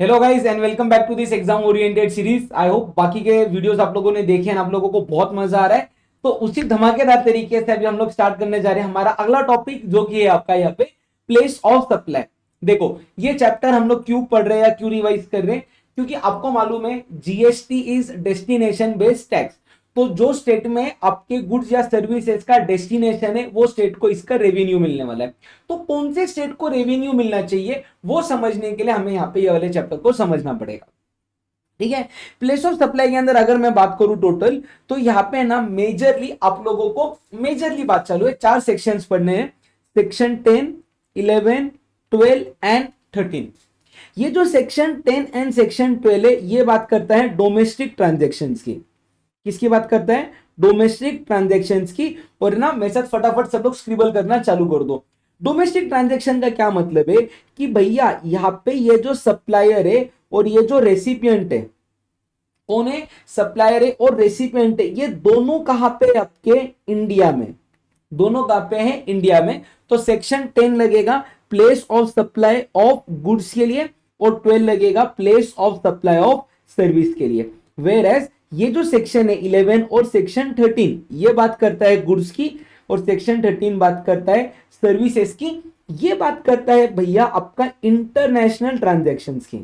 Hello guys and welcome back to this exam oriented series. I hope बाकी के videos आप लोगों ने देखे हैं, आप लोगों को बहुत मजा आ रहा है। तो उसी धमाकेदार तरीके से अभी हम लोग स्टार्ट करने जा रहे हैं हमारा अगला टॉपिक, जो कि है आपका यहाँ पे प्लेस ऑफ सप्लाई। देखो, ये चैप्टर हम लोग क्यों पढ़ रहे हैं या क्यों रिवाइज कर रहे हैं, क्योंकि आपको मालूम है GST is destination based tax. तो जो स्टेट में आपके गुड्स या सर्विसेज का डेस्टिनेशन है, वो स्टेट को इसका रेवेन्यू मिलने वाला है। तो कौन से स्टेट को रेवेन्यू मिलना चाहिए, वो समझने के लिए हमें यहाँ पे ये वाले चैप्टर को समझना पड़ेगा। ठीक है। प्लेस ऑफ सप्लाई के अंदर अगर मैं बात करूं टोटल, तो यहाँ पे ना मेजरली आप लोगों को मेजरली बात चालू है, चार सेक्शंस पढ़ने हैं। Section 10, 11, 12 and 13। ये जो सेक्शन 10 एंड सेक्शन 12 है, ये बात करता है डोमेस्टिक ट्रांजेक्शन की। किसकी बात करता है? डोमेस्टिक ट्रांजेक्शन्स की। और ना मेरे साथ फटाफट सब लोग स्क्रिबल करना चालू कर दो। डोमेस्टिक ट्रांजेक्शन का क्या मतलब है कि भैया यहाँ पे ये जो सप्लायर है और ये जो रेसिपिएंट है, कौन है? सप्लायर है और रेसिपिएंट है, ये दोनों कहां पे? आपके इंडिया में। दोनों कहां पे हैं? इंडिया में। तो सेक्शन 10 लगेगा place of supply of goods के लिए, और 12 लगेगा place of supply of service के लिए। वेयर एज ये जो सेक्शन है 11 और सेक्शन 13, ये बात करता है गुड्स की, और सेक्शन 13 बात करता है सर्विसेज की। ये बात करता है भैया आपका इंटरनेशनल ट्रांजेक्शन्स की।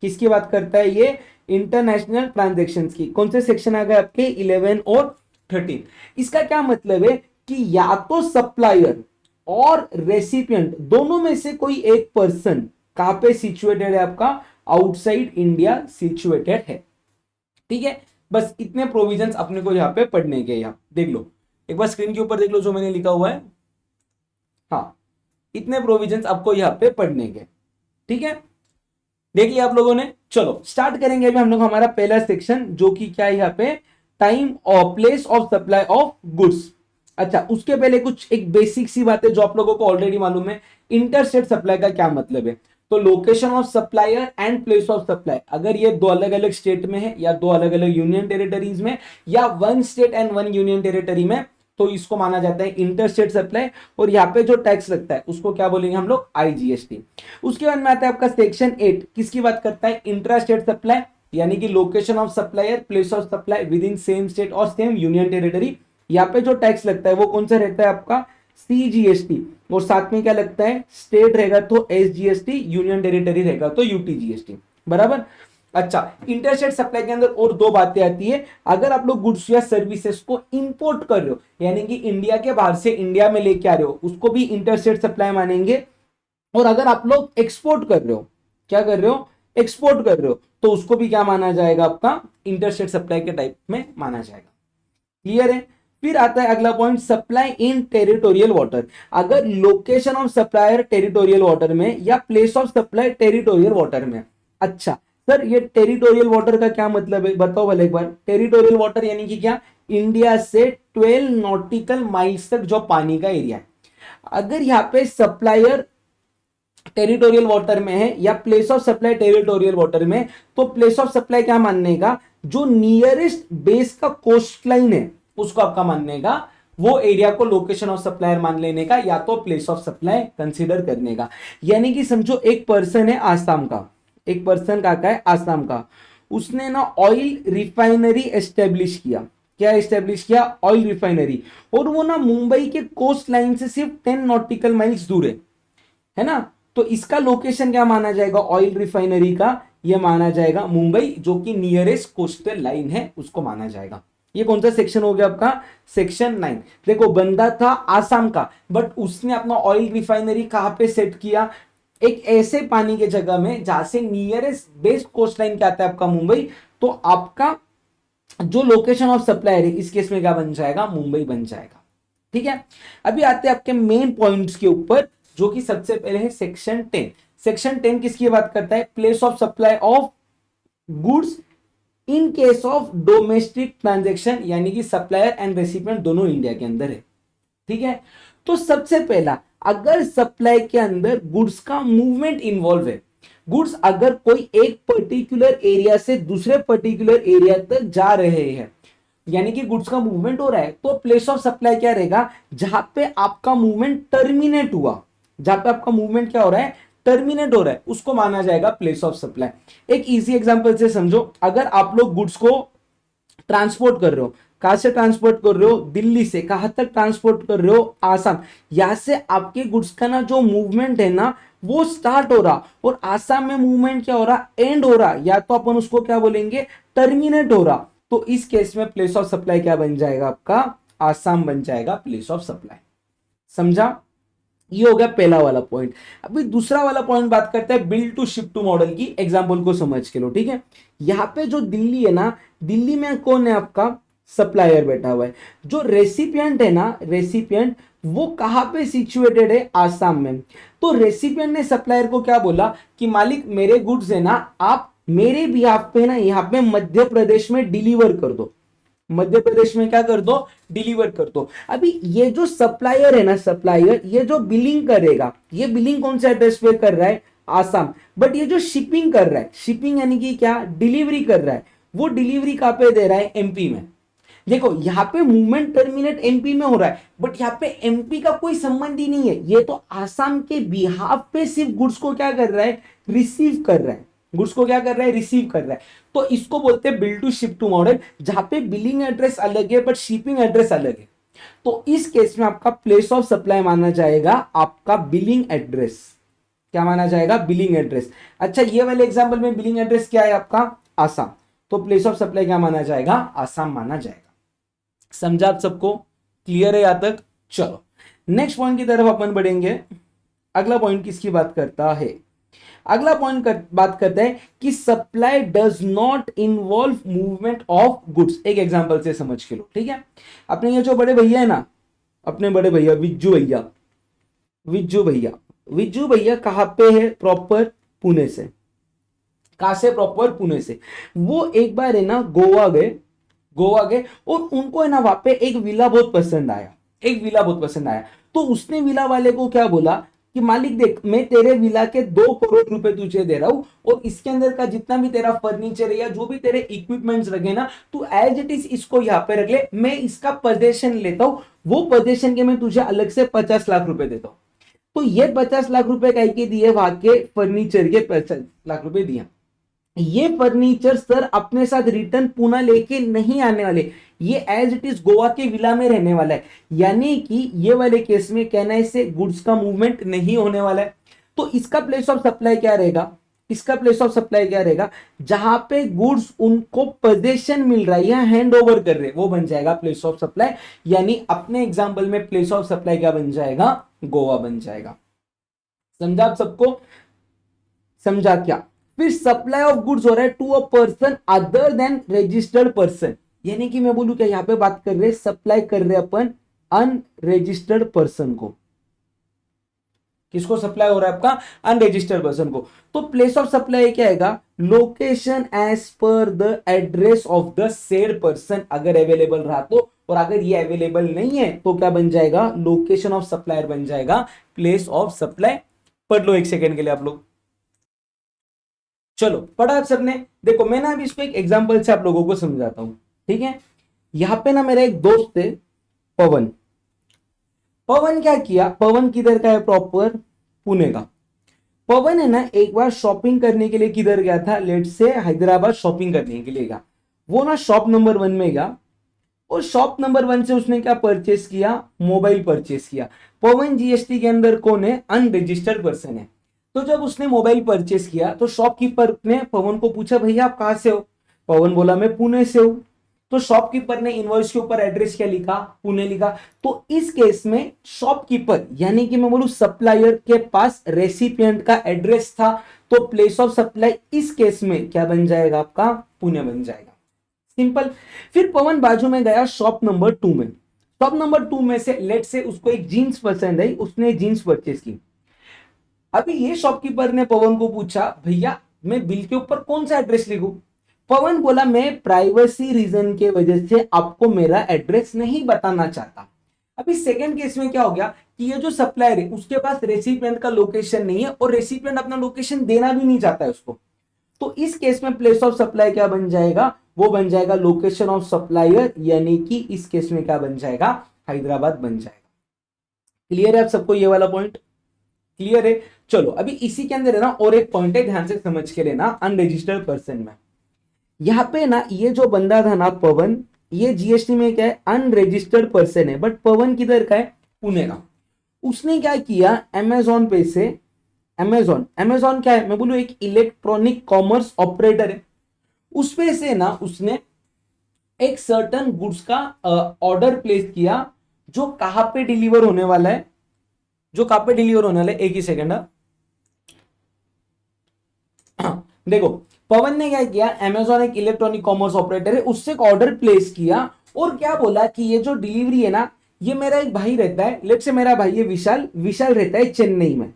किसकी बात करता है ये? इंटरनेशनल ट्रांजेक्शन्स की। कौन से सेक्शन आ गए आपके? 11 और 13। इसका क्या मतलब है कि या तो सप्लायर और रेसिपिएंट दोनों में से कोई एक पर्सन कहां पे सिचुएटेड है? आपका आउटसाइड इंडिया सिचुएटेड है। ठीक है। बस इतने प्रोविजंस अपने को यहाँ पे पढ़ने के। यहाँ देख लो, एक बार स्क्रीन के ऊपर देख लो जो मैंने लिखा हुआ है। हाँ, इतने प्रोविजंस आपको यहाँ पे पढ़ने के। ठीक है, देख लिया आप लोगों ने। चलो स्टार्ट करेंगे अभी हम लोग हमारा पहला सेक्शन, जो कि क्या है यहाँ पे? टाइम और place of supply of goods. अच्छा, उसके पहले कुछ एक बेसिक सी बात है जो आप लोगों को ऑलरेडी मालूम है। इंटरस्टेट सप्लाई का क्या मतलब है? तो location of supplier and place of supply, अगर ये दो अलग अलग स्टेट में है या दो अलग अलग यूनियन टेरिटरीज में या one state and one union territory में, तो इसको माना जाता है इंटरस्टेट सप्लाई। और यहाँ पे जो टैक्स लगता है उसको क्या बोलेंगे हम लोग? आईजीएसटी। उसके बाद में आता है आपका सेक्शन 8। किसकी बात करता है? इंट्रा स्टेट सप्लाई, यानी कि location of supplier, place of supply with in same state और सेम यूनियन टेरिटरी। यहाँ पे जो टैक्स लगता है वो कौन सा रहता है? आपका सीजीएसटी। और साथ में क्या लगता है? स्टेट रहेगा तो एसजीएसटी, यूनियन टेरिटरी रहेगा तो यूटीजीएसटी। बराबर। अच्छा, इंटरस्टेट सप्लाई के अंदर और दो बातें आती है। अगर आप लोग गुड्स या सर्विसेज को इंपोर्ट कर रहे हो, यानी कि इंडिया के बाहर से इंडिया में लेके आ रहे हो, उसको भी इंटरस्टेट सप्लाई मानेंगे। और अगर आप लोग एक्सपोर्ट कर रहे हो, क्या कर रहे हो? एक्सपोर्ट कर रहे हो, तो उसको भी क्या माना जाएगा? आपका इंटरस्टेट सप्लाई के टाइप में माना जाएगा। क्लियर है? फिर आता है अगला पॉइंट, सप्लाई इन टेरिटोरियल वाटर। अगर location of supplier territorial water में या place of supply territorial water में। अच्छा सर, ये टेरिटोरियल वाटर का क्या मतलब है? बताओ भले एक बार। टेरिटोरियल वाटर यानी कि क्या? इंडिया से 12 नॉटिकल माइल्स तक जो पानी का एरिया है। अगर यहाँ पे सप्लायर टेरिटोरियल वाटर में है या place of supply territorial water में, तो प्लेस ऑफ सप्लाई क्या मानने का? जो नियरेस्ट बेस का कोस्ट लाइन है उसको आपका मानने का, वो एरिया को लोकेशन ऑफ सप्लायर मान लेने का, या तो प्लेस ऑफ सप्लाई कंसीडर करने का। यानी कि समझो एक पर्सन है आसाम का, एक पर्सन का है आसाम का, उसने ना ऑयल रिफाइनरी एस्टेब्लिश किया। क्या एस्टेब्लिश किया? Oil refinery. और वो ना मुंबई के कोस्ट लाइन से सिर्फ 10 नॉटिकल माइल्स दूर है ना? तो इसका लोकेशन क्या माना जाएगा? ऑयल रिफाइनरी का ये माना जाएगा मुंबई, जो कि नियरेस्ट कोस्टल लाइन है, उसको माना जाएगा। ये कौन सा सेक्शन हो गया आपका? सेक्शन 9। देखो, बंदा था आसाम का, बट उसने अपना ऑयल रिफाइनरी कहां पे सेट किया? एक ऐसे पानी के जगह में जहां से नियरेस्ट बेस्ट कोस्ट लाइन क्या आता है? आपका मुंबई। तो आपका जो लोकेशन ऑफ सप्लायर है इस केस में क्या बन जाएगा? मुंबई बन जाएगा। ठीक है। अभी आते हैं आपके मेन पॉइंट्स के ऊपर, जो कि सबसे पहले है सेक्शन 10। सेक्शन 10 किसकी बात करता है? Place of supply of goods in case of domestic transaction, यानी कि सप्लायर एंड रेसिपिएंट दोनों इंडिया के अंदर है। ठीक है। तो सबसे पहला, अगर सप्लाई के अंदर गुड्स का मूवमेंट इन्वॉल्व है, गुड्स अगर कोई एक पर्टिकुलर एरिया से दूसरे पर्टिकुलर एरिया तक जा रहे हैं, यानी कि गुड्स का मूवमेंट हो रहा है, तो प्लेस ऑफ सप्लाई क्या रहेगा? जहां पे आपका मूवमेंट टर्मिनेट हुआ, जहां पे आपका मूवमेंट क्या हो रहा है? टर्मिनेट हो रहा है उसको माना जाएगा प्लेस ऑफ सप्लाई। एक इजी एग्जांपल से समझो, अगर आप लोग गुड्स को ट्रांसपोर्ट कर रहे हो, कहां से ट्रांसपोर्ट कर रहे हो, दिल्ली से, कहां तक ट्रांसपोर्ट कर रहे हो, आसाम, यहां से आपके गुड्स का ना जो मूवमेंट है ना वो स्टार्ट हो रहा, और आसाम में मूवमेंट क्या हो रहा, एंड हो रहा, या तो अपन उसको क्या बोलेंगे, टर्मिनेट हो रहा। तो इस केस में प्लेस ऑफ सप्लाई क्या बन जाएगा आपका, आसाम बन जाएगा प्लेस ऑफ सप्लाई। समझा? ये हो गया पहला वाला पॉइंट। अभी दूसरा वाला पॉइंट बात करते हैं bill to ship to model की, एग्जांपल को समझ के लो, ठीक है। यहां पे जो दिल्ली है ना, दिल्ली में कौन है आपका, सप्लायर बैठा हुआ है। जो रेसिपिएंट है ना, रेसिपिएंट वो कहां पे सिचुएटेड है, आसाम में। तो रेसिपिएंट ने सप्लायर को क्या बोला कि मालिक मेरे गुड्स है ना, आप मेरे बिहाफ पे ना यहाँ पे मध्य प्रदेश में डिलीवर कर दो, मध्य प्रदेश में क्या कर दो, डिलीवर कर दो। अभी ये जो सप्लायर है ना, सप्लायर ये जो बिलिंग करेगा, ये बिलिंग कौन से एड्रेस पे कर रहा है, आसाम। बट ये जो शिपिंग कर रहा है, शिपिंग यानी कि क्या, डिलीवरी कर रहा है, वो डिलीवरी कहां पे दे रहा है, एमपी में। देखो यहाँ पे मूवमेंट टर्मिनेट एमपी में हो रहा है, बट यहाँ पे एमपी का कोई संबंध ही नहीं है, ये तो आसाम के बिहाफ पे सिर्फ गुड्स को क्या कर रहा है, रिसीव कर रहा है, गुड्स को क्या कर रहा है, रिसीव कर रहा है। तो इसको बोलते हैं bill to ship to model, जहां पे बिलिंग एड्रेस अलग है बट शिपिंग एड्रेस अलग है। तो इस केस में आपका प्लेस ऑफ सप्लाई माना जाएगा आपका बिलिंग एड्रेस। क्या माना जाएगा, बिलिंग एड्रेस। अच्छा ये वाले एग्जांपल में बिलिंग एड्रेस क्या है आपका, आसाम, तो प्लेस ऑफ सप्लाई क्या माना जाएगा, आसाम माना जाएगा। समझा आप सबको, क्लियर है यहां तक? चलो नेक्स्ट पॉइंट की तरफ अपन बढ़ेंगे। अगला पॉइंट किसकी बात करता है, अगला पॉइंट बात करता है कि supply does not involve movement of goods. एक एग्जांपल से समझ के लो, ठीक है। अपने ये जो बड़े भैया है ना, अपने बड़े भैया विज्जू भैया, विज्जू भैया, विज्जू भैया कहां पे है, प्रॉपर पुणे से। कहां से, प्रॉपर पुणे से। वो एक बार है ना गोवा गए, गोवा गए, और उनको है ना वहां पे एक विला बहुत पसंद आया, एक विला बहुत पसंद आया। तो उसने विला वाले को क्या बोला कि मालिक देख, मैं तेरे विला के 2 करोड़ रुपए तुझे दे रहा हूं, और इसके अंदर का जितना भी तेरा फर्नीचर है या जो भी तेरे इक्विपमेंट्स रखे ना, तू एज इट इज इसको यहाँ पे रख ले, मैं इसका पोजेशन लेता हूं, वो पोजेशन के मैं तुझे अलग से 50 लाख रुपए देता हूं। तो ये 50 लाख रुपए कह के दिए, वहां के फर्नीचर के 50 लाख रुपए दिया। ये फर्नीचर सर अपने साथ रिटर्न पुणे लेके नहीं आने वाले, ये एज इट इज गोवा के विला में रहने वाला है। यानी कि ये वाले केस में कहना है इससे गुड्स का मूवमेंट नहीं होने वाला है। तो इसका प्लेस ऑफ सप्लाई क्या रहेगा, इसका प्लेस ऑफ सप्लाई क्या रहेगा, जहां पे गुड्स उनको पोजेशन मिल रहा है या हैंड ओवर कर रहे, वो बन जाएगा प्लेस ऑफ सप्लाई। यानी अपने एग्जांपल में प्लेस ऑफ सप्लाई क्या बन जाएगा, गोवा बन जाएगा। समझा आप सबको, समझा क्या? फिर सप्लाई ऑफ गुड्स हो रहा है to a person other than registered person, यानी कि मैं बोलूं क्या, यहां पे बात कर रहे, सप्लाई कर रहे अपन अनरजिस्टर्ड पर्सन को। किसको सप्लाई हो रहा है आपका, अनरजिस्टर्ड पर्सन को। तो प्लेस ऑफ सप्लाई क्या आएगा, location as per the address of the said person, अगर अवेलेबल रहा तो, और अगर ये अवेलेबल नहीं है तो क्या बन जाएगा, लोकेशन ऑफ सप्लायर बन जाएगा प्लेस ऑफ सप्लाई। पढ़ लो एक सेकेंड के लिए आप लोग। चलो पढ़ा आप सबने। देखो मैं ना अभी इसको एक एग्जांपल से आप लोगों को समझाता हूं, ठीक है। यहां पे ना मेरा एक दोस्त है पवन। पवन क्या किया, पवन किधर का है, प्रॉपर पुणे का। पवन है ना एक बार शॉपिंग करने के लिए किधर गया था, लेट से हैदराबाद शॉपिंग करने के लिए गया। वो ना शॉप नंबर 1 में गया, और शॉप नंबर 1 से उसने क्या परचेस किया, मोबाइल परचेस किया। पवन जीएसटी के अंदर कौन है, अनरजिस्टर्ड पर्सन है। तो जब उसने मोबाइल परचेस किया तो शॉपकीपर ने पवन को पूछा, भैया आप कहां से हो। पवन बोला मैं पुणे से हूं। तो शॉपकीपर ने इनवॉइस के ऊपर एड्रेस क्या लिखा, पुणे लिखा। तो इस केस में शॉपकीपर यानी कि मैं बोलूं सप्लायर के पास रेसिपिएंट का एड्रेस था, तो प्लेस ऑफ सप्लाई इस केस में क्या बन जाएगा आपका, पुणे बन जाएगा। सिंपल। फिर पवन बाजू में गया शॉप नंबर 2 में। शॉप नंबर 2 में से लेट से उसको एक जीन्स पसंद आई, उसने जीन्स परचेस की। अभी ये शॉपकीपर ने पवन को पूछा, भैया मैं बिल के ऊपर कौन सा एड्रेस लिखूं। पवन बोला मैं प्राइवेसी रीजन के वजह से आपको मेरा एड्रेस नहीं बताना चाहता। अभी सेकंड केस में क्या हो गया कि ये जो सप्लायर है उसके पास रेसिपिएंट का लोकेशन नहीं है, और रेसिपिएंट अपना लोकेशन देना भी नहीं चाहता है उसको। तो इस केस में प्लेस ऑफ सप्लाई क्या बन जाएगा, वो बन जाएगा लोकेशन ऑफ सप्लायर, यानी कि इस केस में क्या बन जाएगा, हैदराबाद बन जाएगा। क्लियर है आप सबको ये वाला पॉइंट? क्लियर है। चलो अभी इसी के अंदर है ना और एक पॉइंट है, ध्यान से समझ के लेना। अनरजिस्टर्ड पर्सन में यहाँ पे ना ये जो बंदा था ना पवन, ये जीएसटी में क्या है, अनरजिस्टर्ड पर्सन है, बट पवन किधर का है, पुणे का। उसने क्या किया, अमेजोन पे से, अमेजोन अमेजोन क्या है मैं बोलूं, एक इलेक्ट्रॉनिक कॉमर्स ऑपरेटर है। उस पे से ना उसने एक सर्टन गुड्स का ऑर्डर प्लेस किया, जो कहां पे डिलीवर होने वाला है, जो कहां पे डिलीवर होने वाला है, एक ही सेकंड। देखो पवन ने क्या किया, अमेजोन एक इलेक्ट्रॉनिक कॉमर्स ऑपरेटर है, उससे एक ऑर्डर प्लेस किया और क्या बोला कि ये जो डिलीवरी है ना, ये मेरा एक भाई रहता है, लेट से मेरा भाई है विशाल, विशाल रहता है चेन्नई में।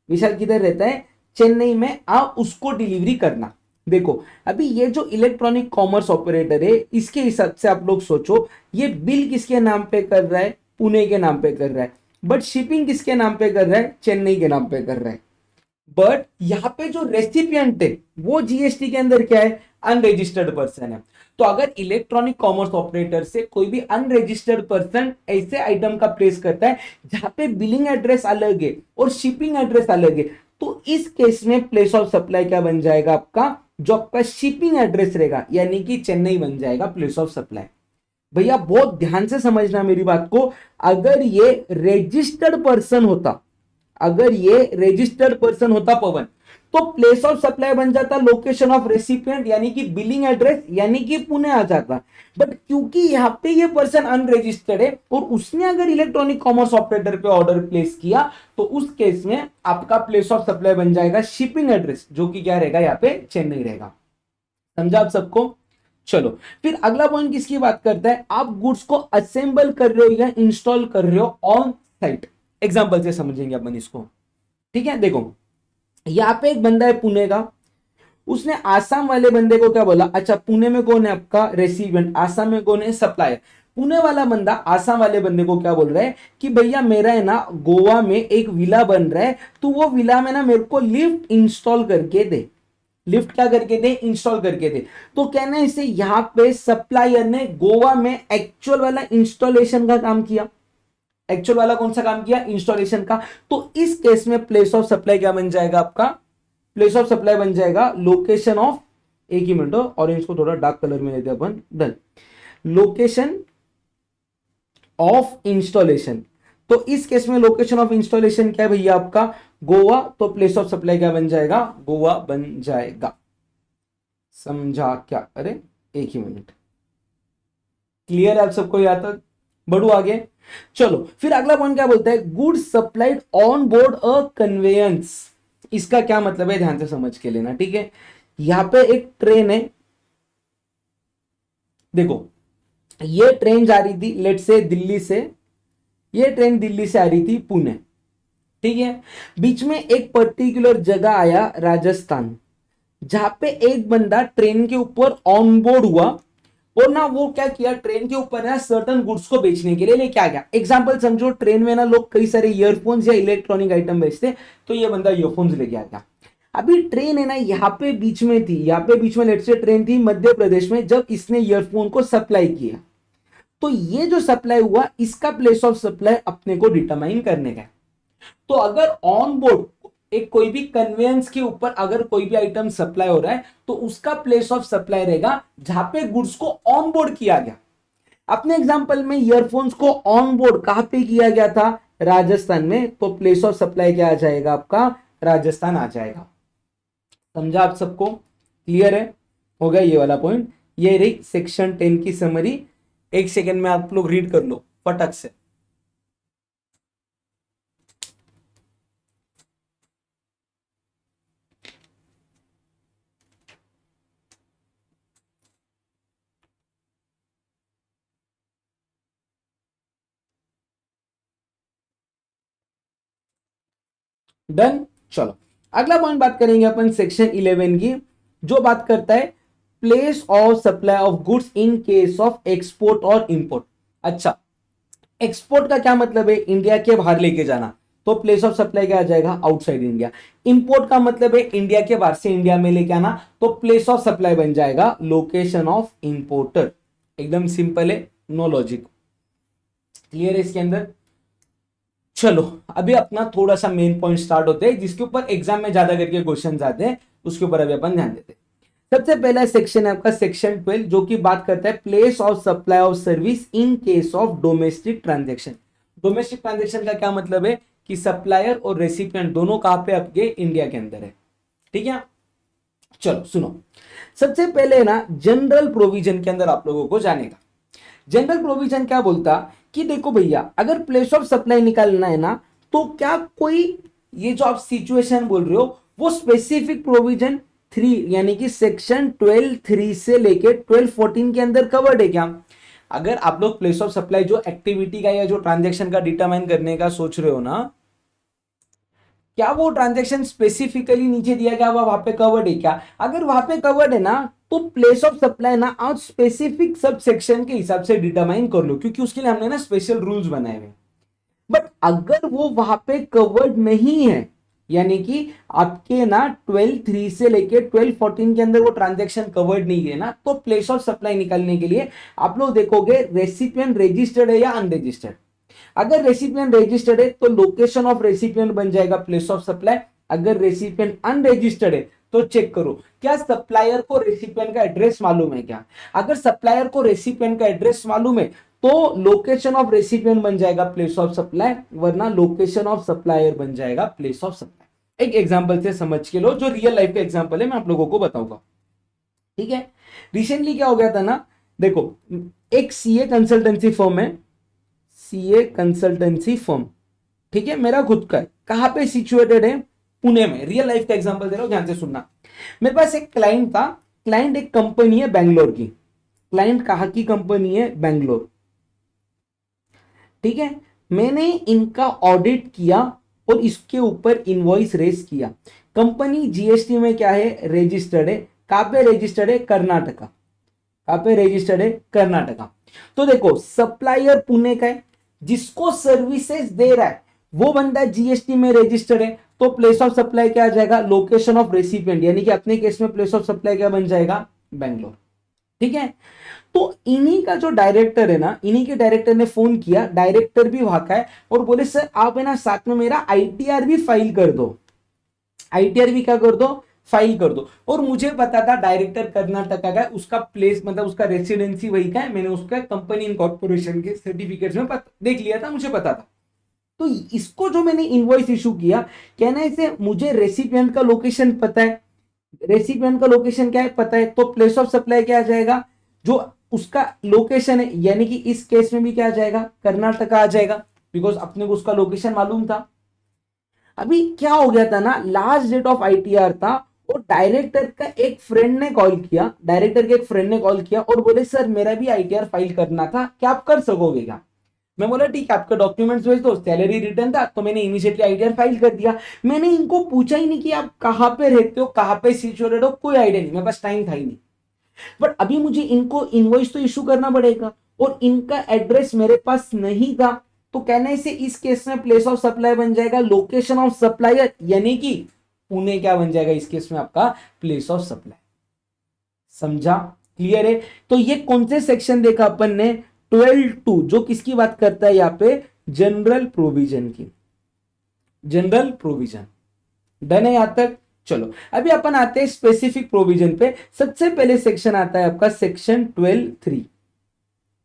विशाल किधर रहता है, चेन्नई में, आप उसको डिलीवरी करना। देखो अभी ये जो इलेक्ट्रॉनिक कॉमर्स ऑपरेटर है, इसके हिसाब से आप लोग सोचो, ये बिल किसके नाम पे कर रहा है, पुणे के नाम पे कर रहा है, बट शिपिंग किसके नाम पे कर रहा है, चेन्नई के नाम पे कर रहा है। बट यहां पे जो रेसिपिएंट है वो जीएसटी के अंदर क्या है, अनरजिस्टर्ड पर्सन है। तो अगर इलेक्ट्रॉनिक कॉमर्स ऑपरेटर से कोई भी अनरजिस्टर्ड पर्सन ऐसे आइटम का प्लेस करता है जहां पे बिलिंग एड्रेस अलग है और शिपिंग एड्रेस अलग है, तो इस केस में प्लेस ऑफ सप्लाई क्या बन जाएगा आपका, जो आपका शिपिंग एड्रेस रहेगा, यानी कि चेन्नई बन जाएगा प्लेस ऑफ सप्लाई। भैया बहुत ध्यान से समझना मेरी बात को, अगर ये रजिस्टर्ड पर्सन होता, अगर ये रजिस्टर्ड पर्सन होता पवन, तो प्लेस ऑफ सप्लाई बन जाता लोकेशन ऑफ रेसिपिएंट, यानी कि बिलिंग एड्रेस, यानी कि पुणे आ जाता। बट क्योंकि यहां पे ये पर्सन अनरजिस्टर्ड है और उसने अगर इलेक्ट्रॉनिक कॉमर्स ऑपरेटर पे ऑर्डर प्लेस किया, तो उस केस में आपका प्लेस ऑफ सप्लाई बन जाएगा शिपिंग एड्रेस, जो कि क्या रहेगा, यहाँ पे चेन्नई रहेगा। समझा आप सबको। चलो फिर अगला पॉइंट किसकी बात करता है, आप गुड्स को असेंबल कर रहे हो या इंस्टॉल कर रहे हो ऑन साइट। एग्जांपल से समझेंगे अपन इसको, ठीक है। देखो यहां पे एक बंदा है पुणे का, उसने आसाम वाले बंदे को क्या बोला, अच्छा पुणे में कौन है आपका रेसिपिएंट, आसाम में कौन है सप्लायर। पुणे वाला बंदा आसाम वाले बंदे को क्या बोल रहा है कि भैया मेरा है ना गोवा में एक विला बन रहा है, तो वो विला में ना मेरे को लिफ्ट इंस्टॉल करके दे। लिफ्ट क्या करके दे, इंस्टॉल करके दे। तो कहना है इसे, यहां पे सप्लायर ने गोवा में एक्चुअल वाला इंस्टॉलेशन का काम किया। एक्चुअल वाला कौन सा काम किया, इंस्टॉलेशन का। तो इस केस में प्लेस ऑफ सप्लाई क्या बन जाएगा आपका, प्लेस ऑफ सप्लाई बन जाएगा लोकेशन ऑफ, एक ही मिनट, ऑरेंज को थोड़ा डार्क कलर में लेते हैं अपन, डन, लोकेशन ऑफ इंस्टॉलेशन। तो इस केस में लोकेशन ऑफ इंस्टॉलेशन क्या है भैया आपका, गोवा, तो प्लेस ऑफ सप्लाई क्या बन जाएगा, गोवा बन जाएगा। समझा क्या, अरे एक ही मिनट, क्लियर है आप सबको यहां तक, बढ़ू आगे। चलो फिर अगला पॉइंट क्या बोलता है, good supplied on board a conveyance. इसका क्या मतलब है, ध्यान से समझ के लेना, ठीक है। यहां पे एक ट्रेन है, देखो ये ट्रेन जा रही थी लेट से दिल्ली से, ये ट्रेन दिल्ली से आ रही थी पुणे, ठीक है। बीच में एक पर्टिकुलर जगह आया राजस्थान, जहां पे एक बंदा ट्रेन के ऊपर ऑन बोर्ड हुआ और ना वो क्या किया, ट्रेन के ऊपर ना सर्टन गुड्स को बेचने के लिए लेके आ गया। एग्जांपल समझो, ट्रेन में ना लोग कई सारे ईयरफोन्स या इलेक्ट्रॉनिक आइटम बेचते, तो ये बंदा ईयरफोन्स लेके आ गया। अभी ट्रेन है ना यहाँ पे बीच में थी, यहाँ पे बीच में लेट से ट्रेन थी मध्य प्रदेश में, जब इसने ईयरफोन को सप्लाई किया, तो ये जो सप्लाई हुआ इसका प्लेस ऑफ सप्लाई अपने को डिटरमाइन करने का है। तो अगर ऑन बोर्ड एक कोई भी कन्वेंस के ऊपर अगर कोई भी आइटम सप्लाई हो रहा है, तो उसका प्लेस ऑफ सप्लाई रहेगा जहां पे गुड्स को ऑन बोर्ड किया गया। अपने एग्जांपल में ईयरफोन्स को ऑन बोर्ड कहां पे किया गया था, राजस्थान में, तो प्लेस ऑफ सप्लाई क्या आ जाएगा आपका, राजस्थान आ जाएगा। समझा आप सबको, क्लियर है, हो गया ये वाला पॉइंट। ये रही सेक्शन 10 की समरी, एक सेकेंड में आप लोग रीड कर लो फटक से। डन। चलो अगला पॉइंट बात करेंगे अपन सेक्शन 11 की, जो बात करता है place of supply of goods in case of export और इंपोर्ट। अच्छा, एक्सपोर्ट का क्या मतलब है, इंडिया के बाहर लेके जाना, तो प्लेस ऑफ सप्लाई क्या आ जाएगा, आउटसाइड इंडिया। इंपोर्ट का मतलब है इंडिया के बाहर से इंडिया में लेके आना, तो प्लेस ऑफ सप्लाई बन जाएगा लोकेशन ऑफ इंपोर्टर। एकदम सिंपल है, नो लॉजिक, क्लियर है इसके अंदर। चलो अभी अपना थोड़ा सा मेन पॉइंट स्टार्ट होते हैं जिसके ऊपर एग्जाम में ज्यादा करके क्वेश्चन आते हैं, उसके ऊपर अभी अपन ध्यान देते हैं। सबसे पहला सेक्शन है आपका सेक्शन 12 जो कि बात करता है place of supply of service in case of domestic transaction. Domestic transaction का क्या मतलब है कि सप्लायर और रेसिपिएंट दोनों कहां पे आपके इंडिया के अंदर है, ठीक है। चलो सुनो, सबसे पहले ना जनरल प्रोविजन के अंदर आप लोगों को जाने का। जनरल प्रोविजन क्या बोलता कि देखो भैया अगर प्लेस ऑफ सप्लाई निकालना है ना तो क्या कोई ये जो आप सिचुएशन बोल रहे हो वो स्पेसिफिक प्रोविजन 3 यानी कि सेक्शन 12(3) से लेके 12(14) के अंदर कवर्ड है क्या। अगर आप लोग प्लेस ऑफ सप्लाई जो एक्टिविटी का या जो ट्रांजेक्शन का डिटरमाइन करने का सोच रहे हो ना, क्या वो ट्रांजेक्शन स्पेसिफिकली नीचे दिया गया वहां पे कवर्ड है क्या। अगर वहां पे कवर्ड है ना तो प्लेस ऑफ सप्लाई ना आज स्पेसिफिक सब सेक्शन के हिसाब से डिटरमाइन कर लो, क्योंकि उसके लिए हमने ना स्पेशल रूल्स बनाए हुए। बट अगर वो वहां पे कवर्ड नहीं है यानी कि आपके ना 12(3) से लेके 12(14) के अंदर वो ट्रांजेक्शन कवर्ड नहीं है ना, तो प्लेस ऑफ सप्लाई निकालने के लिए आप लोग देखोगे रेसिपिएंट रजिस्टर्ड है या अनरजिस्टर्ड। अगर रेसिपिएंट रजिस्टर्ड है तो लोकेशन ऑफ रेसिपिएंट बन जाएगा प्लेस ऑफ सप्लाई। अगर रेसिपिएंट अनरजिस्टर्ड है तो चेक करो क्या सप्लायर को रेसिपिएंट का एड्रेस मालूम है क्या। अगर सप्लायर को रेसिपिएंट का एड्रेस मालूम है तो लोकेशन ऑफ रेसिपिएंट बन जाएगा प्लेस ऑफ सप्लाई, वरना लोकेशन ऑफ सप्लायर बन जाएगा प्लेस ऑफ सप्लाई। एक एग्जांपल से समझ के लो, जो रियल लाइफ का एग्जांपल है मैं आप लोगों को बताऊंगा, ठीक है। रिसेंटली क्या हो गया था ना, देखो एक सीए कंसल्टेंसी फर्म है, सीए कंसल्टेंसी फर्म, ठीक है, मेरा खुद का है। कहां पे सिचुएटेड है, पुणे में। रियल लाइफ का एग्जांपल दे रहा हूं, ध्यान से सुनना। मेरे पास एक क्लाइंट था, क्लाइंट एक कंपनी है बैंगलोर की, क्लाइंट कहां की कंपनी है, बैंगलोर, ठीक है। मैंने इनका ऑडिट किया और इसके ऊपर इनवॉइस रेज किया। कंपनी जीएसटी में क्या है, रजिस्टर्ड है। कहां पे रजिस्टर्ड है, कर्नाटका। कहां पे रजिस्टर्ड है, कर्नाटका। तो देखो सप्लायर पुणे का है, जिसको सर्विसेज दे रहा है वो बंदा जीएसटी में रजिस्टर्ड है, तो प्लेस ऑफ सप्लाई क्या आ जाएगा, लोकेशन ऑफ रेसिपिएंट, यानी कि अपने केस में प्लेस ऑफ सप्लाई क्या बन जाएगा, बैंगलोर, ठीक है। तो इन्हीं का जो डायरेक्टर है ना, इन्हीं के डायरेक्टर ने फोन किया, डायरेक्टर भी वहां का है, और बोले सर आप है ना साथ में मेरा आईटीआर भी फाइल कर दो, आईटीआर भी क्या कर दो, फाइल कर दो। और मुझे पता था डायरेक्टर कर्नाटका का है, उसका प्लेस मतलब उसका रेसिडेंसी वही का है, मैंने उसका कंपनी इनकॉर्पोरेशन के सर्टिफिकेट्स में देख लिया था, मुझे पता था। तो इसको जो मैंने इनवॉइस इशू किया, कहना है इसे मुझे रेसिपिएंट का लोकेशन पता है, रेसिपिएंट का लोकेशन क्या है पता है, तो प्लेस ऑफ सप्लाई क्या आ जाएगा, जो उसका लोकेशन है, यानी कि इस केस में भी क्या आ जाएगा, कर्नाटका आ जाएगा, बिकॉज अपने को उसका लोकेशन मालूम था। अभी क्या हो गया था ना, लास्ट डेट ऑफ आईटीआर था, और डायरेक्टर का एक फ्रेंड ने कॉल किया, डायरेक्टर के एक फ्रेंड ने कॉल किया और बोले सर मेरा भी आईटीआर फाइल करना था, क्या आप कर सकोगे क्या। मैं बोला ठीक है, आपका डॉक्यूमेंट्स भेज दो, सैलरी रिटर्न था, तो मैंने इमीडिएटली आईटीआर फाइल कर दिया। मैंने इनको पूछा ही नहीं कि आप कहां पे रहते हो, कहां पे सिचुएटेड हो, कोई आइडिया नहीं, मेरे पास टाइम था ही नहीं। बट अभी मुझे इनको इनवॉइस तो इशू करना पड़ेगा, और इनका एड्रेस मेरे पास नहीं था, तो कहने से इस केस में प्लेस ऑफ सप्लाई बन जाएगा लोकेशन ऑफ सप्लायर, यानी कि पुणे क्या बन जाएगा इस केस में आपका, प्लेस ऑफ सप्लाई। समझा, क्लियर है। तो ये कौन से सेक्शन देखा अपन ने, 12(2), जो किसकी बात करता है यहाँ पे, जनरल प्रोविजन की, जनरल प्रोविजन। डन है यहां तक। चलो अभी अपन आते हैं स्पेसिफिक प्रोविजन पे। सबसे पहले सेक्शन आता है आपका सेक्शन 12(3),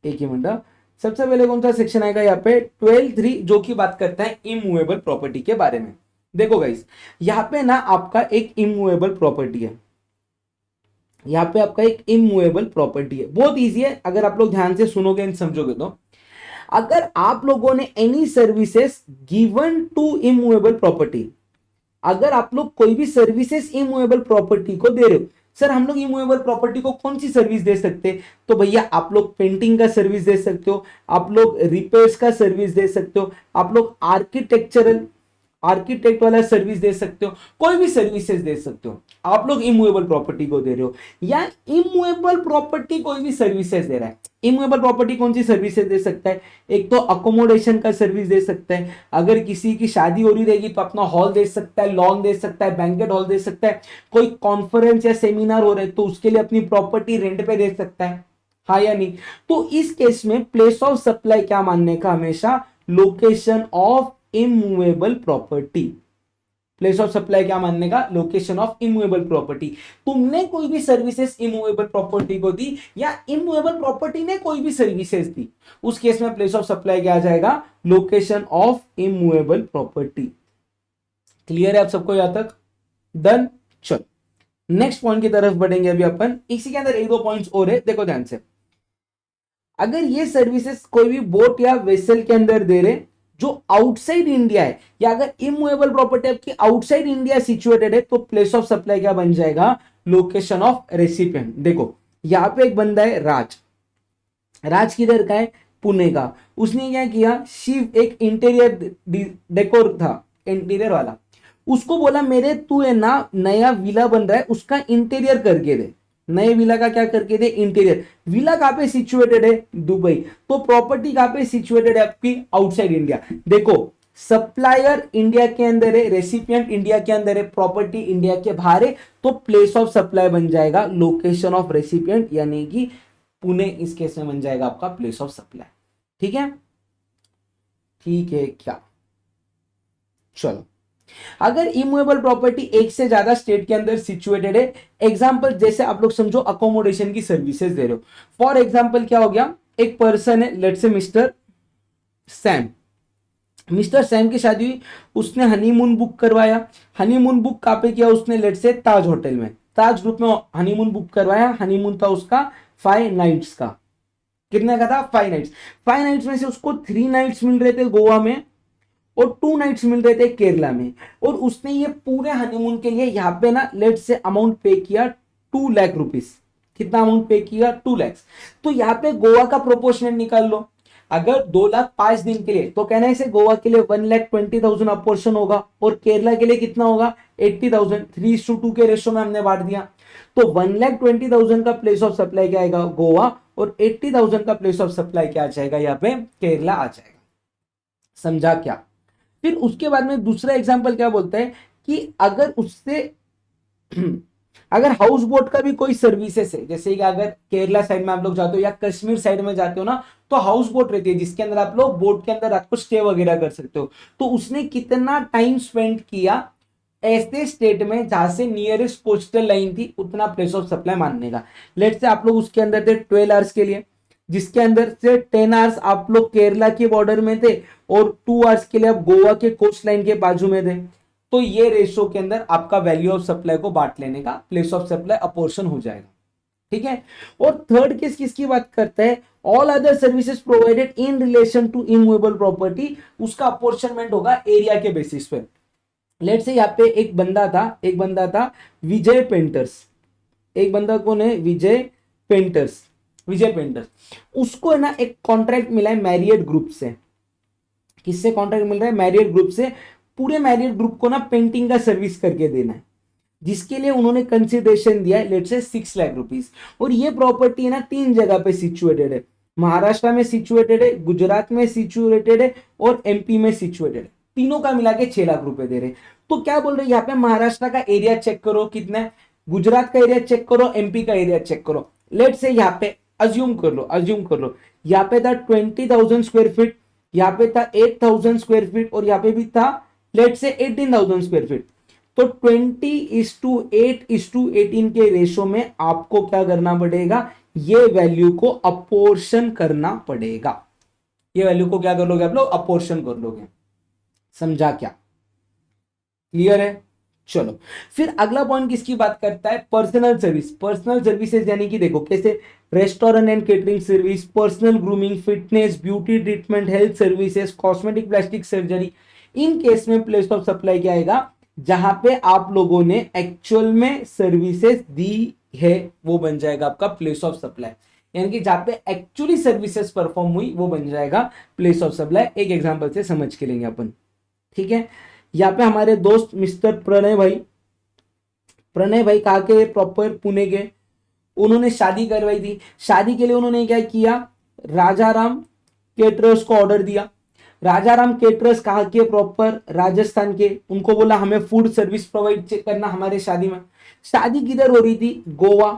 एक ही मिनट, सबसे पहले कौन सा सेक्शन आएगा यहाँ पे, 12(3), जो की बात करता है इमूवेबल प्रॉपर्टी के बारे में। देखो गाइस, यहाँ पे ना आपका एक इमूवेबल प्रॉपर्टी है, यहाँ पे आपका एक इमूवेबल प्रॉपर्टी है, बहुत इजी है, अगर आप लोग ध्यान से सुनोगे एंड समझोगे तो। अगर आप लोगों ने any services given to immovable property, अगर आप लोग कोई भी सर्विसेज इमूवेबल प्रॉपर्टी को दे रहे हो, सर हम लोग इमूवेबल प्रॉपर्टी को कौन सी सर्विस दे सकते हैं, तो भैया आप लोग पेंटिंग का सर्विस दे सकते हो, आप लोग रिपेयर्स का सर्विस दे सकते हो, आप लोग आर्किटेक्चरल आर्किटेक्ट वाला सर्विस दे सकते हो, कोई भी सर्विसेज दे सकते हो। आप लोग इमूवेबल प्रॉपर्टी को दे रहे हो, या इमूवेबल प्रॉपर्टी कोई भी सर्विसेज दे रहा है। इमूवेबल प्रॉपर्टी कौन सी सर्विसेज दे सकता है, एक तो अकोमोडेशन का सर्विस दे सकता है, अगर किसी की शादी हो रही रहेगी तो अपना हॉल दे सकता है, लॉन दे सकता है, बैंकेट हॉल दे सकता है, कोई कॉन्फ्रेंस या सेमिनार हो रहा है तो उसके लिए अपनी प्रॉपर्टी रेंट पे दे सकता है, हाँ या नहीं। तो इस केस में प्लेस ऑफ सप्लाई क्या मानने का, हमेशा location of immovable property. Place of supply क्या मानने का, लोकेशन ऑफ इमूवेबल प्रॉपर्टी। तुमने कोई भी सर्विसेज इमूवेबल प्रॉपर्टी को दी या इमूवेबल प्रॉपर्टी ने कोई भी सर्विसेज दी, उस केस में प्लेस ऑफ सप्लाई क्या आ जाएगा, location of immovable property. Clear है आप सबको यहां तक, डन। चलो नेक्स्ट पॉइंट की तरफ बढ़ेंगे अभी अपन। इसी के अंदर एक दो पॉइंट्स और है, देखो ध्यान से। अगर ये सर्विसेज कोई भी बोट या वेसल के अंदर दे रहे जो आउटसाइड इंडिया है, या अगर इमूवेबल प्रॉपर्टी आपकी आउटसाइड इंडिया सिचुएटेड है, तो प्लेस ऑफ सप्लाई क्या बन जाएगा, लोकेशन ऑफ रेसिपिएंट। देखो यहां पे एक बंदा है राज, राज किधर का है, पुणे का। उसने क्या किया, शिव एक इंटीरियर डेकोर था, इंटीरियर वाला, उसको बोला मेरे तू है ना नया विला बन रहा है उसका इंटीरियर करके दे। नए विला का क्या करके दे, इंटीरियर। विला कहां पे सिचुएटेड है, दुबई। तो प्रॉपर्टी कहां पे सिचुएटेड है आपकी, आउटसाइड इंडिया। देखो सप्लायर इंडिया के अंदर है, रेसिपिएंट इंडिया के अंदर है, प्रॉपर्टी इंडिया के बाहर है, तो प्लेस ऑफ सप्लाई बन जाएगा लोकेशन ऑफ रेसिपिएंट, यानी कि पुणे इस केस में बन जाएगा आपका प्लेस ऑफ सप्लाई। ठीक है, ठीक है क्या, चलो। अगर इमूवेबल प्रॉपर्टी एक से ज्यादा स्टेट के अंदर सिचुएटेड है, एग्जांपल जैसे आप लोग समझो अकोमोडेशन की सर्विसेज दे रहे हो। फॉर एग्जांपल क्या हो गया, एक पर्सन है, let's say mister Sam. Mister Sam की शादी हुई, उसने हनीमून बुक करवाया। हनीमून बुक कहां पे किया उसने, लेट्स से ताज होटल में, ताज ग्रुप में हनीमून बुक करवाया। हनीमून था उसका 5 नाइट्स का। कितने का था, 5 नाइट्स। 5 नाइट्स में से उसको 3 नाइट्स मिल रहे थे गोवा में और 2 नाइट्स मिल रहे थे केरला में। और उसने ये पूरे हनीमून के लिए यहाँ पे ना लेट से अमाउंट पे किया 2 लाख रुपीस। कितना अमाउंट पे किया, 2 लाख। तो यहाँ पे गोवा का प्रोपोर्शनल निकाल लो। अगर 2 लाख 5 दिन के लिए, तो कहना से गोवा के लिए 1,20,000 अपोर्शन होगा और केरला के लिए कितना होगा, 80,000। 3:2 के रेशो में हमने बांट दिया। तो 1,20,000 का प्लेस ऑफ सप्लाई क्या आएगा, गोवा, और 80,000 का प्लेस ऑफ सप्लाई क्या आ जाएगा, यहाँ पे केरला आ जाएगा। समझा क्या। फिर उसके बाद में दूसरा एग्जांपल क्या बोलता है कि अगर उससे अगर हाउस बोट का भी कोई सर्विसेज है, जैसे कि अगर केरला साइड में आप लोग जाते हो या कश्मीर साइड में जाते हो ना, तो हाउस बोट रहती है जिसके अंदर आप लोग बोट के अंदर रात को स्टे वगैरह कर सकते हो। तो उसने कितना टाइम स्पेंड किया ऐसे स्टेट में जहां से नियरेस्ट कोस्टल लाइन थी, उतना प्लेस ऑफ सप्लाई मानने का। लेट से आप लोग उसके अंदर थे 12 आवर्स के लिए, जिसके अंदर से 10 आवर्स आप लोग केरला के बॉर्डर में थे और 2 आवर्स के लिए आप गोवा के कोस्ट लाइन के बाजू में थे। तो ये रेशो के अंदर आपका वैल्यू ऑफ सप्लाई को बांट लेने का प्लेस ऑफ सप्लाई अपोर्शन हो जाएगा। ठीक है। और थर्ड केस किसकी बात करता है, all other services provided in relation to immovable property, उसका अपोर्शनमेंट होगा एरिया के बेसिस पे। लेट से यहाँ पे एक बंदा था विजय पेंटर्स। एक बंदा कौन है, विजय पेंटर्स। उसको है ना एक कॉन्ट्रैक्ट मिला है मैरियट ग्रुप से। किससे कॉन्ट्रैक्ट मिल रहा है, मैरियट ग्रुप से। पूरे मैरियट ग्रुप को ना पेंटिंग का सर्विस करके देना है, जिसके लिए उन्होंने कंसिडरेशन दिया है लेट से 6 लाख रुपीस। और ये प्रॉपर्टी है ना 3 जगह पे सिचुएटेड है, महाराष्ट्र में सिचुएटेड है, गुजरात में सिचुएटेड है और एमपी में सिचुएटेड है। तीनों का मिला के 6 लाख रुपए दे रहे। तो क्या बोल रहे हैं यहाँ पे, महाराष्ट्र का एरिया चेक करो कितना है, गुजरात का एरिया चेक करो, एमपी का एरिया चेक करो। लेट से यहाँ पे अज्यूम कर लो यहाँ पे था 20,000 स्क्वायर फीट, यहाँ पे था 8,000 स्क्वायर फीट और यहाँ पे भी था लेट से 18,000 स्क्वायर फीट। तो 20:8:18 के रेशो में आपको क्या करना पड़ेगा, ये वैल्यू को अपोर्शन करना पड़ेगा। ये वैल्यू को क्या कर लोगे आप लोग, अपोर्शन कर लोगे। समझा क्या, क्लियर है। चलो फिर अगला पॉइंट किसकी बात करता है, पर्सनल सर्विस। पर्सनल सर्विसेज यानी कि देखो कैसे, restaurant and catering service, personal grooming, fitness, beauty treatment, health services, cosmetic plastic surgery. In case में प्लेस ऑफ सप्लाई क्या आएगा, जहां पे आप लोगों ने एक्चुअल में सर्विसेज दी है वो बन जाएगा आपका प्लेस ऑफ सप्लाई। यानी कि जहां पे एक्चुअली सर्विसेज परफॉर्म हुई वो बन जाएगा प्लेस ऑफ सप्लाई। एक एग्जांपल से समझ के लेंगे अपन। ठीक है, यहाँ पे हमारे दोस्त मिस्टर प्रणय भाई कहा के प्रॉपर पुणे के, उन्होंने शादी करवाई थी। शादी के लिए उन्होंने क्या किया, राजाराम केटरर्स को ऑर्डर दिया। राजाराम केटरर्स कहा के प्रॉपर राजस्थान के, उनको बोला हमें फूड सर्विस प्रोवाइड करना हमारे शादी में। शादी किधर हो रही थी, गोवा।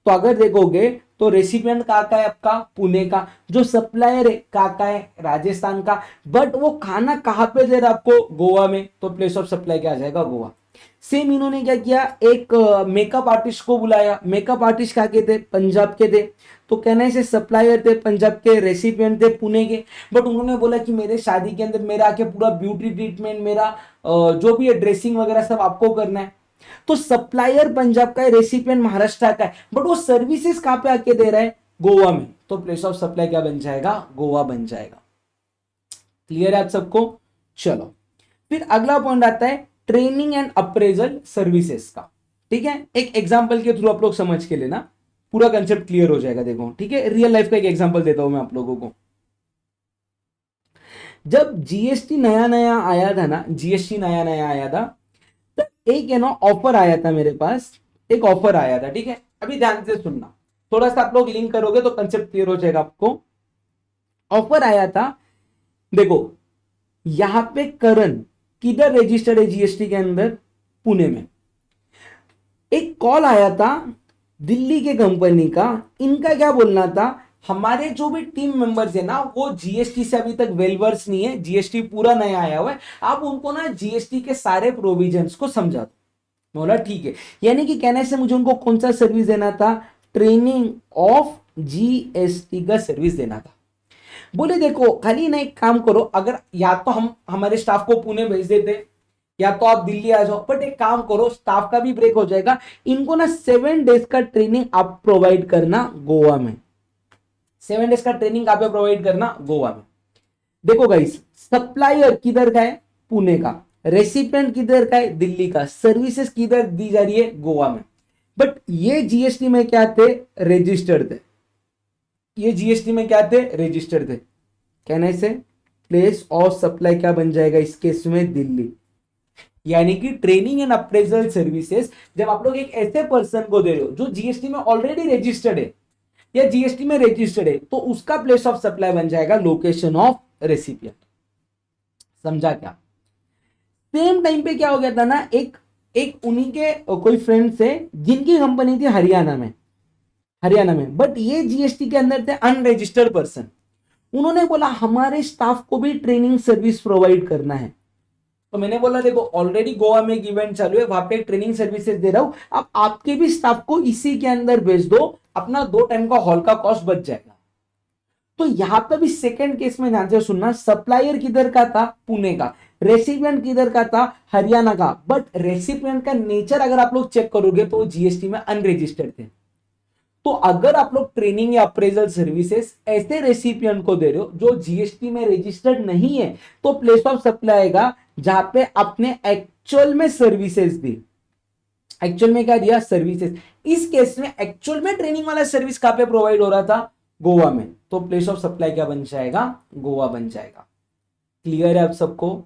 तो अगर देखोगे तो रेसिपिएंट कहाँ का है आपका, पुणे का। जो सप्लायर है कहाँ का है, राजस्थान का। बट वो खाना कहाँ पे दे रहा है आपको, गोवा में, तो प्लेस ऑफ सप्लाई क्या आ जाएगा, गोवा। सेम इन्होंने क्या किया, एक मेकअप आर्टिस्ट को बुलाया। मेकअप आर्टिस्ट कहाँ के थे, पंजाब के थे। तो कहने से सप्लायर थे पंजाब के, रेसिपिएंट थे पुणे के। बट उन्होंने बोला कि मेरे शादी के अंदर मेरा आके पूरा ब्यूटी ट्रीटमेंट, मेरा जो भी है ड्रेसिंग वगैरह सब आपको करना है। तो सप्लायर पंजाब का है, रेसिपिएंट महाराष्ट्र का है, बट वो सर्विसेज कहां पे आके दे रहा है, गोवा में। तो प्लेस ऑफ सप्लाई क्या बन जाएगा, गोवा बन जाएगा। क्लियर है आप सबको। चलो फिर अगला पॉइंट आता है ट्रेनिंग एंड अप्रेजल सर्विसेज का। ठीक है, एक एग्जांपल के थ्रू आप लोग समझ के लेना, पूरा कंसेप्ट क्लियर हो जाएगा। देखो ठीक है, रियल लाइफ का एक एग्जांपल देता हूं मैं आप लोगों को। जब जीएसटी नया नया आया था ना, जीएसटी नया नया आया था, तो एक है ना ऑफर आया था मेरे पास, एक ऑफर आया था। ठीक है, अभी ध्यान से सुनना, थोड़ा सा आप लोग लिंक करोगे तो कंसेप्ट क्लियर हो जाएगा आपको। ऑफर आया था, देखो यहां पे करण किधर रजिस्टर्ड है जीएसटी के अंदर, पुणे में। एक कॉल आया था दिल्ली के कंपनी का, इनका क्या बोलना था, हमारे जो भी टीम मेंबर्स है ना वो जीएसटी से अभी तक वेलवर्स नहीं है, जीएसटी पूरा नया आया हुआ है, आप उनको ना जीएसटी के सारे प्रोविजंस को समझा दो। बोला ठीक है, यानी कि कहने से मुझे उनको कौन सा सर्विस देना था, ट्रेनिंग ऑफ जीएसटी का सर्विस देना था। बोले देखो खाली ना एक काम करो, अगर या तो हम हमारे स्टाफ को पुणे भेज देते या तो आप दिल्ली आ जाओ, बट एक काम करो स्टाफ का भी ब्रेक हो जाएगा, इनको ना 7 डेज का ट्रेनिंग आप प्रोवाइड करना गोवा में। 7 डेज का ट्रेनिंग आप प्रोवाइड करना गोवा में। देखो गाइस, सप्लायर किधर का है, पुणे का। रेसिपिएंट किधर का है, दिल्ली का। सर्विसेज किधर दी जा रही है, गोवा में। बट ये जीएसटी में क्या थे, रजिस्टर्ड थे। ये जीएसटी में क्या थे, रजिस्टर्ड थे। कहने से प्लेस ऑफ सप्लाई क्या बन जाएगा इस केस में, दिल्ली। यानी कि ट्रेनिंग एंड अप्रेजल सर्विसेज जब आप लोग एक ऐसे पर्सन को दे रहे हो जो जीएसटी में ऑलरेडी रजिस्टर्ड है या जीएसटी में रजिस्टर्ड है, तो उसका प्लेस ऑफ सप्लाई बन जाएगा लोकेशन ऑफ रेसिपिएंट। समझा क्या। सेम टाइम पे क्या हो गया था ना, एक उन्हीं के कोई फ्रेंड से जिनकी कंपनी थी हरियाणा में, बट ये जीएसटी के अंदर थे अनरजिस्टर्ड पर्सन। उन्होंने बोला हमारे स्टाफ को भी ट्रेनिंग सर्विस प्रोवाइड करना है। तो मैंने बोला देखो ऑलरेडी गोवा में एक इवेंट चालू है, वहां पे ट्रेनिंग सर्विसेज दे रहा हूं, आप आपके भी स्टाफ को इसी के अंदर भेज दो, अपना 2 टाइम का हॉल का कॉस्ट बच जाएगा। तो यहां पे भी सेकंड केस में ध्यान से सुनना, सप्लायर किधर का था, पुणे का। रेसिपिएंट किधर का था, हरियाणा का। बट रेसिपिएंट का नेचर अगर आप लोग चेक करोगे तो जीएसटी में अनरजिस्टर्ड थे। तो अगर आप लोग ट्रेनिंग या अप्रेजल सर्विसेज ऐसे रेसिपिएंट को दे रहे हो जो जीएसटी में रजिस्टर्ड नहीं है, तो प्लेस ऑफ सप्लाई आएगा जहां पे आपने एक्चुअल में सर्विसेज दी। एक्चुअल में क्या दिया, सर्विसेज। इस केस में एक्चुअल में ट्रेनिंग वाला सर्विस कहां पे प्रोवाइड हो रहा था, गोवा में। तो प्लेस ऑफ सप्लाई क्या बन जाएगा, गोवा बन जाएगा। क्लियर है आप सबको,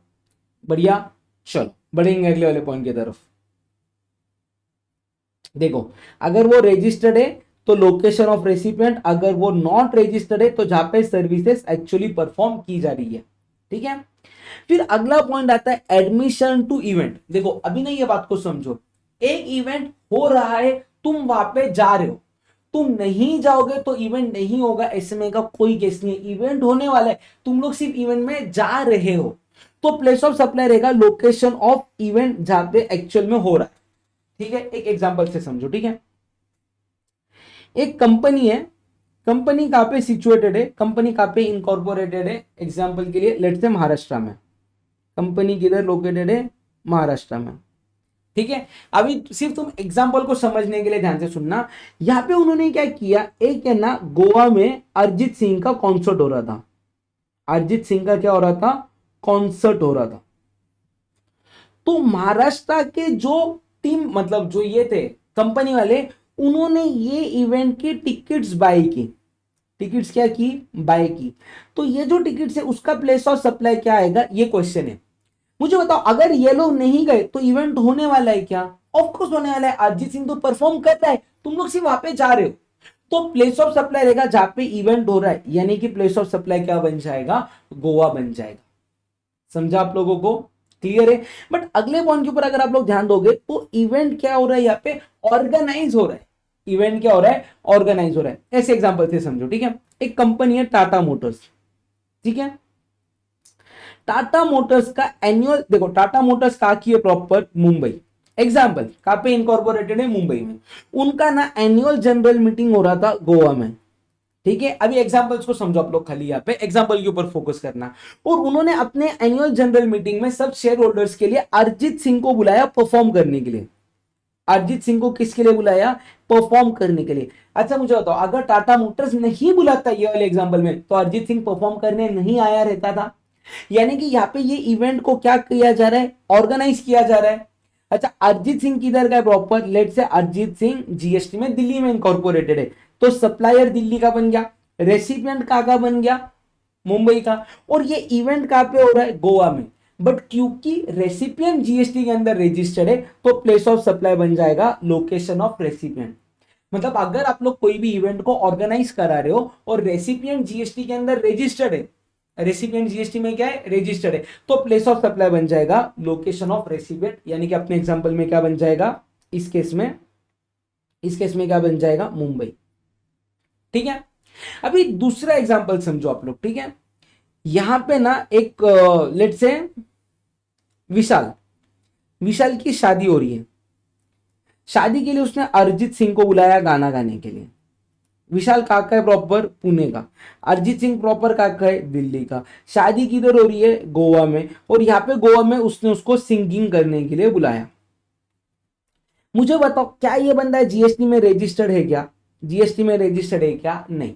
बढ़िया। चलो बढ़ेंगे अगले वाले पॉइंट की तरफ। देखो अगर वो रजिस्टर्ड है तो लोकेशन ऑफ रेसिपिएंट, अगर वो नॉट रजिस्टर्ड है तो जहां पे सर्विसेज एक्चुअली परफॉर्म की जा रही है। ठीक है, फिर अगला पॉइंट आता है एडमिशन टू इवेंट। देखो अभी ना ये बात को समझो, एक इवेंट हो रहा है, तुम वहां पे जा रहे हो, तुम नहीं जाओगे तो इवेंट नहीं होगा, ऐसे में का कोई केस नहीं है। इवेंट होने वाला है, तुम लोग सिर्फ इवेंट में जा रहे हो, तो प्लेस ऑफ सप्लाई रहेगा लोकेशन ऑफ इवेंट जहां पे एक्चुअल में हो रहा है। ठीक है, एक एग्जांपल से समझो। ठीक है, एक कंपनी है, कंपनी कहां पे सिचुएटेड है, कंपनी कहां पे इनकॉर्पोरेटेड है, एग्जांपल के लिए लेट्स से महाराष्ट्र में। कंपनी किधर लोकेटेड है, महाराष्ट्र में। ठीक है, अभी सिर्फ तुम एग्जांपल को समझने के लिए ध्यान से सुनना। यहां पे उन्होंने क्या किया, एक है ना गोवा में अरिजीत सिंह का कॉन्सर्ट हो रहा था। अरिजीत सिंह का क्या हो रहा था, कॉन्सर्ट हो रहा था। तो महाराष्ट्र के जो टीम, मतलब जो ये थे कंपनी वाले, उन्होंने ये इवेंट की टिकट्स बाय की। टिकट्स क्या की, बाय की। तो ये जो टिकट्स है उसका प्लेस ऑफ सप्लाई क्या आएगा, ये क्वेश्चन है। मुझे बताओ अगर ये लोग नहीं गए तो इवेंट होने वाला है क्या, ऑफकोर्स होने वाला है। अरिजीत सिंह तो परफॉर्म कर रहा है, तुम लोग सिर्फ वहां पे जा रहे हो, तो प्लेस ऑफ सप्लाई रहेगा जहां पे इवेंट हो रहा है, यानी कि प्लेस ऑफ सप्लाई क्या बन जाएगा, गोवा बन जाएगा। समझा आप लोगों को, क्लियर है। बट अगले पॉइंट के ऊपर अगर आप लोग ध्यान दोगे तो इवेंट क्या हो रहा है, यहाँ पे ऑर्गेनाइज हो रहा है। इवेंट क्या हो रहा है, ऑर्गेनाइज हो रहा है। ऐसे एग्जांपल से समझो, ठीक है। एक कंपनी है टाटा मोटर्स, ठीक है। टाटा मोटर्स का एनुअल, देखो टाटा मोटर्स कहाँ की है प्रॉपर, मुंबई। एग्जाम्पल कहाँ पे इनकॉर्पोरेटेड है, मुंबई में। उनका ना एनुअल जनरल मीटिंग हो रहा था गोवा में, ठीक है। अभी एग्जांपल्स को समझो आप लोग, खाली यहाँ पे एग्जांपल के ऊपर फोकस करना। और उन्होंने अपने एनुअल जनरल मीटिंग में सब शेयर होल्डर्स के लिए अरिजीत सिंह को बुलाया परफॉर्म करने के लिए। अरिजीत सिंह को किसके लिए बुलाया, परफॉर्म करने के लिए। अच्छा मुझे बताओ, अगर टाटा मोटर्स नहीं बुलाता ये वाले एग्जांपल में, तो अरिजीत सिंह परफॉर्म करने नहीं आया रहता था। यानी कि यहाँ पे ये इवेंट को क्या किया जा रहा है, ऑर्गेनाइज किया जा रहा है। अच्छा अरिजीत सिंह किधर का है प्रॉपर, लेट से अरिजीत सिंह जीएसटी में दिल्ली में इनकॉर्पोरेटेड है, तो सप्लायर दिल्ली का बन गया, रेसिपिएंट कहाँ का बन गया, मुंबई का। और ये इवेंट कहाँ पे हो रहा है, गोवा में। बट क्योंकि रेसिपिएंट जीएसटी के अंदर रजिस्टर्ड है, तो प्लेस ऑफ सप्लाई बन जाएगा लोकेशन ऑफ रेसिपिएंट। मतलब अगर आप लोग कोई भी इवेंट को ऑर्गेनाइज करा रहे हो और रेसिपिएंट जीएसटी के अंदर रजिस्टर्ड है, रेसिपिएंट जीएसटी में क्या है, रजिस्टर्ड है, तो प्लेस ऑफ सप्लाई बन जाएगा लोकेशन ऑफ रेसिपिएंट। यानी कि अपने एग्जांपल में क्या बन जाएगा, इस केस में क्या बन जाएगा, मुंबई, ठीक है। अभी दूसरा एग्जांपल समझो आप लोग, ठीक है। यहां पे ना एक लेट से विशाल विशाल की शादी हो रही है। शादी के लिए उसने अरिजीत सिंह को बुलाया गाना गाने के लिए। विशाल कहाँ का है प्रॉपर, पुणे का। अरिजीत सिंह प्रॉपर कहाँ का है, दिल्ली का। शादी किधर हो रही है, गोवा में। और यहाँ पे गोवा में उसने उसको सिंगिंग करने के लिए बुलाया। मुझे बताओ क्या ये बंदा जीएसटी में रजिस्टर्ड है क्या, जीएसटी में रजिस्टर्ड है क्या, नहीं।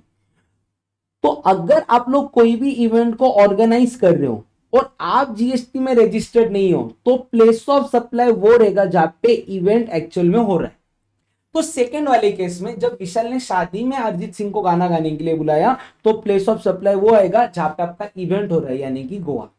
तो अगर आप लोग कोई भी इवेंट को ऑर्गेनाइज कर रहे हो और आप जीएसटी में रजिस्टर्ड नहीं हो, तो प्लेस ऑफ सप्लाई वो रहेगा जहां पे इवेंट एक्चुअल में हो रहा है। तो सेकंड वाले केस में जब विशाल ने शादी में अरिजीत सिंह को गाना गाने के लिए बुलाया, तो प्लेस ऑफ सप्लाई वो आएगा जहां पे आपका इवेंट हो रहा है, यानी कि गोवा।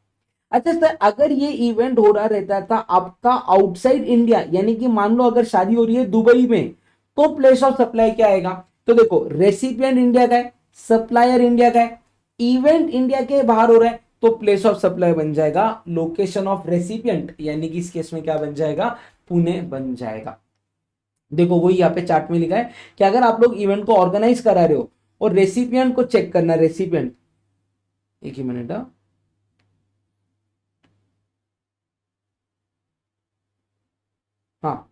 अच्छा सर, अगर ये इवेंट हो रहा रहता था आपका आउटसाइड इंडिया, यानी कि मान लो अगर शादी हो रही है दुबई में, तो प्लेस ऑफ सप्लाई क्या आएगा। तो देखो रेसिपिएंट इंडिया का है, सप्लायर इंडिया का है, इवेंट इंडिया के बाहर हो रहा है, तो प्लेस ऑफ सप्लाई बन जाएगा लोकेशन ऑफ रेसिपिएंट, यानी कि इस केस में क्या बन जाएगा, पुणे बन जाएगा। देखो वही यहाँ पे चार्ट में लिखा है कि अगर आप लोग इवेंट को ऑर्गेनाइज करा रहे हो और रेसिपिएंट को चेक करना, रेसिपिएंट, एक ही मिनट, हाँ,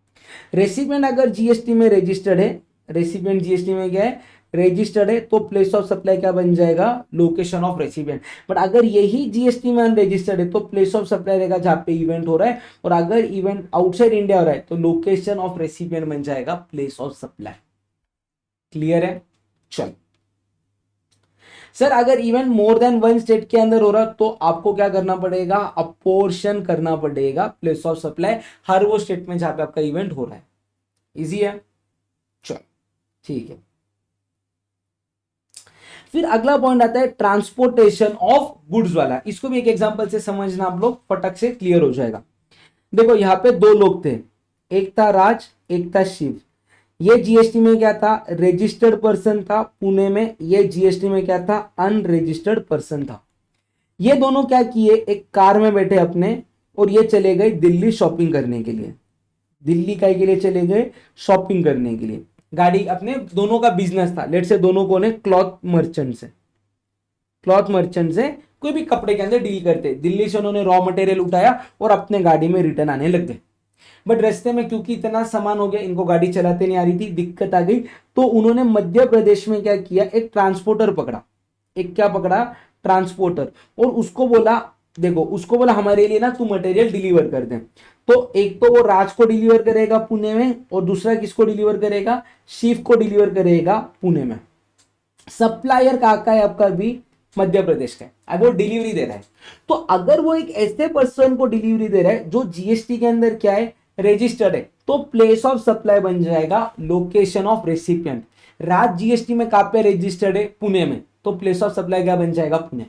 रेसिपिएंट अगर जीएसटी में रजिस्टर्ड है, रेसिपिएंट जीएसटी में क्या है, रजिस्टर्ड है, तो प्लेस ऑफ सप्लाई क्या बन जाएगा, लोकेशन ऑफ रेसिपिएंट। बट अगर यही जीएसटी में अनरजिस्टर्ड है, तो प्लेस ऑफ सप्लाई रहेगा जहां पे इवेंट हो रहा है। और अगर इवेंट आउटसाइड इंडिया हो रहा है, तो लोकेशन ऑफ रेसिपिएंट बन जाएगा प्लेस ऑफ सप्लाई। क्लियर है, चल। सर अगर event more than one state के अंदर हो रहा, तो आपको क्या करना पड़ेगा, अपोर्शन करना पड़ेगा प्लेस ऑफ सप्लाई हर वो स्टेट में जहां पे आपका इवेंट हो रहा है। इजी है, चल ठीक है। फिर अगला पॉइंट आता है ट्रांसपोर्टेशन ऑफ गुड्स वाला। इसको भी एक एग्जांपल से समझना आप लोग, फटक से क्लियर हो जाएगा। देखो यहाँ पे दो लोग थे, एक था राज, एक था शिव। ये जीएसटी में क्या था, रजिस्टर्ड पर्सन था पुणे में। ये जीएसटी में क्या था, अनरजिस्टर्ड पर्सन था। ये दोनों क्या किए, एक कार में बैठे अपने, और ये चले गए दिल्ली शॉपिंग करने के लिए। दिल्ली का के लिए चले गए, शॉपिंग करने के लिए। गाड़ी अपने दोनों का बिजनेस था, लेट से दोनों को ने क्लॉथ मर्चेंट से कोई भी कपड़े के अंदर डील करते। दिल्ली से उन्होंने रॉ मटेरियल उठाया और अपने गाड़ी में रिटर्न आने लग गए। बट रास्ते में क्योंकि इतना सामान हो गया, इनको गाड़ी चलाते नहीं आ रही थी, दिक्कत आ गई, तो उन्होंने मध्य प्रदेश में क्या किया, एक ट्रांसपोर्टर पकड़ा। एक क्या पकड़ा, ट्रांसपोर्टर। और उसको बोला, देखो उसको बोला हमारे लिए ना तू मटेरियल डिलीवर कर दे। तो एक तो वो राज को डिलीवर करेगा पुणे में, और दूसरा किसको डिलीवर करेगा, शिव को डिलीवर करेगा पुणे में। सप्लायर का है आपका भी मध्य प्रदेश का है, अब वो डिलीवरी दे रहा है। तो अगर वो एक ऐसे पर्सन को डिलीवरी दे रहा है जो जीएसटी के अंदर क्या है, रजिस्टर्ड है, तो प्लेस ऑफ सप्लाई बन जाएगा location of recipient. Raj GST में कहां पे रजिस्टर्ड है, पुणे में, तो प्लेस ऑफ सप्लाई क्या बन जाएगा, पुणे।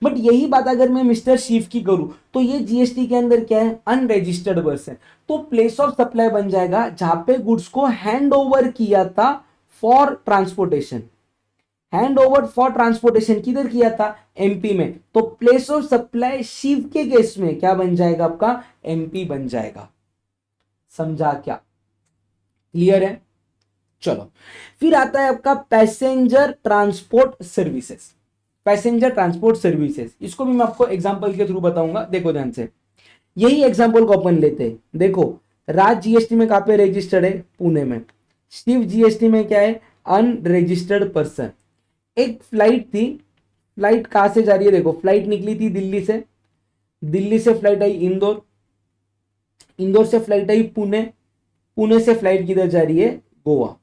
बट यही बात अगर मैं मिस्टर शिव की करूं, तो ये जीएसटी के अंदर क्या है, अनरजिस्टर्ड पर्सन, तो प्लेस ऑफ सप्लाई बन जाएगा जहां पे गुड्स को हैंड ओवर किया था for transportation. Hand over for transportation किधर किया था, एमपी में, तो प्लेस ऑफ सप्लाई शिव के केस में क्या बन जाएगा आपका, एमपी बन जाएगा। समझा क्या, क्लियर है, चलो, फिर आता है आपका passenger transport services. Passenger transport services, इसको भी मैं आपको एग्जांपल के थ्रू बताऊंगा। देखो ध्यान से, यही एग्जांपल को अपन लेते हैं। देखो, राज जीएसटी में कहां पे रजिस्टर्ड है? पुणे में। शिव जीएसटी में क्या है? Unregistered person. एक फ्लाइट थी, फ्लाइट कहां से जा रही है? देखो, फ्लाइट निकली थी दिल्ली से, दिल्ली से फ्लाइट आई इंदौर, इंदौर से फ्लाइट आई पुणे, पुणे से फ्लाइट किधर जा रही है? गोवा।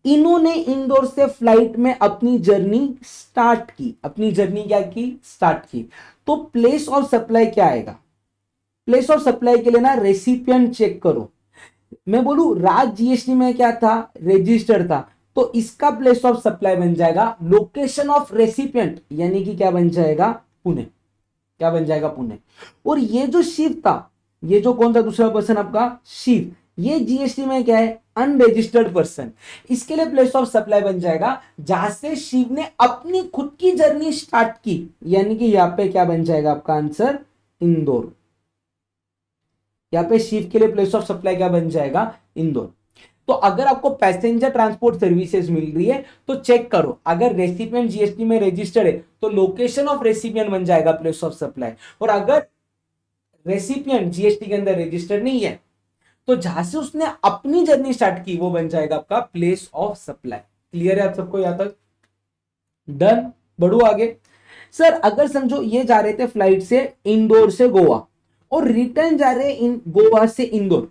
इन्होंने इंदौर से फ्लाइट में अपनी जर्नी स्टार्ट की। अपनी जर्नी क्या की? स्टार्ट की। तो प्लेस ऑफ सप्लाई क्या आएगा? प्लेस ऑफ सप्लाई के लिए ना रेसिपिएंट चेक करो। मैं बोलूं राज जीएसटी में क्या था? रजिस्टर्ड था, तो इसका प्लेस ऑफ सप्लाई बन जाएगा लोकेशन ऑफ रेसिपिएंट, यानी कि क्या बन जाएगा? पुणे। क्या बन जाएगा? पुणे। और ये जो शिव था, ये जो कौन सा दूसरा पर्सन आपका? शिव, ये जीएसटी में क्या है? Unregistered person. इसके लिए प्लेस ऑफ सप्लाई बन जाएगा जहां से शिव ने अपनी खुद की जर्नी स्टार्ट की, यानी कि यहां पे क्या बन जाएगा आपका आंसर? इंदौर। यहां पे शिव के लिए प्लेस ऑफ सप्लाई क्या बन जाएगा? इंदौर। तो अगर आपको पैसेंजर ट्रांसपोर्ट सर्विसेज मिल रही है तो चेक करो, अगर रेसिपिएंट जीएसटी में रजिस्टर्ड है तो लोकेशन ऑफ रेसिपिएंट बन जाएगा प्लेस ऑफ सप्लाई, और अगर रेसिपिएंट जीएसटी के अंदर रजिस्टर्ड नहीं है तो जहां से उसने अपनी जर्नी स्टार्ट की वो बन जाएगा आपका प्लेस ऑफ सप्लाई। क्लियर है आप सबको यहां तक? डन। बढ़ो आगे। सर अगर समझो ये जा रहे थे फ्लाइट से इंदौर से गोवा और रिटर्न जा रहे इन गोवा से इंदौर,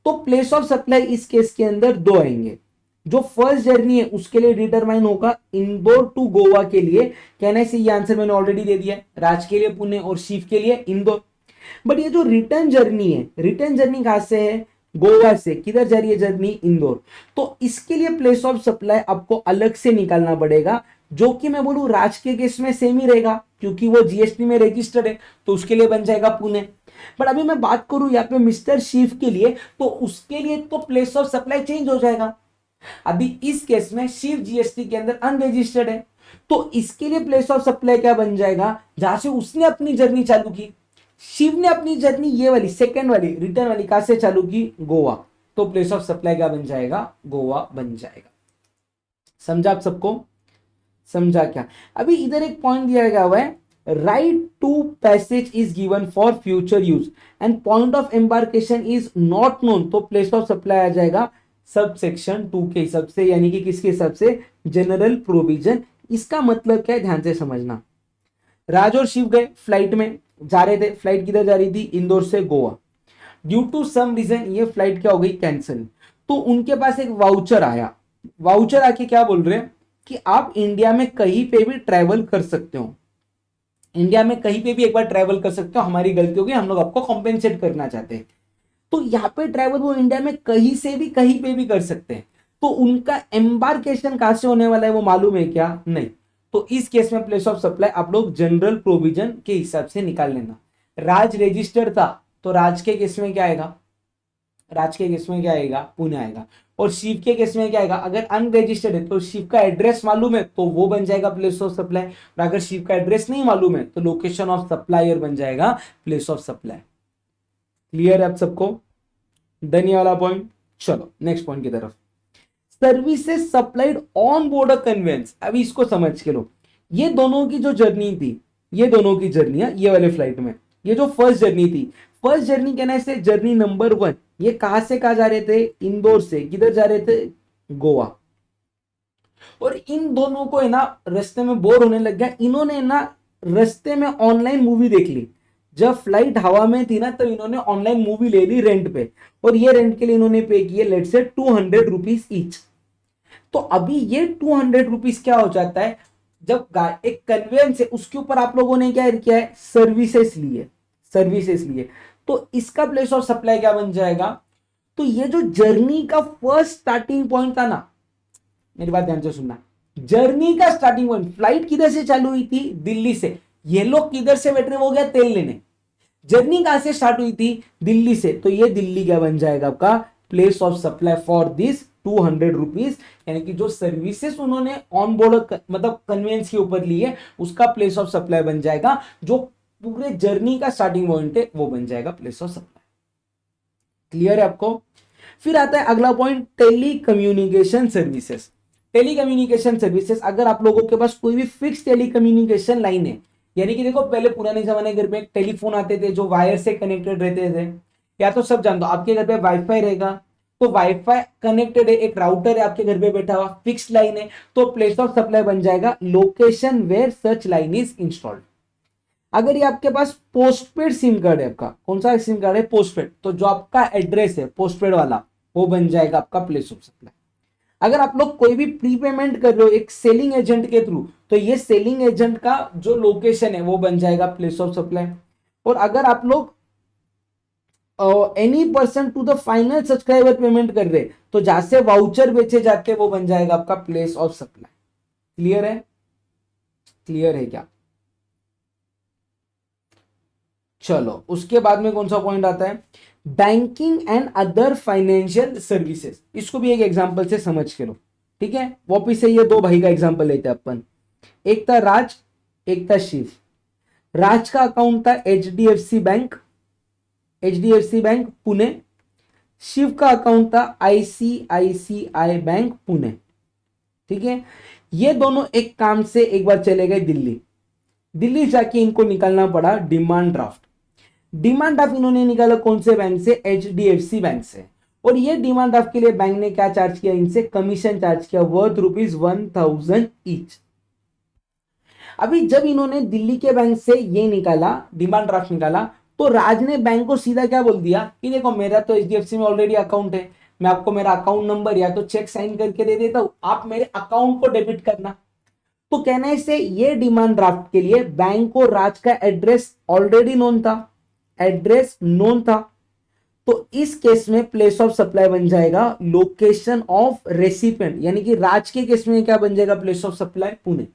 तो प्लेस ऑफ सप्लाई इस केस के अंदर दो आएंगे। जो फर्स्ट जर्नी है उसके लिए डिटरमाइन होगा इंदौर टू गोवा के लिए, कहने से ये आंसर मैंने ऑलरेडी दे दिया है, राज के लिए पुणे और शिव के लिए इंदौर। बट ये जो रिटर्न जर्नी है, रिटर्न जर्नी कहां से है? गोवा से। किधर जा रही है जर्नी? इंदौर। तो इसके लिए प्लेस ऑफ सप्लाई आपको अलग से निकालना पड़ेगा, जो कि मैं बोलूं राज के केस में सेम ही रहेगा क्योंकि वो जीएसटी में रजिस्टर्ड है, तो उसके लिए बन जाएगा पुणे। पर अभी मैं बात करूं यहाँ पे मिस्टर शिव के लिए, तो उसके लिए तो प्लेस ऑफ सप्लाई चेंज हो जाएगा। अभी इस केस में शिव जीएसटी के अंदर अनरजिस्टर्ड है, तो इसके लिए प्लेस ऑफ सप्लाई क्या बन जाएगा? जहां से उसने अपनी जर्नी चालू की। शिव ने अपनी जर्नी ये वाली सेकंड वाली रिटर्न वाली कहां से चालू की? गोवा। तो प्लेस ऑफ सप्लाई क्या बन जाएगा? गोवा बन जाएगा। समझा आप सबको? समझा क्या? अभी इधर एक पॉइंट दिया गया हुआ है, right to passage is given for future use and point of embarkation is not known, तो प्लेस ऑफ सप्लाई आ जाएगा सब सेक्शन 2 के हिसाब से, यानी कि किसके हिसाब से? General provision. इसका मतलब क्या है ध्यान से समझना। राज और शिव गए फ्लाइट में, जा रहे थे, फ्लाइट किधर जा रही थी? इंदौर से Goa. Due to some reason ये फ्लाइट क्या हो गई? कैंसिल। तो उनके पास एक वाउचर आया, वाउचर आके क्या बोल रहे हैं कि आप इंडिया में कहीं पे भी ट्रैवल कर सकते हो, इंडिया में कहीं पे भी एक बार ट्रैवल कर सकते हो, हमारी गलती होगी, हम लोग आपको कॉम्पेंसेट करना चाहते हैं। तो यहाँ पे ट्रैवल वो इंडिया में कहीं से भी कहीं पे भी कर सकते हैं। तो उनका एम्बार्केशन कहां से होने वाला है वो मालूम है क्या? नहीं। तो इस केस में प्लेस ऑफ सप्लाई आप लोग जनरल प्रोविजन के हिसाब से निकाल लेना। राज रजिस्टर्ड था तो राज के केस में क्या आएगा? राज के केस में क्या आएगा? पुणे आएगा। और शिव के केस में क्या आएगा? अगर अनरजिस्टर्ड है तो शिव का एड्रेस मालूम है तो वो बन जाएगा प्लेस ऑफ सप्लाई, और अगर शिव का एड्रेस नहीं मालूम है तो लोकेशन ऑफ सप्लायर बन जाएगा प्लेस ऑफ सप्लाई। क्लियर है आप सबको? डन ये वाला पॉइंट। चलो नेक्स्ट पॉइंट की तरफ। Services supplied on board conveyance. अभी इसको समझ के लो, ये दोनों की जो जर्नी थी, ये दोनों की जर्नी है ये वाले फ्लाइट में, ये जो फर्स्ट जर्नी थी, फर्स्ट जर्नी कहने से जर्नी नंबर 1, ये कहां से कहां जा रहे थे? इंदौर से। किधर जा रहे थे? गोवा। और इन दोनों को है ना रास्ते में बोर होने लग गया, इन्होंने ना रास्ते में ऑनलाइन मूवी देख ली। जब फ्लाइट हवा में थी ना तो इन्होंने ऑनलाइन मूवी ले ली रेंट पे, और ये रेंट के लिए इन्होंने पे किए लेट से 200 रुपीज ईच। तो अभी ये 200 रुपीज क्या हो जाता है? जब एक कन्वेंस है उसके ऊपर आप लोगों ने क्या किया है? सर्विसेज लिए, सर्विसेज लिए। तो इसका प्लेस ऑफ सप्लाई क्या बन जाएगा? तो ये जो जर्नी का फर्स्ट स्टार्टिंग पॉइंट था ना, मेरी बात ध्यान से सुनना, जर्नी का स्टार्टिंग पॉइंट फ्लाइट किधर से चालू हुई थी? दिल्ली से। ये लोग किधर से बैठ रहे? हो गया तेल लेने। जर्नी कहां से स्टार्ट हुई थी? दिल्ली से। तो ये दिल्ली क्या बन जाएगा आपका? Place of supply for this 200 rupees, यानी कि जो सर्विसेज उन्होंने ऑन बोर्ड मतलब कन्वेंस के ऊपर ली है उसका प्लेस ऑफ सप्लाई बन जाएगा, जो पूरे जर्नी का स्टार्टिंग पॉइंट है वो बन जाएगा प्लेस ऑफ सप्लाई। क्लियर है आपको? फिर आता है अगला point, telecommunication services. Telecommunication services, अगर आप लोगों के पास कोई भी फिक्स टेली कम्युनिकेशन लाइन है, यानी कि देखो पहले पुराने जमाने घर में टेलीफोन आते थे जो वायर से कनेक्टेड रहते थे, या तो सब जानते हो आपके घर पे वाईफाई रहेगा, तो वाईफाई कनेक्टेड है, एक राउटर है आपके घर पे बैठा हुआ, फिक्स लाइन है, तो प्लेस ऑफ सप्लाई बन जाएगा location where such line is installed. अगर ये आपके पास पोस्टपेड सिम कार्ड है, आपका कौन सा सिम कार्ड है, पोस्टपेड, तो जो आपका एड्रेस है पोस्टपेड वाला वो बन जाएगा आपका प्लेस ऑफ सप्लाई। अगर आप लोग कोई भी प्रीपेमेंट कर रहे हो एक सेलिंग एजेंट के थ्रू, तो ये सेलिंग एजेंट का जो लोकेशन है वो बन जाएगा प्लेस ऑफ सप्लाई। और अगर आप लोग any person to the final subscriber payment कर रहे, तो जहां से वाउचर बेचे जाते हैं वो बन जाएगा आपका प्लेस ऑफ सप्लाई। क्लियर है? क्लियर है क्या? चलो उसके बाद में कौन सा पॉइंट आता है, banking and other financial services. इसको भी एक एग्जांपल से समझ के लो, ठीक है। वापिस से ये दो भाई का एग्जांपल लेते हैं अपन, एक था राज, एक था शिव। राज का अकाउंट था HDFC bank, HDFC bank Pune. Shiv का अकाउंट था आईसीआईसीआई बैंक पुणे, ठीक है। ये दोनों एक काम से एक बार चले गए दिल्ली। दिल्ली जाके इनको निकालना पड़ा डिमांड ड्राफ्ट। डिमांड ड्राफ्ट इन्होंने निकाला कौन से बैंक से, एचडीएफसी बैंक से। और ये डिमांड ड्राफ्ट के लिए बैंक ने क्या चार्ज किया, इनसे कमीशन चार्ज किया वर्थ ₹1000 ईच। अभी जब इन्होंने दिल्ली के बैंक से ये निकाला, डिमांड ड्राफ्ट निकाला, तो राज ने बैंक को सीधा क्या बोल दिया कि देखो मेरा तो एचडीएफसी में ऑलरेडी अकाउंट है, मैं आपको मेरा अकाउंट नंबर या तो चेक साइन करके दे देता हूं, आप मेरे अकाउंट को डेबिट करना। तो कहने से ये डिमांड ड्राफ्ट के लिए बैंक को राज का एड्रेस ऑलरेडी नोन था, एड्रेस नोन था। तो इस केस में प्लेस ऑफ सप्लाई बन जाएगा लोकेशन ऑफ रेसिपिएंट, यानी कि राज के केस में क्या बन जाएगा, place of supply Pune.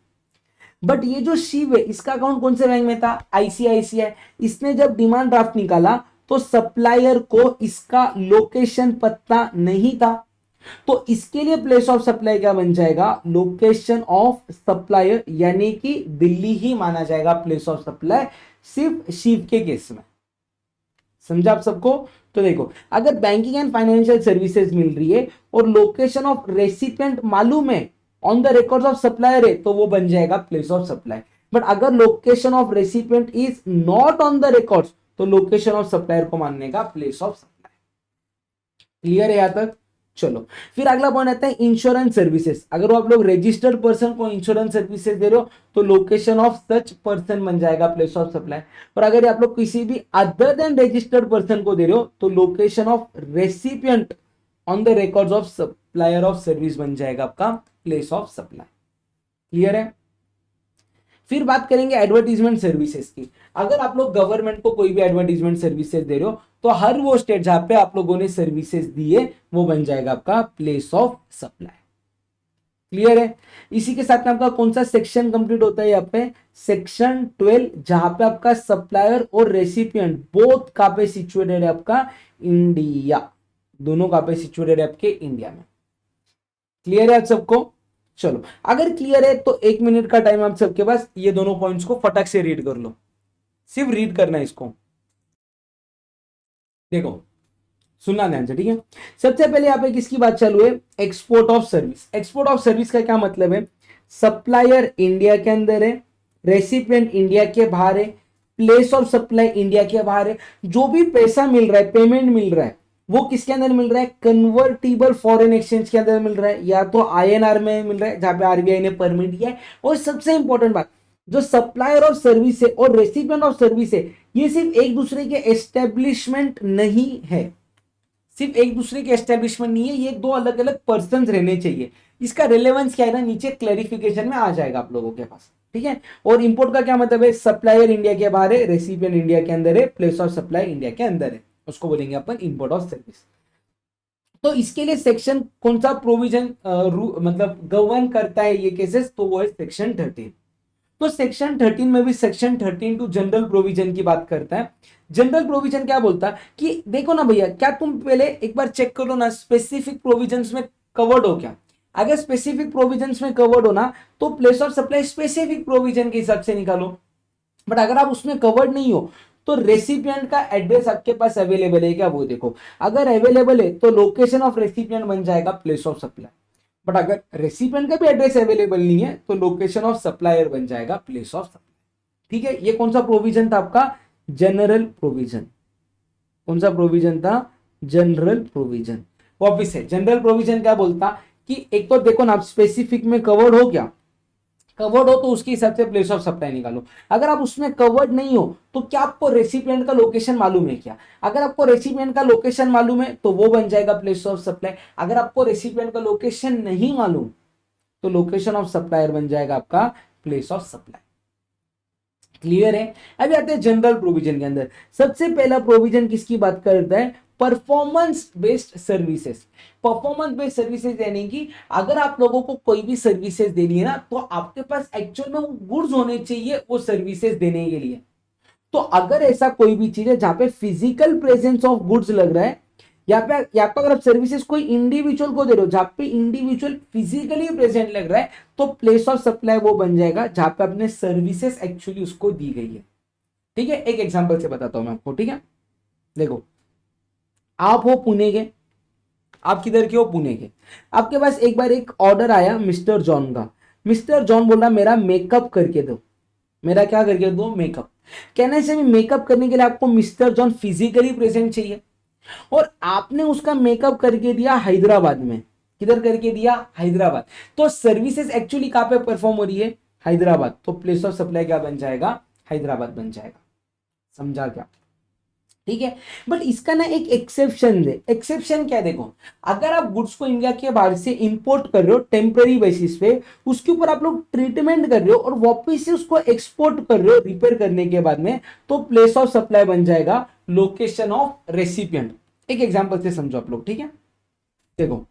But ये जो शिव है इसका अकाउंट कौन से बैंक में था, आईसीआईसीआई। इसने जब डिमांड ड्राफ्ट निकाला तो सप्लायर को इसका लोकेशन पता नहीं था, तो इसके लिए प्लेस ऑफ सप्लाई क्या बन जाएगा, लोकेशन ऑफ सप्लायर, यानी कि दिल्ली ही माना जाएगा प्लेस ऑफ सप्लाई सिर्फ शिव के केस में। समझा आप सबको? तो देखो अगर बैंकिंग एंड फाइनेंशियल सर्विसेज मिल रही है और लोकेशन ऑफ रेसिपिएंट मालूम है, on the records of supplier है, तो वो बन जाएगा प्लेस ऑफ सप्लाई। बट अगर location of recipient is not on the records, तो लोकेशन ऑफ सप्लायर को मानने का प्लेस ऑफ सप्लाई। क्लियर है यहां तक? चलो फिर अगला पॉइंट आता है इंश्योरेंस सर्विसेज। अगर आप लोग रजिस्टर्ड पर्सन को इंश्योरेंस सर्विसेज दे रहे हो, तो लोकेशन ऑफ सच पर्सन बन जाएगा प्लेस ऑफ सप्लाई। और अगर आप लोग किसी भी अदर देन रजिस्टर्ड पर्सन को दे रहे हो, तो location of recipient on the records of supplier of service बन जाएगा आपका प्लेस ऑफ सप्लाई। क्लियर है? फिर बात करेंगे एडवर्टीजमेंट सर्विसेज की। अगर आप लोग गवर्नमेंट को कोई भी एडवर्टीजमेंट सर्विसेज दे रहे हो, तो हर वो स्टेट जहां पे आप लोगों ने सर्विसेज दी है वो बन जाएगा आपका प्लेस ऑफ सप्लाई। क्लियर है? इसी के साथ में आपका कौन सा सेक्शन कंप्लीट होता है यहाँ पे, सेक्शन 12, जहां पे आपका सप्लायर और रेसिपिएंट बोथ कहां पे सिचुएटेड है, आपका इंडिया, दोनों कहां पे सिचुएटेड है आपके इंडिया में। क्लियर है आप सबको? चलो अगर क्लियर है तो 1 मिनट का टाइम आप सबके पास, ये दोनों पॉइंट्स को फटाक से रीड कर लो, सिर्फ रीड करना है इसको। देखो सुनना ध्यान से, ठीक है। सबसे पहले यहाँ पे किसकी बात चालू है, export of service. Export of service का क्या मतलब है, सप्लायर इंडिया के अंदर है, रेसिपिएंट इंडिया के बाहर है, प्लेस ऑफ सप्लाई इंडिया के बाहर है। जो भी पैसा मिल रहा है, पेमेंट मिल रहा है, वो किसके अंदर मिल रहा है, कन्वर्टिबल फॉरेन एक्सचेंज के अंदर मिल रहा है, या तो आईएनआर में मिल रहा है जहां पे आरबीआई ने परमिट दिया है। और सबसे इंपॉर्टेंट बात, जो सप्लायर ऑफ सर्विस है और रेसिपिएंट ऑफ सर्विस है, ये सिर्फ एक दूसरे के एस्टेब्लिशमेंट नहीं है, सिर्फ एक दूसरे के एस्टेब्लिशमेंट नहीं है, ये दो अलग अलग पर्सन रहने चाहिए। इसका रिलेवेंस क्या है ना, नीचे क्लैरिफिकेशन में आ जाएगा आप लोगों के पास, ठीक है। और इंपोर्ट का क्या मतलब है, सप्लायर इंडिया के बाहर है, रेसिपिएंट इंडिया के अंदर है, प्लेस ऑफ सप्लाई इंडिया के अंदर है, उसको बोलेंगे अपन इंपोर्ट ऑफ सर्विस। तो इसके लिए सेक्शन कौन सा प्रोविजन मतलब गवर्न करता है ये केसेस, तो वो है सेक्शन 13। तो सेक्शन 13 में भी सेक्शन 13 टू जनरल प्रोविजन की बात करता है। जनरल प्रोविजन क्या बोलता है कि देखो ना भैया, क्या तुम पहले एक बार चेक करो ना स्पेसिफिक प्रोविजंस में कवर्ड हो क्या। अगर स्पेसिफिक प्रोविजंस में कवर्ड हो ना, तो place of supply specific provision के हिसाब से निकालो। बट अगर आप उसमें कवर्ड नहीं हो, तो रेसिपिएंट का एड्रेस आपके पास अवेलेबल है क्या वो देखो। अगर अवेलेबल है तो लोकेशन ऑफ रेसिपिएंट बन जाएगा प्लेस ऑफ सप्लाई, बट अगर रेसिपिएंट का भी एड्रेस अवेलेबल नहीं है तो लोकेशन ऑफ सप्लायर बन जाएगा प्लेस ऑफ सप्लाई। ठीक है, ये कौन सा प्रोविजन था आपका, जनरल प्रोविजन। कौन सा प्रोविजन था, जनरल प्रोविजन। वापिस है, जनरल प्रोविजन क्या बोलता कि एक तो देखो ना आप स्पेसिफिक में कवर्ड हो क्या, कवर्ड हो तो उसके हिसाब से प्लेस ऑफ सप्लाई निकालो। अगर आप उसमें कवर्ड नहीं हो तो क्या आपको रेसिपिएंट का लोकेशन मालूम है क्या, अगर आपको रेसिपिएंट का लोकेशन मालूम है तो वो बन जाएगा प्लेस ऑफ सप्लाई। अगर आपको रेसिपिएंट का लोकेशन नहीं मालूम तो लोकेशन ऑफ सप्लायर बन जाएगा आपका प्लेस ऑफ सप्लाई। क्लियर है। अभी आते हैं जनरल प्रोविजन के अंदर। सबसे पहला प्रोविजन किसकी बात करता है, performance based services. Performance based services यानी कि अगर आप लोगों को कोई भी सर्विसेज देनी है ना तो आपके पास एक्चुअल में वो गुड्स होने चाहिए वो सर्विसेज देने के लिए। तो अगर ऐसा कोई भी चीज है जहां पे फिजिकल प्रेजेंस ऑफ गुड्स लग रहा है, यहाँ पे अगर आप सर्विसेज कोई इंडिविजुअल को दे रहे हो जहां पे इंडिविजुअल फिजिकली प्रेजेंट लग रहा है तो प्लेस ऑफ सप्लाई वो बन जाएगा जहां पे अपने सर्विसेज एक्चुअली उसको दी गई है। ठीक है, एक एग्जांपल से बताता हूं मैं आपको। ठीक है, देखो आप हो पुणे के, आप किधर के हो, पुणे के। आपके पास एक बार एक ऑर्डर आया मिस्टर जॉन का। मिस्टर जॉन बोल रहा मेरा मेकअप करके दो, मेरा क्या करके दो, मेकअप। कहने से भी मेकअप करने के लिए आपको मिस्टर जॉन फिजिकली प्रेजेंट चाहिए और आपने उसका मेकअप करके दिया हैदराबाद में। किधर करके दिया, हैदराबाद। तो सर्विसेज एक्चुअली कहां पे परफॉर्म हो रही है, हैदराबाद। तो प्लेस ऑफ सप्लाई क्या बन जाएगा, हैदराबाद बन जाएगा। समझा क्या, ठीक है। बट इसका ना एक एक्सेप्शन है। एक्सेप्शन क्या है, देखो अगर आप गुड्स को इंडिया के बाहर से इंपोर्ट कर रहे हो टेम्पररी बेसिस पे, उसके ऊपर आप लोग ट्रीटमेंट कर रहे हो और वापस से उसको एक्सपोर्ट कर रहे हो रिपेयर करने के बाद में, तो प्लेस ऑफ सप्लाई बन जाएगा लोकेशन ऑफ रेसिपिएंट। एक एग्जांपल से समझो आप लोग। ठीक है, देखो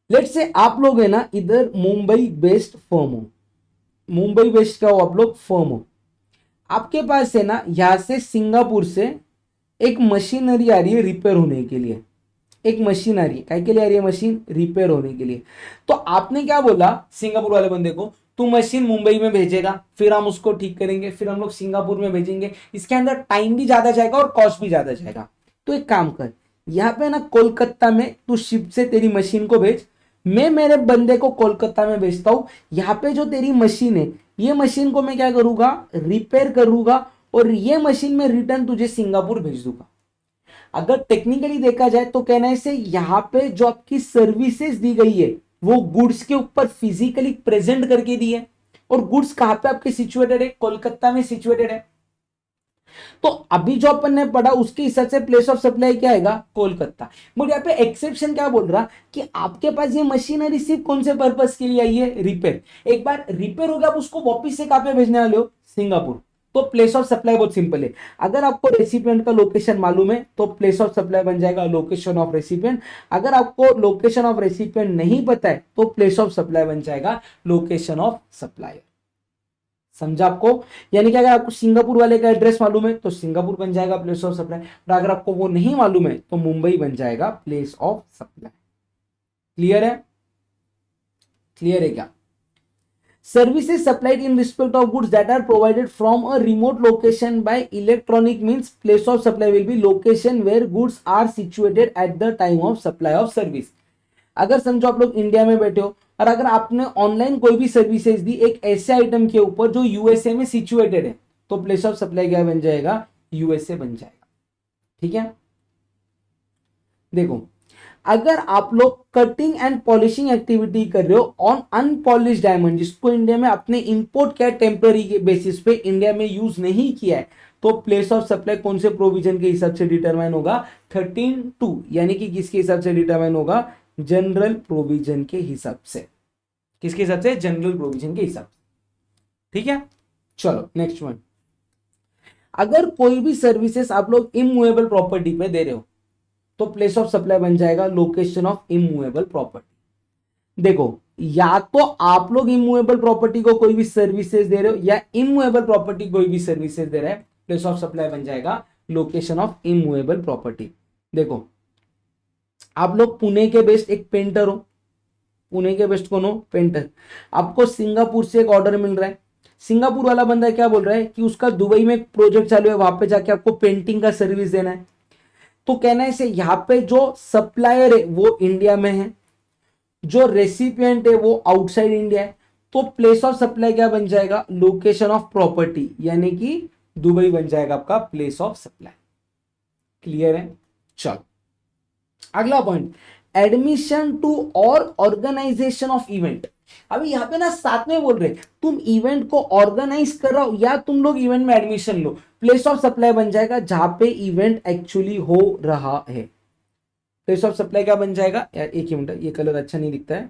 लेट्स से आप लोग है ना इधर मुंबई बेस्ड फर्म हो, मुंबई बेस्ड क्या हो आप लोग, फर्म हो। आपके पास है ना यहां से सिंगापुर से एक मशीनरी आ रही है रिपेयर होने के लिए। एक मशीन आ रही है, काय के लिए आ रही है मशीन, रिपेयर होने के लिए। तो आपने क्या बोला सिंगापुर वाले बंदे को, तू मशीन मुंबई में भेजेगा, फिर हम उसको ठीक करेंगे, फिर हम लोग सिंगापुर में भेजेंगे। इसके अंदर टाइम भी ज्यादा जाएगा और कॉस्ट भी ज्यादा जाएगा। तो एक काम कर, यहाँ पे ना कोलकाता में तू शिप से तेरी मशीन को भेज, मैं मेरे बंदे को कोलकाता में भेजता हूं। यहाँ पे जो तेरी मशीन है ये मशीन को मैं क्या करूंगा, रिपेयर करूंगा और ये मशीन में रिटर्न तुझे सिंगापुर भेज दूंगा। अगर टेक्निकली देखा जाए तो कहना है से यहां पे जो आपकी सर्विसेज दी गई है वो गुड्स के ऊपर फिजिकली प्रेजेंट करके दी है और गुड्स कहां पे आपके सिचुएटेड है, कोलकाता में सिचुएटेड है। तो अभी जो अपन ने पढ़ा उसके हिसाब से प्लेस ऑफ सप्लाई क्या आएगा, कोलकाता। बट यहाँ पे एक्सेप्शन क्या बोल रहा कि आपके पास ये मशीनरी सिर्फ कौन से पर्पस के लिए आई है, रिपेयर। एक बार रिपेयर हो गया आप उसको वापिस से कहां पे भेजने वाले हो, सिंगापुर। तो प्लेस ऑफ सप्लाई बहुत सिंपल है। अगर आपको रेसिपिएंट का लोकेशन मालूम है तो प्लेस ऑफ सप्लाई बन जाएगा लोकेशन ऑफ रेसिपिएंट। अगर आपको लोकेशन ऑफ रेसिपिएंट नहीं पता है तो प्लेस ऑफ सप्लाई बन जाएगा लोकेशन ऑफ सप्लायर। समझा आपको, यानी कि अगर आपको सिंगापुर वाले का एड्रेस मालूम है तो सिंगापुर बन जाएगा प्लेस ऑफ सप्लाई, और अगर आपको वो नहीं मालूम है तो मुंबई बन जाएगा प्लेस ऑफ सप्लाई। क्लियर है, क्लियर है क्या। Services supplied in respect of goods that are provided from a remote location by electronic means, place of supply will be location where goods are situated at the time of supply of service। अगर समझो आप लोग India में बैठे हो और अगर आपने ऑनलाइन कोई भी सर्विसेज दी एक ऐसे आइटम के ऊपर जो यूएसए में सिचुएटेड है तो प्लेस ऑफ सप्लाई क्या बन जाएगा, यूएसए बन जाएगा। ठीक है, देखो अगर आप लोग कटिंग एंड पॉलिशिंग एक्टिविटी कर रहे हो ऑन अनपॉलिश डायमंड, जिसको इंडिया में आपने इंपोर्ट किया टेम्पररी के बेसिस पे, इंडिया में यूज नहीं किया है, तो प्लेस ऑफ सप्लाई कौन से प्रोविजन के हिसाब से डिटरमाइन होगा, 13(2), यानी कि किसके हिसाब से डिटरमाइन होगा, जनरल प्रोविजन के हिसाब से। किसके हिसाब से, जनरल प्रोविजन के हिसाब से। ठीक है, चलो नेक्स्ट वन। अगर कोई भी सर्विसेज आप लोग इमूवेबल प्रॉपर्टी पे दे रहे हो तो प्लेस ऑफ सप्लाई बन जाएगा लोकेशन ऑफ इमूवेबल प्रॉपर्टी। देखो या तो आप लोग इमूवेबल प्रॉपर्टी को कोई भी सर्विसेज दे रहे हो या इमूवेबल प्रॉपर्टी कोई भी सर्विसेज दे रहा है, प्लेस ऑफ सप्लाई बन जाएगा लोकेशन ऑफ इमूवेबल प्रॉपर्टी। देखो आप लोग पुणे के बेस्ट एक पेंटर हो, पुणे के बेस्ट कौन हो, पेंटर। आपको सिंगापुर से एक ऑर्डर मिल रहा है, सिंगापुर वाला बंदा क्या बोल रहा है कि उसका दुबई में एक प्रोजेक्ट चालू है, वहां पे जाके आपको पेंटिंग का सर्विस देना है। तो कहना है से यहाँ पे जो सप्लायर है वो इंडिया में है, जो रेसिपिएंट है वो आउटसाइड इंडिया है। तो प्लेस ऑफ सप्लाई क्या बन जाएगा, लोकेशन ऑफ प्रॉपर्टी, यानी कि दुबई बन जाएगा आपका प्लेस ऑफ सप्लाई। क्लियर है? चलो अगला पॉइंट, एडमिशन टू और ऑर्गेनाइजेशन ऑफ इवेंट। अभी यहां पे ना साथ में बोल रहे तुम इवेंट को ऑर्गेनाइज कर रहा हो या तुम लोग इवेंट में admission low, place of supply बन जाएगा जहां पे इवेंट एक्चुअली हो रहा है। प्लेस ऑफ सप्लाई क्या बन जाएगा, यार एक ही मिनट, ये कलर अच्छा नहीं दिखता है।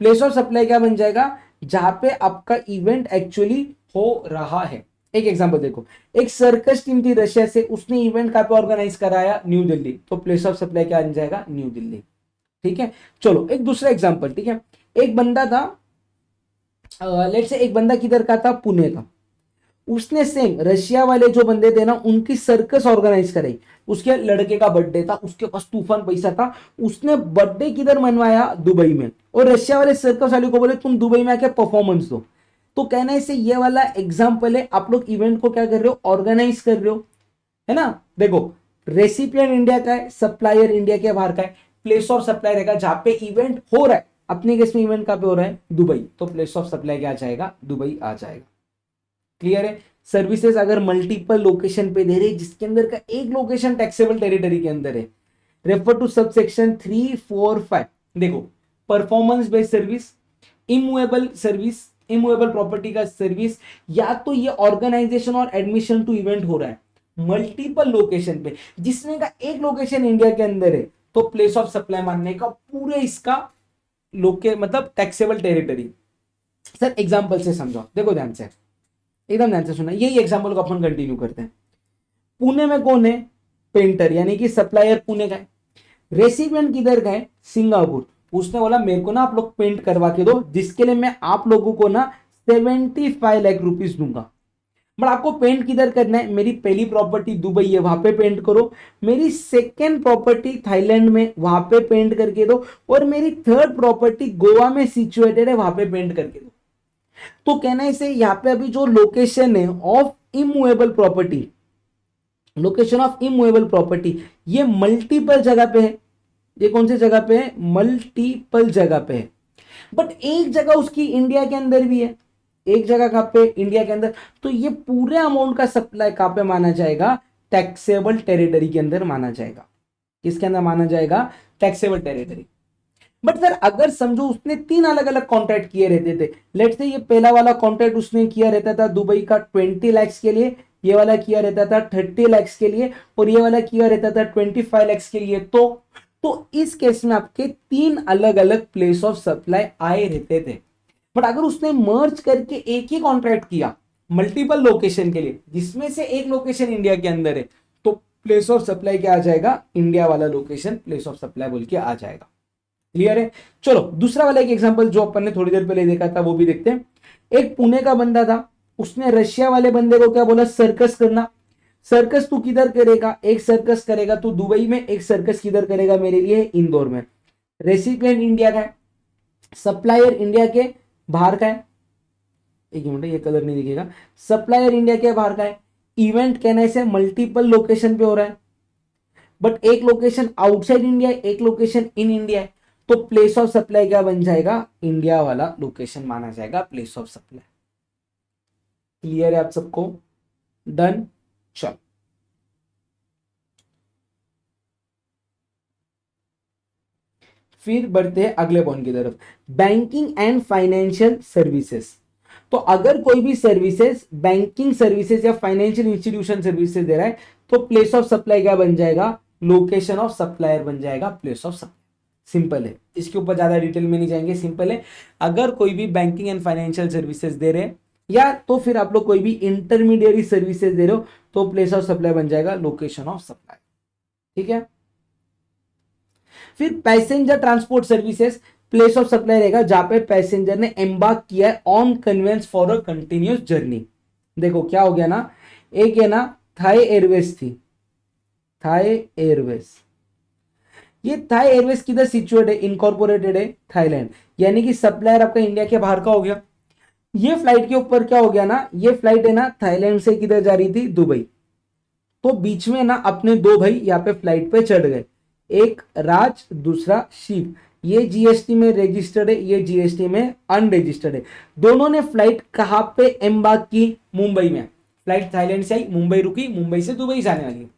प्लेस ऑफ सप्लाई क्या बन जाएगा, जहां पे आपका इवेंट एक्चुअली हो रहा है। एक एग्जांपल देखो, एक सर्कस टीम थी रशिया से, उसने इवेंट कहां पे ऑर्गेनाइज कराया, न्यू दिल्ली, तो प्लेस ऑफ सप्लाई क्या बन जाएगा, न्यू दिल्ली। ठीक है, चलो एक दूसरा एग्जांपल। ठीक है, एक बंदा था, लेट से एक बंदा किधर का था, पुणे का। उसने सेम रशिया वाले जो बंदे थे ना, उनकी सर्कस ऑर्गेनाइज कराई। उसके लड़के का बर्थडे था, उसके पास तूफान पैसा था, उसने बर्थडे किधर मनवाया, दुबई में। और रशिया वाले सर्कस वाले को बोले तुम दुबई में आके परफॉर्मेंस दो। तो कहने से ये वाला एग्जाम्पल है, आप लोग इवेंट को क्या कर रहे हो, ऑर्गेनाइज कर रहे हो, है ना। देखो रेसिपिएंट इंडिया का है, सप्लायर इंडिया के बाहर का है, प्लेस ऑफ सप्लाई रहेगा जहां पे इवेंट हो रहा है। अपने केस में इवेंट कहां पे हो रहा है, दुबई, तो प्लेस ऑफ सप्लाई क्या आ जाएगा, दुबई आ जाएगा। क्लियर है? सर्विसेज अगर मल्टीपल लोकेशन पे दे रहे, जिसके अंदर का एक लोकेशन टैक्सेबल टेरिटरी के अंदर है, रेफर टू सबसेक्शन 3, 4, 5। देखो performance based service, immovable service, immovable property का सर्विस, या तो ये ऑर्गेनाइजेशन और एडमिशन टू इवेंट हो रहा है मल्टीपल लोकेशन पे, जिसमें का एक लोकेशन इंडिया के अंदर है, तो प्लेस ऑफ सप्लाई मानने का पूरे इसका लोके मतलब टैक्सेबल टेरिटरी। सर एग्जांपल से समझो, देखो ध्यान से, एकदम ध्यान से सुना, यही एग्जांपल को अपन कंटिन्यू करते हैं। पुणे में कौन है, पेंटर, यानी कि सप्लायर पुणे का है। रेसिपिएंट किधर का है, सिंगापुर। उसने बोला मेरे को ना आप लोग पेंट करवा के दो, जिसके लिए मैं आप लोगों को ना 75 लाख रुपीस दूंगा। बट आपको पेंट किधर करना है, मेरी पहली प्रॉपर्टी दुबई है, वहां पे पेंट करो। मेरी सेकेंड प्रॉपर्टी थाईलैंड में, वहां पे पेंट करके दो। और मेरी थर्ड प्रॉपर्टी गोवा में सिचुएटेड है, वहां पे पेंट करके दो। तो कहना है इसे, यहाँ पे अभी जो लोकेशन है of immovable property, location of immovable property, ये मल्टीपल जगह पे है। ये कौन सी जगह पे है, मल्टीपल जगह पे है। बट एक जगह उसकी इंडिया के अंदर भी है, एक जगह कहां पे, इंडिया के अंदर। तो ये पूरे अमाउंट का सप्लाई कहां पे माना जाएगा, टैक्सेबल टेरिटरी के अंदर माना जाएगा। किसके अंदर माना जाएगा, टैक्सेबल टेरिटरी। बट सर अगर समझो उसने 3 अलग अलग कॉन्ट्रैक्ट किए रहते थे, लेट से ये पहला वाला कॉन्ट्रैक्ट उसने किया रहता था दुबई का 20 लाख के लिए, ये वाला किया रहता था 30 लाख के लिए, और ये वाला किया रहता था 25 लाख के लिए। तो इस केस में आपके 3 अलग अलग प्लेस ऑफ सप्लाई आए रहते थे। बट अगर उसने मर्ज करके एक ही कॉन्ट्रैक्ट किया मल्टीपल लोकेशन के लिए, जिसमें से एक लोकेशन इंडिया के अंदर है, तो प्लेस ऑफ सप्लाई क्या आ जाएगा, इंडिया वाला लोकेशन प्लेस ऑफ सप्लाई बोल के आ जाएगा। क्लियर है? चलो दूसरा वाला एक एग्जांपल जो अपन ने थोड़ी देर पहले देखा था वो भी देखते हैं। एक पुणे का बंदा था, उसने रशिया वाले बंदे को क्या बोला, सर्कस करना। सर्कस तू किधर करेगा, एक सर्कस करेगा तू दुबई में, एक सर्कस किधर करेगा मेरे लिए, इंदौर में। रेसिपिएंट इंडिया का है, सप्लायर इंडिया के बाहर का है। एक मिनट, ये कलर नहीं दिखेगा, सप्लायर इंडिया के बाहर का है। इवेंट कहने से मल्टीपल लोकेशन पे हो रहा है, बट एक लोकेशन आउटसाइड इंडिया, एक लोकेशन इन इंडिया है। तो प्लेस ऑफ सप्लाई क्या बन जाएगा, इंडिया वाला लोकेशन माना जाएगा प्लेस ऑफ सप्लाई। क्लियर है आप सबको? डन। चलो फिर बढ़ते हैं अगले पॉइंट की तरफ, बैंकिंग एंड फाइनेंशियल सर्विसेज। तो अगर कोई भी सर्विसेज बैंकिंग सर्विसेज या फाइनेंशियल इंस्टीट्यूशन सर्विसेज दे रहा है, तो प्लेस ऑफ सप्लाई क्या बन जाएगा, लोकेशन ऑफ सप्लायर बन जाएगा प्लेस ऑफ सप्लाई। सिंपल है, इसके ऊपर ज्यादा डिटेल में नहीं जाएंगे, सिंपल है। अगर कोई भी बैंकिंग एंड फाइनेंशियल सर्विसेज दे रहे हैं, या तो फिर आप लोग कोई भी इंटरमीडिएट सर्विसेज दे रहे हो, तो प्लेस ऑफ सप्लाई बन जाएगा लोकेशन ऑफ सप्लाई। ठीक है, फिर passenger transport services, place of supply रहेगा जहां पे पैसेंजर ने एम्बार्क किया है on conveyance for a continuous journey. देखो क्या हो गया ना, एक है ना थाई एयरवेज थी, थाई एयरवेज। ये थाई एयरवेज किधर सिचुएट है, इनकॉर्पोरेटेड है थाईलैंड, यानी कि सप्लायर आपका इंडिया के बाहर का हो गया। ये फ्लाइट के ऊपर क्या हो गया ना, ये फ्लाइट है ना थाईलैंड से किधर जा रही थी, दुबई। तो बीच में ना अपने दो भाई यहाँ पे फ्लाइट पे चढ़ गए, एक राज दूसरा शिव। ये जीएसटी में रजिस्टर्ड है, ये जीएसटी में अनरजिस्टर्ड है। दोनों ने फ्लाइट कहाँ पे एम्बार्क की, मुंबई में। फ्लाइट थाईलैंड से आई, मुंबई रुकी, मुंबई से दुबई जाने वाली है।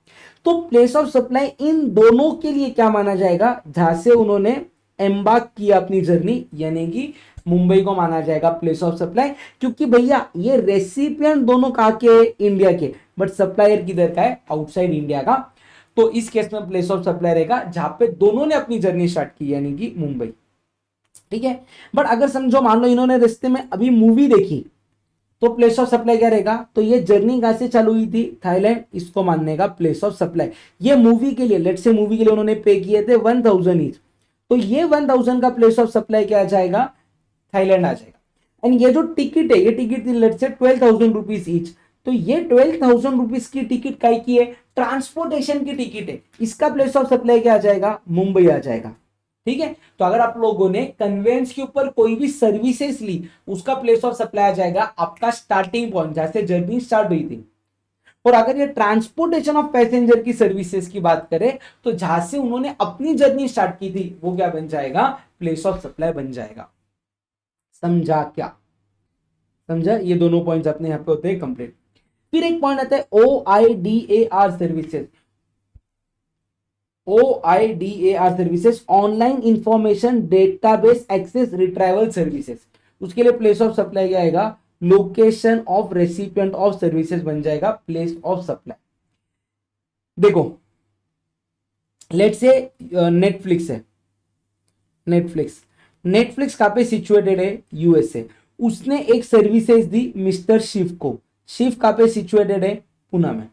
तो प्लेस ऑफ सप्लाई इन दोनों के लिए क्या माना जाएगा, जहां से उन्होंने एम्बार्क किया अपनी जर्नी, यानी कि मुंबई को माना जाएगा प्लेस ऑफ सप्लाई। क्योंकि भैया ये रेसिपिएंट दोनों कहाँ के, इंडिया के, बट सप्लायर किधर का है, आउटसाइड इंडिया का। तो इस केस में प्लेस ऑफ सप्लाई रहेगा जहां पे दोनों ने अपनी जर्नी स्टार्ट की, यानी कि मुंबई। ठीक है। बट अगर समझो मान लो इन्होंने रास्ते में अभी मूवी देखी, तो प्लेस ऑफ सप्लाई क्या रहेगा, तो ये जर्नी कहां से चालू हुई थी, थाईलैंड, इसको मानने का प्लेस ऑफ सप्लाई। ये मूवी के लिए, लेट से मूवी के लिए उन्होंने पे किए थे 1000 ईच, तो ये 1000 का प्लेस ऑफ सप्लाई क्या आ जाएगा, थाईलैंड आ जाएगा। एंड ये जो टिकट है, ये टिकट थी लेट से 12,000 रुपीज ईच, तो ये 12,000 रुपीज की टिकट काय की है, ट्रांसपोर्टेशन की टिकट है, इसका प्लेस ऑफ सप्लाई क्या आ जाएगा, मुंबई आ जाएगा। ठीक है। तो अगर आप लोगों ने कन्वेंस के ऊपर कोई भी सर्विसेज ली, उसका प्लेस ऑफ सप्लाई आ जाएगा आपका स्टार्टिंग पॉइंट, जहां से जर्नी स्टार्ट हुई थी। और अगर ये ट्रांसपोर्टेशन ऑफ पैसेंजर की सर्विसेज की बात करें, तो जहां से उन्होंने अपनी जर्नी स्टार्ट की थी, वो क्या बन जाएगा, प्लेस ऑफ सप्लाई बन जाएगा। समझा क्या, समझा, ये दोनों पॉइंट्स अपने यहां पे होते हैं कंप्लीट। फिर एक पॉइंट आता है OIDAR services. OIDAR services, online information database access retrieval services. उसके लिए प्लेस ऑफ सप्लाई क्या आएगा, location of recipient of services बन जाएगा प्लेस ऑफ सप्लाई। देखो लेट से नेटफ्लिक्स है, नेटफ्लिक्स कहां पे सिचुएटेड है, यूएसए। उसने एक सर्विसेज दी मिस्टर शिव को। शिव कहां पे सिचुएटेड है, पुणे में।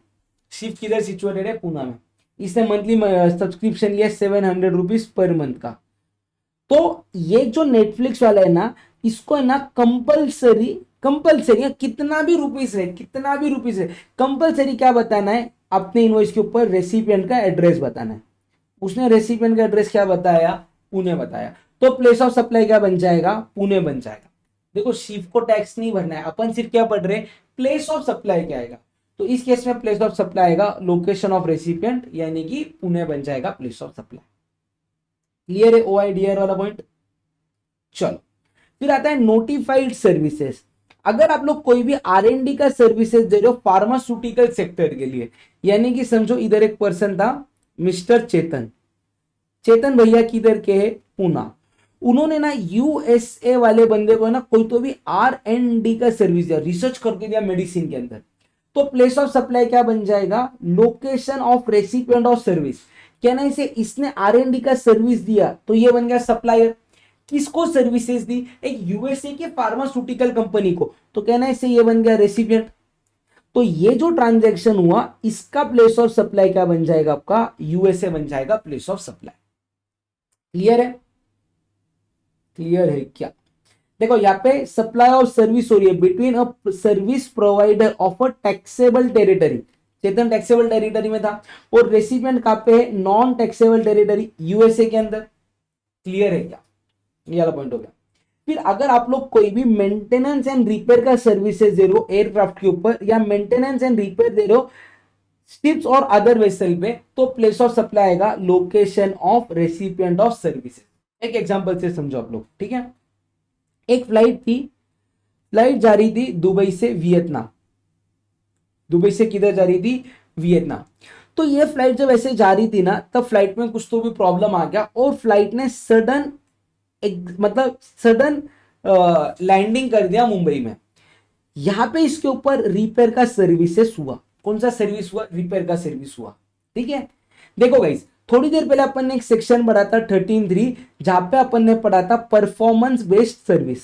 शिव किधर सिचुएटेड है, पुणे में। इसने मंथली सब्सक्रिप्शन लिया 700 रुपीज पर मंथ का। तो ये जो नेटफ्लिक्स वाला है ना, इसको है ना कंपल्सरी कितना भी रुपीस है कंपल्सरी क्या बताना है, अपने इनवॉइस के ऊपर रेसिपिएंट का एड्रेस बताना है। उसने रेसिपिएंट का एड्रेस क्या बताया, पुणे बताया। तो प्लेस ऑफ सप्लाई क्या बन जाएगा, पुणे बन जाएगा। देखो शिव को टैक्स नहीं भरना है, अपन सिर्फ क्या पढ़ रहे, प्लेस ऑफ सप्लाई क्या आएगा। तो इस केस में प्लेस ऑफ सप्लाई आएगा लोकेशन ऑफ रेसिपिएंट, यानी कि पुणे बन जाएगा प्लेस ऑफ सप्लाई। क्लियर है OIDAR वाला पॉइंट। चलो फिर आता है नोटिफाइड सर्विसेज। अगर आप लोग कोई भी R&D का सर्विसेज दे रहे हो फार्मास्यूटिकल सेक्टर के लिए, यानी कि समझो इधर एक पर्सन था मिस्टर चेतन भैया किधर के है, पुणे। उन्होंने ना USA वाले बंदे को ना कोई तो भी R&D का सर्विस दिया, रिसर्च करके दिया मेडिसिन के अंदर। तो प्लेस ऑफ सप्लाई क्या बन जाएगा, location of recipient of service. कहना इसे, इसने R&D का सर्विस दिया तो ये बन गया सप्लायर। किसको सर्विसेज दी, एक USA के फार्मास्यूटिकल कंपनी को, तो कहना इसे ये बन गया रेसिपिएंट। तो ये जो ट्रांजैक्शन हुआ, इसका प्लेस ऑफ सप्लाई क्या बन जाएगा, आपका USA बन जाएगा प्लेस ऑफ सप्लाई। क्लियर है, क्लियर है क्या। देखो यहाँ पे सप्लाई ऑफ सर्विस हो रही है between a service provider of a taxable territory. Chetan taxable territory में था, और रेसिपिएंट कहां पे है, नॉन टैक्सेबल टेरिटरी USA के अंदर। क्लियर है क्या, ये वाला पॉइंट हो गया। फिर अगर आप लोग कोई भी मेंटेनेंस एंड रिपेयर का सर्विसेज दे रहे हो एयरक्राफ्ट के ऊपर, या मेंटेनेंस एंड रिपेयर दे रहे हो शिप्स और अदर वेसल पे, तो प्लेस ऑफ सप्लाई आएगा location of recipient of services. एक एग्जांपल से समझो आप लोग, ठीक है। एक फ्लाइट जा रही थी दुबई से वियतनाम। दुबई से किधर जा रही थी, वियतनाम। तो ये फ्लाइट जब ऐसे जा रही थी ना, तब फ्लाइट में कुछ तो भी प्रॉब्लम आ गया, और फ्लाइट ने सडन लैंडिंग कर दिया मुंबई में। यहां पे इसके ऊपर रिपेयर का सर्विसेस हुआ। कौन सा सर्विस हुआ, रिपेयर का सर्विस हुआ। ठीक है। देखो गाइस, थोड़ी देर पहले अपन ने एक सेक्शन पढ़ा था 13.3, जहां पे अपन ने पढ़ा था परफॉर्मेंस बेस्ड सर्विस।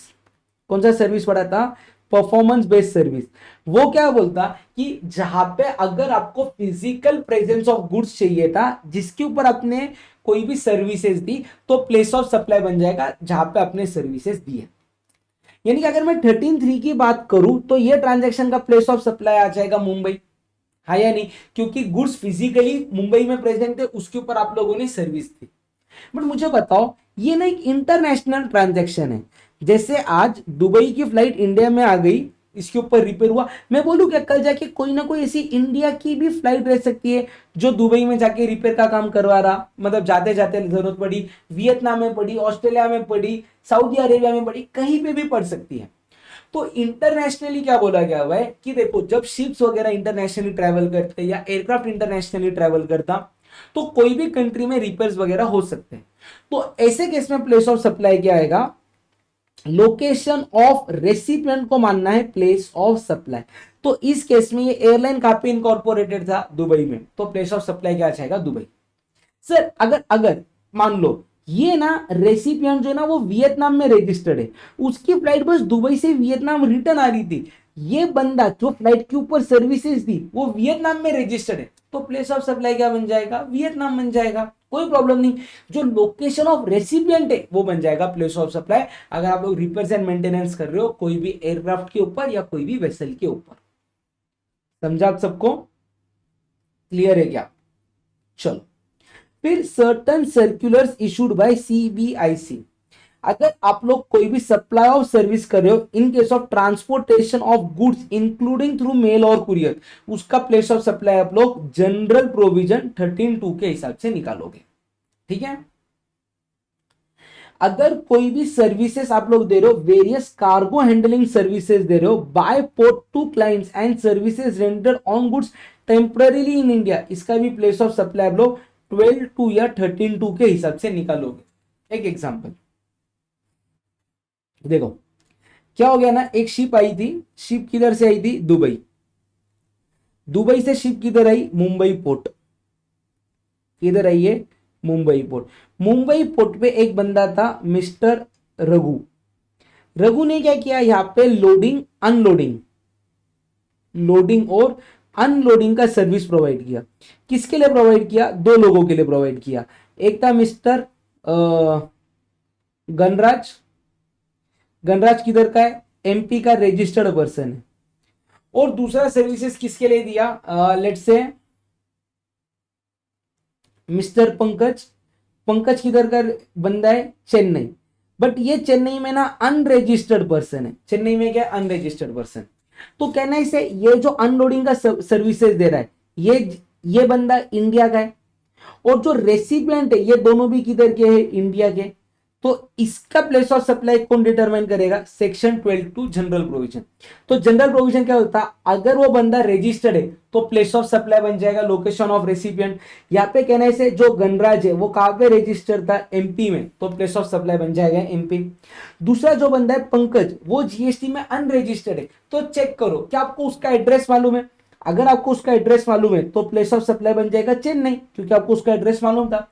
कौन सा सर्विस पढ़ा था, परफॉर्मेंस बेस्ड सर्विस। वो क्या बोलता कि जहां पे अगर आपको फिजिकल प्रेजेंस ऑफ गुड्स चाहिए था, जिसके ऊपर आपने कोई भी सर्विसेज दी, तो प्लेस ऑफ सप्लाई बन जाएगा जहां पे आपने सर्विसेज दी है। यानी कि अगर मैं 13.3 की बात करूं, तो ये ट्रांजैक्शन का प्लेस ऑफ सप्लाई आ जाएगा मुंबई, है या नहीं, क्योंकि गुड्स फिजिकली मुंबई में प्रेजेंट है, उसके ऊपर आप लोगों ने सर्विस दी। बट मुझे बताओ, ये ना एक इंटरनेशनल ट्रांजैक्शन है, जैसे आज दुबई की फ्लाइट इंडिया में आ गई, इसके ऊपर रिपेयर हुआ, मैं बोलूं क्या कल जाके कोई ना कोई ऐसी इंडिया की भी फ्लाइट रह सकती है जो दुबई में जाके रिपेयर का काम करवा रहा, मतलब जाते जाते जरूरत पड़ी, वियतनाम में पड़ी, ऑस्ट्रेलिया में पड़ी, सऊदी अरेबिया में पड़ी, कहीं पे भी पड़ सकती है। तो इंटरनेशनली क्या बोला गया हुआ है कि देखो जब शिप्स वगैरह इंटरनेशनली ट्रैवल करते या एयरक्राफ्ट इंटरनेशनली ट्रैवल करता तो कोई भी कंट्री में रिपेयर्स वगैरह हो सकते हैं। तो ऐसे केस में प्लेस ऑफ सप्लाई क्या आएगा, लोकेशन ऑफ रेसिपिएंट को मानना है प्लेस ऑफ सप्लाई। तो इस केस में ये एयरलाइन कहां पे इनकॉर्पोरेटेड था, दुबई में, तो प्लेस ऑफ सप्लाई क्या जाएगा, दुबई। सर अगर अगर मान लो ये ना रेसिपिएंट जो है ना वो वियतनाम में रजिस्टर्ड है, उसकी फ्लाइट बस दुबई से वियतनाम रिटर्न आ रही थी, ये बंदा जो फ्लाइट के ऊपर सर्विसेज दी वो वियतनाम में रजिस्टर्ड है, तो प्लेस ऑफ सप्लाई क्या बन जाएगा, वियतनाम बन जाएगा, कोई प्रॉब्लम नहीं। जो लोकेशन ऑफ रेसिपिएंट है वो बन जाएगा प्लेस ऑफ सप्लाई, अगर आप लोग रिपेयर्स एंड मेंटेनेंस कर रहे हो कोई भी एयरक्राफ्ट के ऊपर या कोई भी वेसल के ऊपर। समझा आप सबको, क्लियर है क्या? चलो फिर certain circulars issued by CBIC, अगर आप लोग कोई भी सप्लाई ऑफ सर्विस कर रहे हो in case of transportation of goods including through mail और कुरियर, उसका प्लेस ऑफ सप्लाई आप लोग जनरल प्रोविजन 13(2) के हिसाब से निकालोगे, ठीक है। अगर कोई भी सर्विसेज आप लोग दे रहे हो, वेरियस कार्गो हैंडलिंग सर्विसेज दे रहे हो by port to clients and services rendered on goods temporarily in India, इसका भी प्लेस ऑफ सप्लाई आप लोग 12(2) या 13(2) के हिसाब से निकालोगे। एक एग्जांपल देखो, क्या हो गया ना, एक शिप आई थी, शिप किधर से आई थी, दुबई, दुबई से शिप किधर आई, मुंबई पोर्ट, किधर आई है, मुंबई पोर्ट। मुंबई पोर्ट पे एक बंदा था मिस्टर रघु, रघु ने क्या किया, यहां पे लोडिंग अनलोडिंग, लोडिंग और अनलोडिंग का सर्विस प्रोवाइड किया। किसके लिए प्रोवाइड किया, दो लोगों के लिए प्रोवाइड किया, एक था मिस्टर गणराज, गणराज किधर का है, एमपी का रजिस्टर्ड पर्सन है, और दूसरा सर्विसेज किसके लिए दिया, let's say mister Pankaj, Pankaj किधर का बंदा है, चेन्नई, बट ये चेन्नई में ना अनरजिस्टर्ड पर्सन है, चेन्नई में क्या अनरजिस्टर्ड पर्सन। तो कहना इसे ये जो अनलोडिंग का सर्विसेज दे रहा है ये बंदा इंडिया का है, और जो रेसिपिएंट है ये दोनों भी किधर के हैं, इंडिया के। तो इसका प्लेस ऑफ सप्लाई कौन डिटरमाइन करेगा, सेक्शन 12(2) जनरल प्रोविजन। तो जनरल प्रोविजन क्या होता है, अगर वो बंदा रजिस्टर्ड है तो प्लेस ऑफ सप्लाई बन जाएगा लोकेशन ऑफ रेसिपिएंट। यहाँ पे कहने से जो गणराज है वो कहां पे रजिस्टर्ड था, एमपी में, तो प्लेस ऑफ सप्लाई बन जाएगा एमपी। दूसरा जो बंदा है पंकज, वो जीएसटी में अनरजिस्टर्ड है, तो चेक करो क्या आपको उसका एड्रेस मालूम है, अगर आपको उसका एड्रेस मालूम है तो प्लेस ऑफ सप्लाई बन जाएगा चेन्नई, क्योंकि आपको उसका एड्रेस मालूम था।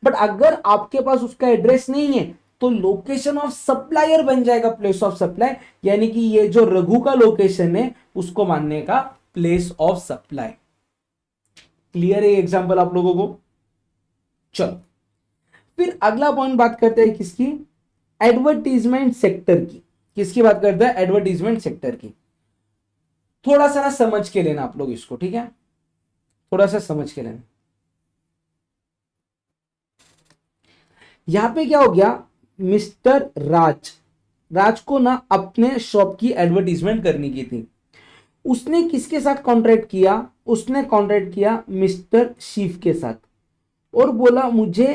बट अगर आपके पास उसका एड्रेस नहीं है तो लोकेशन ऑफ सप्लायर बन जाएगा प्लेस ऑफ सप्लाई, यानी कि ये जो रघु का लोकेशन है उसको मानने का प्लेस ऑफ सप्लाई। क्लियर है एग्जांपल आप लोगों को? चलो फिर अगला पॉइंट बात करते हैं किसकी, एडवर्टीजमेंट सेक्टर की। किसकी बात करते हैं, एडवर्टीजमेंट सेक्टर की। थोड़ा सा ना समझ के लेना आप लोग इसको, ठीक है, थोड़ा सा समझ के लेना। यहां पे क्या हो गया, मिस्टर राज, राज को ना अपने शॉप की एडवर्टीजमेंट करनी की थी, उसने किसके साथ कॉन्ट्रैक्ट किया, उसने कॉन्ट्रैक्ट किया मिस्टर शिव के साथ, और बोला मुझे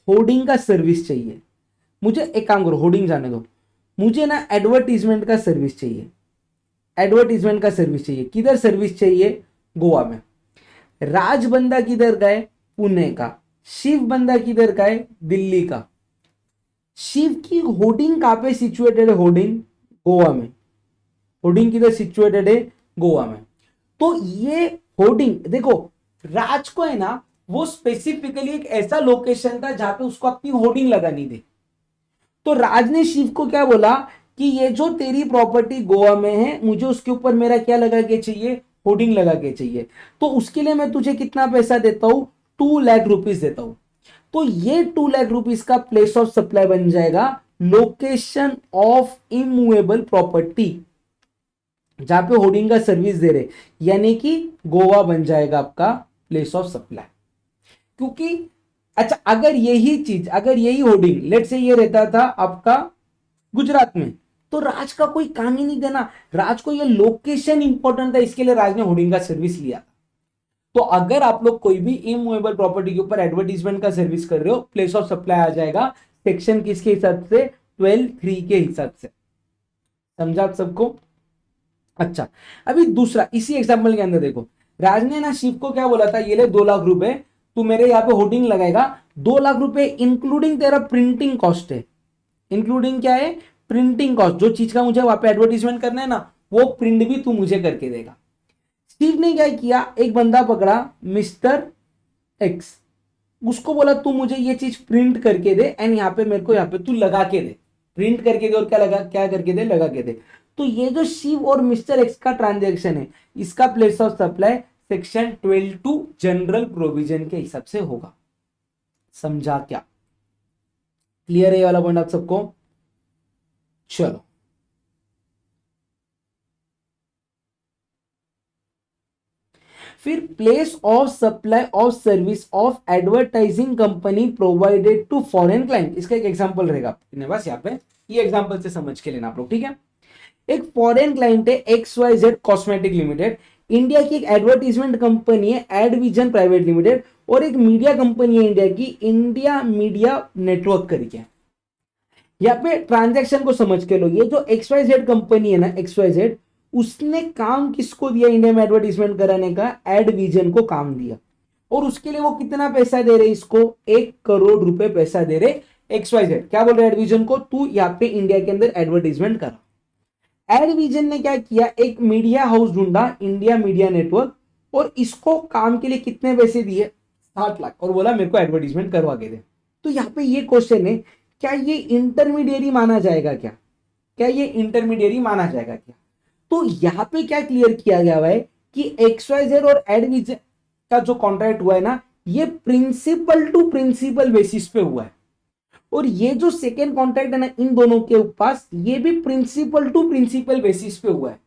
होर्डिंग का सर्विस चाहिए, मुझे एक काम करो होर्डिंग जाने दो, मुझे ना एडवर्टीजमेंट का सर्विस चाहिए, एडवर्टीजमेंट का सर्विस चाहिए। किधर सर्विस चाहिए, गोवा में। राज बंदा किधर का है, पुणे का। शिव बंदा किधर का है, दिल्ली का। शिव की होर्डिंग कहां पे सिचुएटेड है, होर्डिंग गोवा में, होर्डिंग किधर सिचुएटेड है, गोवा में। तो ये होर्डिंग देखो, राज को है ना वो स्पेसिफिकली एक ऐसा लोकेशन था जहां पे उसको अपनी होर्डिंग लगानी थी। तो राज ने शिव को क्या बोला कि ये जो तेरी प्रॉपर्टी गोवा में है मुझे उसके ऊपर मेरा क्या लगा के चाहिए, होर्डिंग लगा के चाहिए। तो उसके लिए मैं तुझे कितना पैसा देता हूं, 2 लाख रुपीस देता हूं। तो ये 2 लाख रुपीस का प्लेस ऑफ सप्लाई बन जाएगा लोकेशन ऑफ इमूवेबल प्रॉपर्टी, जहां पे होर्डिंग का सर्विस दे रहे, यानी कि गोवा बन जाएगा आपका प्लेस ऑफ सप्लाई। क्योंकि अच्छा अगर यही चीज, अगर यही होर्डिंग लेट से ये रहता था आपका गुजरात में। तो राज का कोई काम ही नहीं देना, राज को ये लोकेशन इंपॉर्टेंट था, इसके लिए राज ने होर्डिंग का सर्विस लिया। तो अगर आप लोग कोई भी इमूवेबल प्रॉपर्टी के ऊपर एडवर्टीजमेंट का सर्विस कर रहे हो, प्लेस ऑफ सप्लाई आ जाएगा सेक्शन किसके हिसाब से, 12(3) के हिसाब से। समझा आप सबको? अच्छा, अभी दूसरा इसी एग्जाम्पल के अंदर देखो, राज ने ना शिव को क्या बोला था, ये ले 2 लाख रुपए, तू मेरे यहाँ पे होर्डिंग लगाएगा, 2 लाख रुपए इंक्लूडिंग तेरा प्रिंटिंग कॉस्ट है। इंक्लूडिंग क्या है, प्रिंटिंग कॉस्ट, जो चीज का मुझे वहां पे एडवर्टीजमेंट करना है ना, वो प्रिंट भी तू मुझे करके देगा। स्टीव ने क्या किया, एक बंदा पकड़ा मिस्टर एक्स, उसको बोला तू मुझे ये चीज प्रिंट करके दे एंड यहाँ पे मेरे को यहाँ पे तू लगा के दे, प्रिंट करके दे और क्या करके दे, लगा के दे। तो ये जो शिव और मिस्टर एक्स का ट्रांजेक्शन है, इसका place of supply section 12(2) general provision के हिसाब से होगा। समझा क्या? क्लियर है ये वाला पॉइंट आप सबको? चलो, फिर place of supply of service of advertising company provided to foreign client, इसका एक एग्जांपल रहेगा बस यहाँ पे, ये एग्जांपल से समझ के लेना आप लोग, ठीक है। एक फॉरेन क्लाइंट है XYZ कॉस्मेटिक लिमिटेड, इंडिया की एक एडवर्टीजमेंट कंपनी है एडविजन प्राइवेट लिमिटेड, और एक मीडिया कंपनी है इंडिया की, इंडिया मीडिया नेटवर्क करके। यहाँ पे ट्रांजैक्शन को समझ के लो, ये जो XYZ कंपनी है ना, XYZ, उसने काम किसको दिया इंडिया में एडवर्टीजमेंट कराने का, एडविजन को काम दिया, और उसके लिए वो कितना पैसा दे रहे, इसको 1 करोड़ रुपए पैसा दे रहे। XYZ क्या बोल रहे एडविजन को, तू यहाँ पे इंडिया के अंदर एडवर्टीजमेंट करा। एडविजन ने क्या किया, एक मीडिया हाउस ढूंढा, इंडिया मीडिया नेटवर्क, और इसको काम के लिए कितने पैसे दिए, 7 लाख, और बोला मेरे को एडवर्टीजमेंट करवा के दे। तो यहाँ पे ये क्वेश्चन है, क्या ये इंटरमीडियरी माना जाएगा, क्या ये इंटरमीडियरी माना जाएगा क्या? तो यहां पे क्या क्लियर किया गया है कि XYZ और एडविजन का जो कॉन्ट्रैक्ट हुआ है ना, ये प्रिंसिपल टू प्रिंसिपल बेसिस पे हुआ है, और ये जो सेकेंड कॉन्ट्रैक्ट है ना इन दोनों के पास, ये भी प्रिंसिपल टू प्रिंसिपल बेसिस पे हुआ है।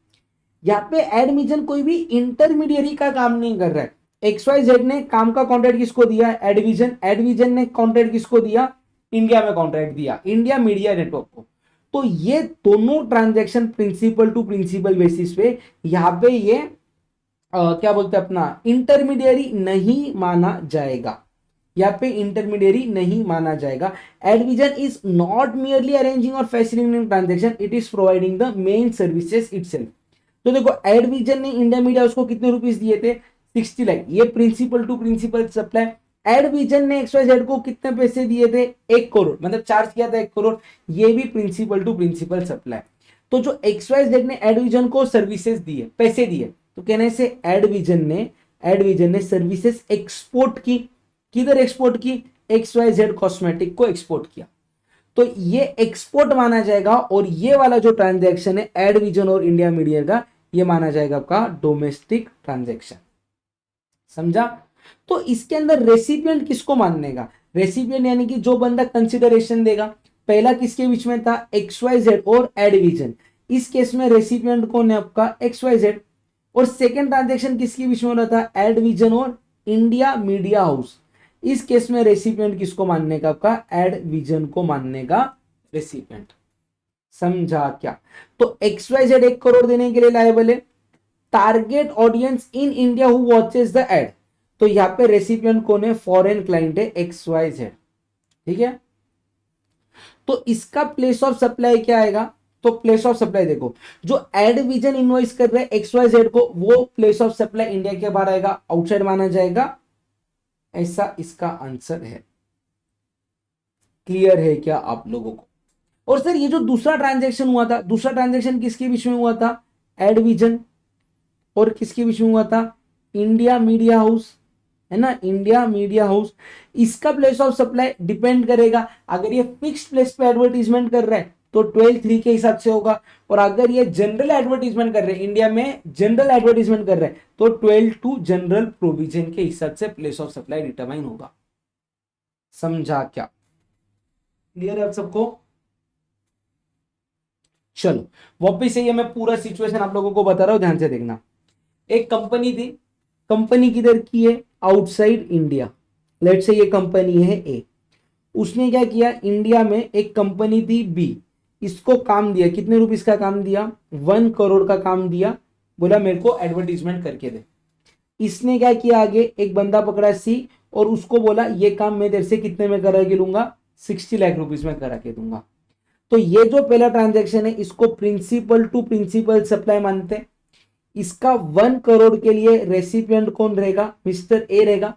यहाँ पे एडविजन कोई भी इंटरमीडियरी का काम नहीं कर रहा है। XYZ ने काम का कॉन्ट्रैक्ट किसको दिया, एडविजन ने कॉन्ट्रैक्ट किसको दिया, इंडिया में कॉन्ट्रैक्ट दिया, इंडिया मीडिया नेटवर्क को। तो ये दोनों transaction principal to principal basis पे, यहां पे ये क्या बोलते हैं अपना, इंटरमीडियरी नहीं माना जाएगा, यहाँ पे इंटरमीडियरी नहीं माना जाएगा। एडविजन इज नॉट मियरली अरेंजिंग और facilitating transaction, it is providing the main services itself. तो देखो एडविजन ने इंडिया मीडिया उसको कितने रुपीस दिए थे, 60 लाख, ये प्रिंसिपल टू प्रिंसिपल सप्लाई। एडविजन ने XYZ को कितने पैसे दिए थे, 1 करोड़, मतलब चार्ज किया था 1 करोड़, ये भी प्रिंसिपल टू प्रिंसिपल सप्लाई। तो जो XYZ ने एडविजन को सर्विसेज दिए, पैसे दिए, तो कहने से एडविजन ने सर्विसेज एक्सपोर्ट की, किधर एक्सपोर्ट की, XYZ कॉस्मेटिक को एक्सपोर्ट किया। तो ये एक्सपोर्ट माना जाएगा, और ये वाला जो ट्रांजैक्शन है एडविजन और इंडिया मीडिया का, ये माना जाएगा आपका डोमेस्टिक ट्रांजैक्शन। समझा? तो इसके अंदर रेसिपिएंट किसको मानने का, रेसिपिएंट यानी कि जो बंदा कंसिडरेशन देगा। पहला किसके बीच में था, XYZ और एडविजन, इस केस में रेसिपिएंट कौन है आपका, XYZ। और सेकेंड ट्रांजैक्शन किसके बीच में हो रहा था, एडविजन और इंडिया मीडिया हाउस, इस केस में रेसिपिएंट किसको मानने का आपका, एडविजन को मानने का रेसिपिएंट। समझा क्या? तो XYZ 1 करोड़ देने के लिए लायबल है। Target audience in India who watches the ad, तो यहां पे रेसिपिएंट कौन है, फॉरेन क्लाइंट है XYZ, ठीक है। तो इसका प्लेस ऑफ सप्लाई क्या आएगा, तो प्लेस ऑफ सप्लाई देखो, जो एडविजन इनवॉइस कर रहे हैं XYZ को, वो प्लेस ऑफ सप्लाई इंडिया के बाहर आएगा, आउटसाइड माना जाएगा, ऐसा इसका आंसर है। क्लियर है क्या आप लोगों को? और सर ये जो दूसरा ट्रांजैक्शन हुआ था, दूसरा ट्रांजैक्शन किसके बीच में हुआ था, एडविजन और किसके बीच में हुआ था, इंडिया मीडिया हाउस, है ना, इंडिया मीडिया हाउस। इसका प्लेस ऑफ सप्लाई डिपेंड करेगा, अगर ये फिक्स्ड प्लेस पे एडवर्टीजमेंट कर रहा है तो 12(3) के हिसाब से होगा, और अगर ये जनरल एडवर्टीजमेंट कर रहे हैं, इंडिया में जनरल एडवर्टीजमेंट कर रहे हैं, तो 12(2) जनरल प्रोविजन के हिसाब से प्लेस ऑफ सप्लाई डिटरमाइन होगा। समझा क्या? क्लियर है आप सबको? चलो वापिस से ये मैं पूरा सिचुएशन आप लोगों को बता रहा हूं, ध्यान से देखना। एक कंपनी थी, कंपनी किधर की है, आउटसाइड इंडिया। लेट्स से ये कंपनी है ए, उसने क्या किया, इंडिया में एक कंपनी थी बी, इसको काम दिया, कितने रुपीस का काम दिया, 1 करोड़ का काम दिया, बोला मेरे को एडवर्टीजमेंट करके दे। इसने क्या किया, आगे एक बंदा पकड़ा सी, और उसको बोला ये काम मैं तेरे से कितने में करा के लूंगा, 60 लाख रुपीस में करा के दूंगा। तो ये जो पहला ट्रांजैक्शन है इसको प्रिंसिपल टू प्रिंसिपल सप्लाई मानते हैं। इसका 1 करोड़ के लिए रेसिपिएंट कौन रहेगा, मिस्टर ए रहेगा।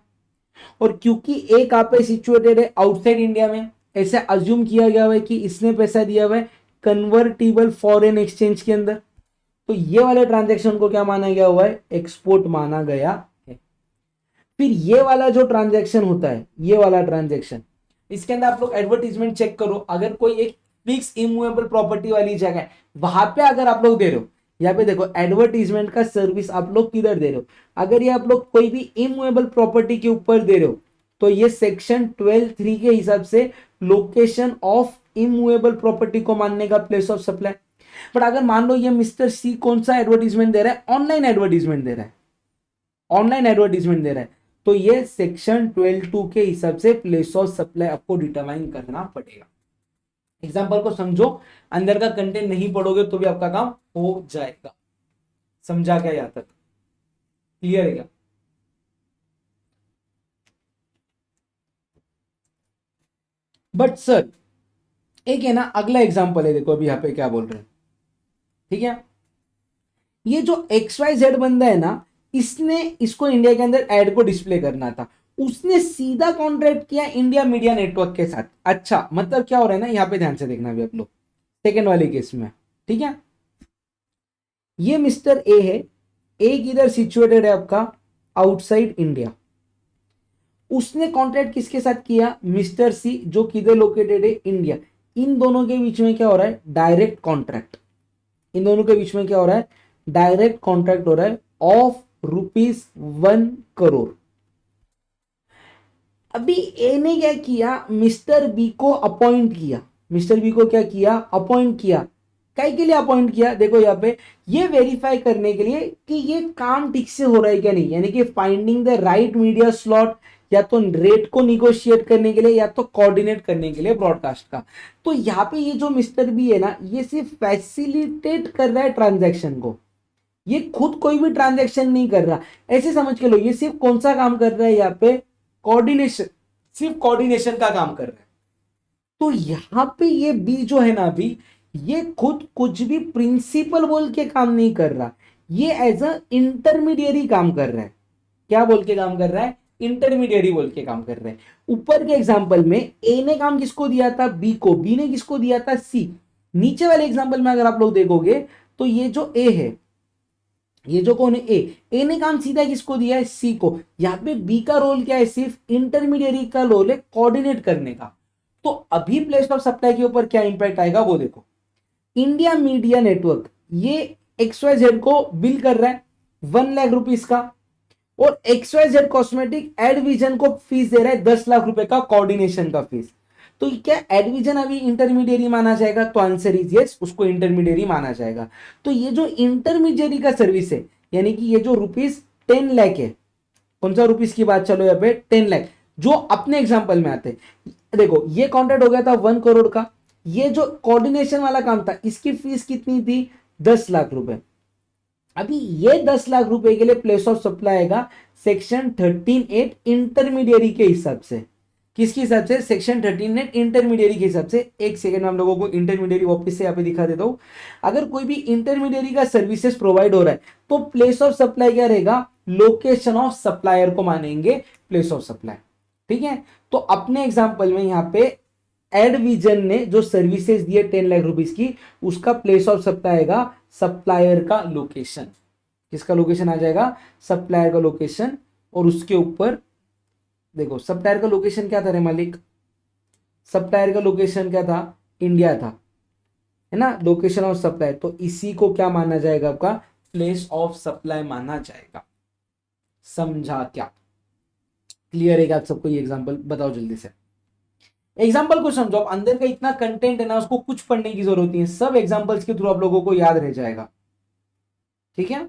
और क्योंकि ए कहां पे सिचुएटेड है, आउटसाइड इंडिया में, ऐसे अज्यूम किया गया है कि इसने पैसा दिया हुआ है कन्वर्टिबल फॉरेन एक्सचेंज के अंदर, तो ये वाले ट्रांजैक्शन को क्या माना गया हुआ है, एक्सपोर्ट माना गया है। फिर ये वाला जो ट्रांजैक्शन होता है, ये वाला ट्रांजैक्शन, इसके अंदर आप लोग एडवर्टीजमेंट चेक करो, अगर कोई एक फिक्स इमूवेबल प्रॉपर्टी वाली जगह है वहां पे अगर आप लोग दे रहे हो, यहाँ पे देखो एडवर्टीजमेंट का सर्विस आप लोग किधर दे रहे हो, अगर ये आप लोग कोई भी इमूवेबल प्रॉपर्टी के ऊपर दे रहे हो तो ये सेक्शन 12(3) के हिसाब से लोकेशन ऑफ इमूवेबल प्रॉपर्टी को मानने का प्लेस ऑफ सप्लाई। बट अगर मान लो ये मिस्टर सी कौन सा एडवर्टीजमेंट दे रहा है, ऑनलाइन एडवर्टीजमेंट दे रहा है, ऑनलाइन एडवर्टीजमेंट दे रहा है, तो ये सेक्शन 12(2) के हिसाब से प्लेस ऑफ सप्लाई आपको डिटरमाइन करना पड़ेगा। एग्जाम्पल को समझो, अंदर का कंटेंट नहीं पढ़ोगे तो भी आपका काम हो जाएगा। समझा क्या यहां तक, क्लियर है क्या? बट सर एक है ना, अगला एग्जाम्पल है, देखो अभी यहां पे क्या बोल रहे हैं, ठीक है। ये जो XYZ बंदा है ना, इसने इसको इंडिया के अंदर एड को डिस्प्ले करना था, उसने सीधा कॉन्ट्रैक्ट किया इंडिया मीडिया नेटवर्क के साथ। अच्छा मतलब क्या हो रहा है ना, यहां पे ध्यान से देखना भी आप लोग, सेकेंड वाले केस में, ठीक है। ये मिस्टर ए है, ए किधर सिचुएटेड है आपका, आउटसाइड इंडिया। उसने कॉन्ट्रैक्ट किसके साथ किया, मिस्टर सी जो किधर लोकेटेड है, इंडिया। इन दोनों के बीच में क्या हो रहा है, डायरेक्ट कॉन्ट्रैक्ट। इन दोनों के बीच में क्या हो रहा है, डायरेक्ट कॉन्ट्रैक्ट हो रहा है ऑफ ₹1 करोड़। अभी ए ने क्या किया, मिस्टर बी को अपॉइंट किया, मिस्टर बी को क्या किया, अपॉइंट किया। काय के लिए अपॉइंट किया, देखो यहाँ पे, ये वेरीफाई करने के लिए कि ये काम ठीक से हो रहा है क्या नहीं, यानी कि finding the right media slot, या तो रेट को निगोशिएट करने के लिए या तो कोऑर्डिनेट करने के लिए ब्रॉडकास्ट का। तो यहाँ पे ये जो मिस्टर बी है ना, ये सिर्फ फैसिलिटेट कर रहा है ट्रांजैक्शन को, ये खुद कोई भी ट्रांजैक्शन नहीं कर रहा। ऐसे समझ के लो, ये सिर्फ कौन सा काम कर रहा है यहाँ पे, कोऑर्डिनेशन, सिर्फ कोऑर्डिनेशन का काम कर रहा है। तो यहां पे ये बी जो है ना, अभी ये खुद कुछ भी प्रिंसिपल बोल के काम नहीं कर रहा, ये एज अ इंटरमीडियरी काम कर रहा है। क्या बोल के काम कर रहा है, इंटरमीडियरी बोल के काम कर रहे हैं। ऊपर के एग्जांपल में ए ने काम किसको दिया था, बी को, बी ने किसको दिया था, सी। नीचे वाले एग्जांपल में अगर आप लोग देखोगे तो ये जो ए है, ये जो कौन है, ए ने काम सीधा किसको दिया है, सी को। यहां पे बी का रोल क्या है, सिर्फ इंटरमीडियरी का रोल है कोऑर्डिनेट करने का। तो अभी प्लेस ऑफ सप्लाई के ऊपर क्या इंपैक्ट आएगा वो देखो। इंडिया मीडिया नेटवर्क ये XYZ को बिल कर रहा है 1 लाख रुपीस का, और XYZ कॉस्मेटिक एडविजन को फीस दे रहा है 10 लाख रुपए का कोऑर्डिनेशन का फीस। तो क्या एडविजन अभी इंटरमीडियरी माना जाएगा, तो आंसर इज यस, उसको इंटरमीडियरी माना जाएगा। तो ये जो इंटरमीडियरी का सर्विस है, यानी कि ये जो ₹10 लाख है, कौन सा रुपीस की बात चलो यहाँ पे, 10 लाख, जो अपने एग्जांपल में आते, देखो ये कॉन्ट्रैक्ट हो गया था 1 करोड़ का। ये जो कोऑर्डिनेशन वाला काम था, इसकी फीस कितनी थी, 10 लाख रुपए। अभी ये 10 लाख रुपए के लिए प्लेस ऑफ सप्लाई आएगा सेक्शन 13(8) इंटरमीडियरी के हिसाब से। किसके हिसाब से, सेक्शन 13(8) इंटरमीडियरी के हिसाब से। एक सेकंड में हम लोगों को इंटरमीडियरी वापस से यहाँ पे दिखा देता हूं। अगर कोई भी इंटरमीडियरी का सर्विसेज प्रोवाइड हो रहा है तो प्लेस ऑफ सप्लाई क्या रहेगा, लोकेशन ऑफ सप्लायर को मानेंगे प्लेस ऑफ सप्लाई, ठीक है। तो अपने एग्जाम्पल में यहाँ पे एडविजन ने जो सर्विसेज दिए 10 लाख रुपीस की, उसका प्लेस ऑफ सप्लाई आएगा सप्लायर का लोकेशन। किसका लोकेशन आ जाएगा, सप्लायर का लोकेशन। और उसके ऊपर देखो सप्लायर का लोकेशन क्या था रे मालिक, सप्लायर का लोकेशन क्या था, इंडिया था, है ना, लोकेशन ऑफ सप्लाई। तो इसी को क्या माना जाएगा, आपका प्लेस ऑफ सप्लाई माना जाएगा। समझा क्या, क्लियर है क्या आप सबको, ये एग्जांपल बताओ जल्दी से। एग्जाम्पल को समझो, अब अंदर का इतना कंटेंट है ना, उसको कुछ पढ़ने की जरूरत नहीं है, सब एग्जाम्पल्स के थ्रू आप लोगों को याद रह जाएगा, ठीक है।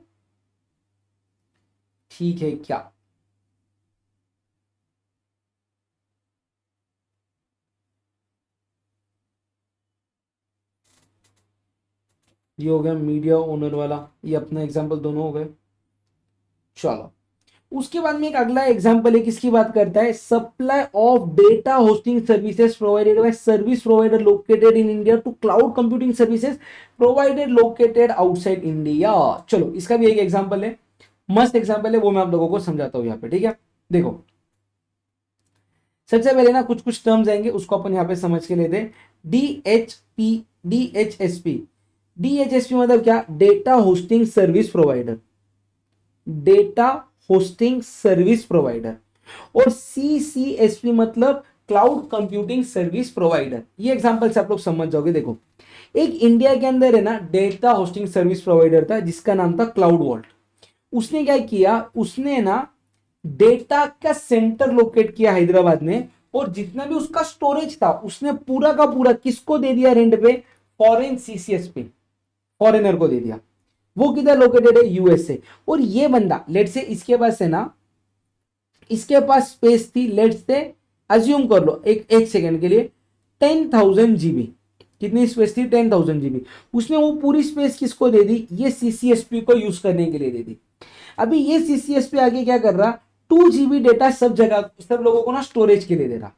ठीक है क्या, ये हो गया मीडिया ओनर वाला, ये अपना एग्जाम्पल दोनों हो गए। चलो उसके बाद में एक अगला एग्जांपल है, किसकी बात करता है, supply of data hosting services provided by service provider located in India to cloud computing services provided located outside India. चलो इसका भी एक एग्जांपल है, मस्त एग्जांपल है, वो मैं आप लोगों को समझाता हूं यहाँ पे, ठीक है। देखो सबसे पहले ना कुछ कुछ टर्म्स आएंगे, उसको अपन यहाँ पे समझ के लेते हैं। DHSP मतलब क्या, data hosting service provider, data hosting service provider. और CCSP मतलब क्लाउड कंप्यूटिंग सर्विस प्रोवाइडर। ये एग्जांपल से आप लोग समझ जाओगे। देखो एक इंडिया के अंदर है ना डेटा होस्टिंग सर्विस प्रोवाइडर था जिसका नाम था क्लाउड वॉल्ट। उसने क्या किया, उसने ना डेटा का सेंटर लोकेट किया हैदराबाद में, और जितना भी उसका स्टोरेज था उसने पूरा का पूरा किसको दे दिया रेंट पे, फॉरेन CCSP, फॉरेनर को दे दिया। वो किधर लोकेटेड है, USA। और ये बंदा लेट से इसके पास है ना, इसके पास स्पेस थी, लेट से अज्यूम कर लो एक सेकंड के लिए 10,000 GB। कितनी स्पेस थी, 10,000 GB। उसने वो पूरी स्पेस किसको दे दी, ये CCSP को यूज करने के लिए दे दी। अभी ये CCSP आगे क्या कर रहा, 2 GB डेटा सब जगह सब लोगों को ना स्टोरेज के लिए दे रहा,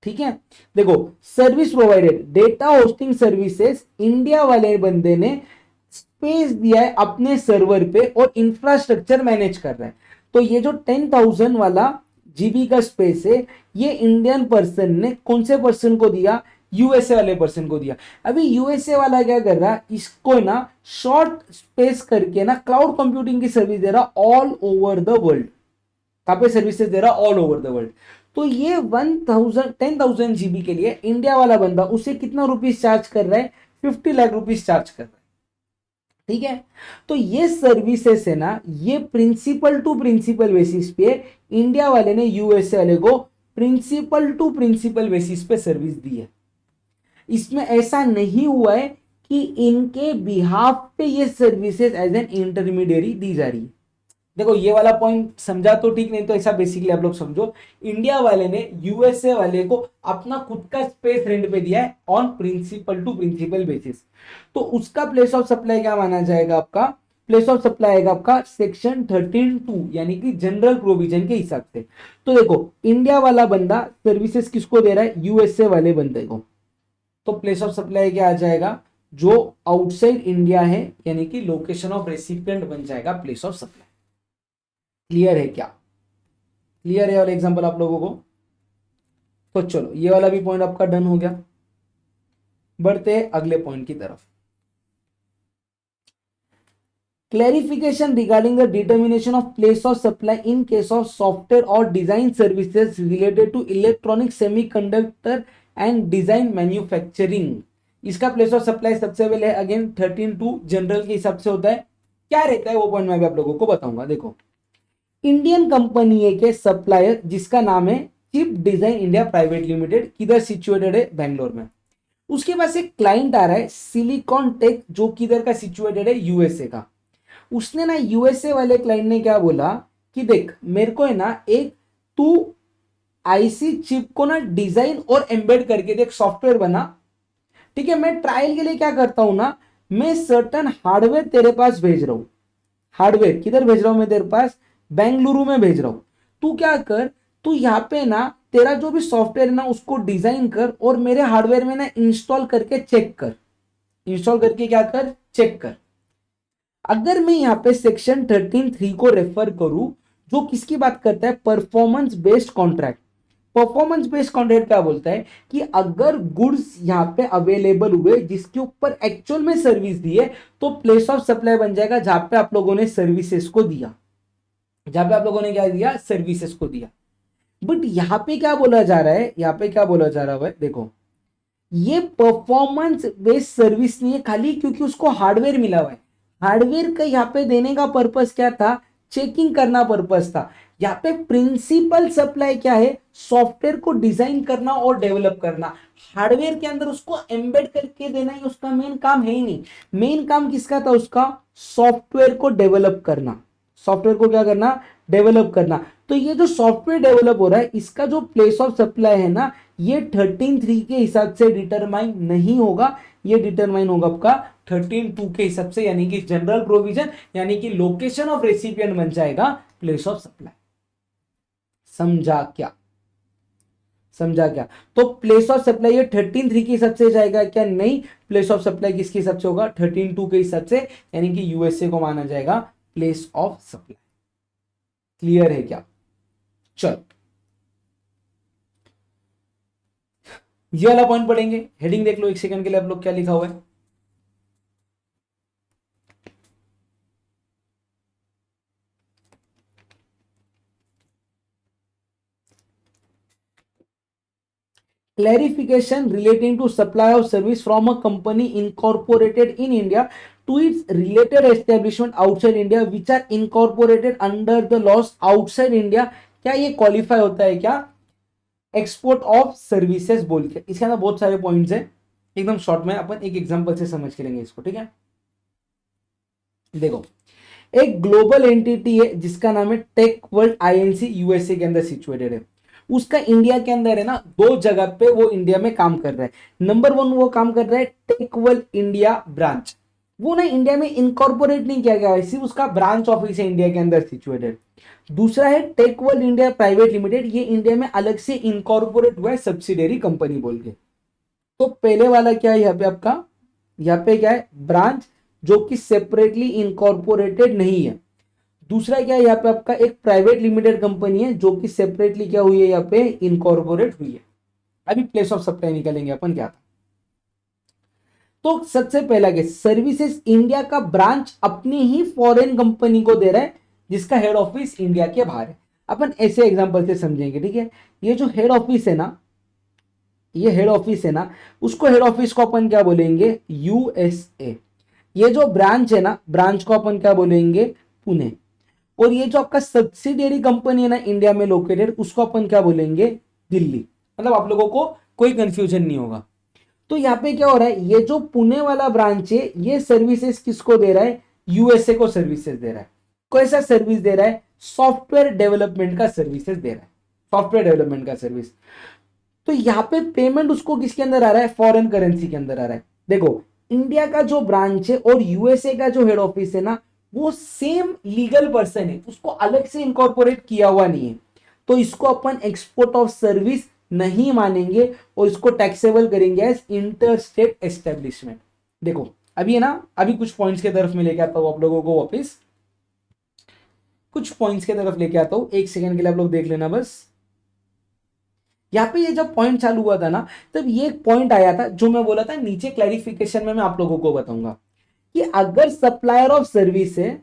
ठीक है। देखो service provided data hosting services, India वाले बंदे ने स्पेस दिया है अपने सर्वर पे और इंफ्रास्ट्रक्चर मैनेज कर रहा है। तो ये जो 10,000 वाला GB का स्पेस है, ये इंडियन पर्सन ने कौन से पर्सन को दिया, USA वाले पर्सन को दिया। अभी USA वाला क्या कर रहा है, इसको ना शॉर्ट स्पेस करके ना क्लाउड कंप्यूटिंग की सर्विस दे रहा ऑल ओवर द वर्ल्ड। कहां पे सर्विसेज दे रहा, ऑल ओवर द वर्ल्ड। तो ये 10,000 GB के लिए इंडिया वाला बंदा उसे कितना रुपीस चार्ज कर रहा है, 50 लाख रुपीस चार्ज कर रहा है, ठीक है। तो ये सर्विसेस है ना, ये प्रिंसिपल टू प्रिंसिपल बेसिस पे इंडिया वाले ने USA वाले को प्रिंसिपल टू प्रिंसिपल बेसिस पे सर्विस दी है। इसमें ऐसा नहीं हुआ है कि इनके बिहाफ पे ये सर्विसेज एज एन इंटरमीडियरी दी जा रही है। देखो ये वाला पॉइंट समझा तो ठीक, नहीं तो ऐसा बेसिकली आप लोग समझो, इंडिया वाले ने USA वाले को अपना खुद का स्पेस रेंट पे दिया है on principal to principal basis. तो उसका प्लेस ऑफ सप्लाई क्या माना जाएगा, आपका प्लेस ऑफ सप्लाई आएगा आपका सेक्शन 13(2) यानी कि जनरल प्रोविजन के हिसाब से। तो देखो इंडिया वाला बंदा सर्विसेज किसको दे रहा है, USA वाले बंदे को। तो प्लेस ऑफ सप्लाई क्या आ जाएगा, जो आउटसाइड इंडिया है यानी कि लोकेशन ऑफ रेसिपिएंट बन जाएगा प्लेस ऑफ सप्लाई। क्लियर है क्या, क्लियर है वाला एग्जांपल आप लोगों को। तो चलो ये वाला भी पॉइंट आपका डन हो गया। बढ़ते हैं अगले पॉइंट की तरफ। Clarification regarding the determination of place of supply in case of software और design services related to electronic semiconductor and design manufacturing. इसका प्लेस ऑफ सप्लाई सबसे पहले अगेन 13(2) जनरल के हिसाब से होता है। क्या रहता है वो पॉइंट मैं भी आप लोगों को बताऊंगा। देखो इंडियन कंपनी है के सप्लायर जिसका नाम है chip design India private limited, किधर सिचुएटेड है, बैंगलोर में। उसके पास एक क्लाइंट आ रहा है सिलिकॉन टेक, जो किधर का सिचुएटेड है, USA का। उसने ना USA वाले क्लाइंट ने क्या बोला कि देख मेरे को है ना एक तू IC चिप को ना डिजाइन और एम्बेड करके देख, सॉफ्टवेयर बना, ठीक है। मैं ट्रायल के लिए क्या करता हूं ना, मैं सर्टन हार्डवेयर तेरे पास भेज रहा हूं। हार्डवेयर किधर भेज रहा हूं मैं तेरे पास, बेंगलुरु में भेज रहा हूं। तू क्या कर, तू यहाँ पे ना तेरा जो भी सॉफ्टवेयर है ना उसको डिजाइन कर और मेरे हार्डवेयर में ना इंस्टॉल करके चेक कर। इंस्टॉल करके क्या कर, चेक कर। अगर मैं यहाँ पे सेक्शन 13(3) को रेफर करूं, जो किसकी बात करता है, performance based contract. Performance based contract क्या बोलता है कि अगर गुड्स यहाँ पे अवेलेबल हुए जिसके ऊपर एक्चुअल में सर्विस दी है, तो प्लेस ऑफ सप्लाई बन जाएगा जहां पे आप लोगों ने सर्विसेज को दिया, जहां पे आप लोगों ने क्या दिया, सर्विसेज को दिया। बट यहां पे क्या बोला जा रहा है, यहां पे क्या बोला जा रहा है, देखो ये परफॉर्मेंस बेस्ड सर्विस नहीं है खाली क्योंकि उसको हार्डवेयर मिला हुआ है। हार्डवेयर का यहाँ पे देने का पर्पस क्या था, चेकिंग करना पर्पस था। यहाँ पे प्रिंसिपल सप्लाई क्या है, सॉफ्टवेयर को डिजाइन करना और डेवलप करना। हार्डवेयर के अंदर उसको एम्बेड करके देना ही उसका मेन काम है ही नहीं। मेन काम किसका था, उसका सॉफ्टवेयर को डेवलप करना। सॉफ्टवेयर को क्या करना, डेवलप करना। तो ये जो सॉफ्टवेयर डेवलप हो रहा है इसका जो प्लेस ऑफ सप्लाई है ना, ये 13.3 के हिसाब से डिटरमाइन नहीं होगा, ये डिटरमाइन होगा आपका 13.2 के हिसाब से, यानी कि जनरल प्रोविजन, यानी कि लोकेशन ऑफ रेसिपिएंट बन जाएगा प्लेस ऑफ सप्लाई। समझा क्या? समझा क्या? तो प्लेस ऑफ सप्लाई ये 13.3 के हिसाब से जाएगा क्या? नहीं, प्लेस ऑफ सप्लाई किसके हिसाब से होगा? 13.2 के हिसाब से, यानी कि यूएसए को माना जाएगा प्लेस ऑफ सप्लाई। क्लियर है क्या? चलो ये वाला पॉइंट पढ़ेंगे, हेडिंग देख लो एक सेकंड के लिए आप लोग, क्या लिखा हुआ है। Clarification relating to supply of service from a company incorporated in India to its related establishment outside India which are incorporated under the laws outside India। क्या ये क्वालिफाई होता है क्या एक्सपोर्ट ऑफ सर्विसेज बोल के? इसके अंदर बहुत सारे पॉइंट्स हैं, एकदम शॉर्ट में अपन एक एग्जांपल से समझ के लेंगे इसको, ठीक है। देखो, एक ग्लोबल एंटिटी है जिसका नाम है टेक वर्ल्ड आईएनसी, यूएसए के अंदर सिचुएटेड है। उसका इंडिया के अंदर है ना दो जगह पे वो इंडिया में काम कर रहा है। नंबर वन वो काम कर रहा है टेक वर्ल्ड इंडिया ब्रांच, वो ना इंडिया में इनकॉर्पोरेट नहीं किया गया है, सिर्फ उसका ब्रांच ऑफिस है इंडिया के अंदर सिचुएटेड। दूसरा है tech world India private limited, ये इंडिया में अलग से इनकॉर्पोरेट हुआ है सब्सिडियरी कंपनी बोल के। तो पहले वाला क्या है यहाँ पे आपका, यहाँ पे क्या है ब्रांच जो कि सेपरेटली इनकॉर्पोरेटेड नहीं है। दूसरा क्या है यहाँ पे आपका एक प्राइवेट लिमिटेड कंपनी है जो कि सेपरेटली क्या हुई है यहाँ पे इनकॉर्पोरेट हुई है। अभी प्लेस ऑफ सप्लाई निकालेंगे अपन क्या था। तो सबसे पहला के सर्विसेज इंडिया का ब्रांच अपनी ही फॉरेन कंपनी को दे रहा है जिसका हेड ऑफिस इंडिया के बाहर है। अपन ऐसे एग्जांपल से समझेंगे, ठीक है। ये जो हेड ऑफिस है ना, ये हेड ऑफिस है ना, उसको हेड ऑफिस को अपन क्या बोलेंगे? यूएसए। ये जो ब्रांच है ना, ब्रांच को अपन क्या बोलेंगे? पुणे। और ये जो आपका सब्सिडियरी कंपनी है ना इंडिया में लोकेटेड, उसको अपन क्या बोलेंगे? दिल्ली। मतलब आप लोगों को कोई कंफ्यूजन नहीं होगा। तो यहाँ पे क्या हो रहा है, ये जो पुणे वाला ब्रांच है ये सर्विसेज किसको दे रहा है? यूएसए को सर्विसेज दे रहा है। कैसा सर्विस दे रहा है? सॉफ्टवेयर डेवलपमेंट का सर्विसेज दे रहा है, सॉफ्टवेयर डेवलपमेंट का सर्विस। तो यहाँ पे पेमेंट उसको किसके अंदर आ रहा है? फॉरेन करेंसी के अंदर आ रहा है। देखो, इंडिया का जो ब्रांच है और यूएसए का जो हेड ऑफिस है ना, वो सेम लीगल पर्सन है, उसको अलग से इनकॉर्पोरेट किया हुआ नहीं है। तो इसको अपन एक्सपोर्ट ऑफ सर्विस नहीं मानेंगे और इसको टैक्सेबल करेंगे एज इंटर स्टेट एस्टेब्लिशमेंट। देखो अभी है ना, अभी कुछ पॉइंट्स के तरफ में लेके आता हूं आप लोगों को वापस, कुछ पॉइंट्स के तरफ लेके आता हूं, एक सेकंड के लिए आप लोग देख लेना बस। यहाँ पे ये जब पॉइंट चालू हुआ था ना, तब ये एक पॉइंट आया था जो मैं बोला था नीचे क्लैरिफिकेशन में मैं आप लोगों को बताऊंगा कि अगर सप्लायर ऑफ सर्विस है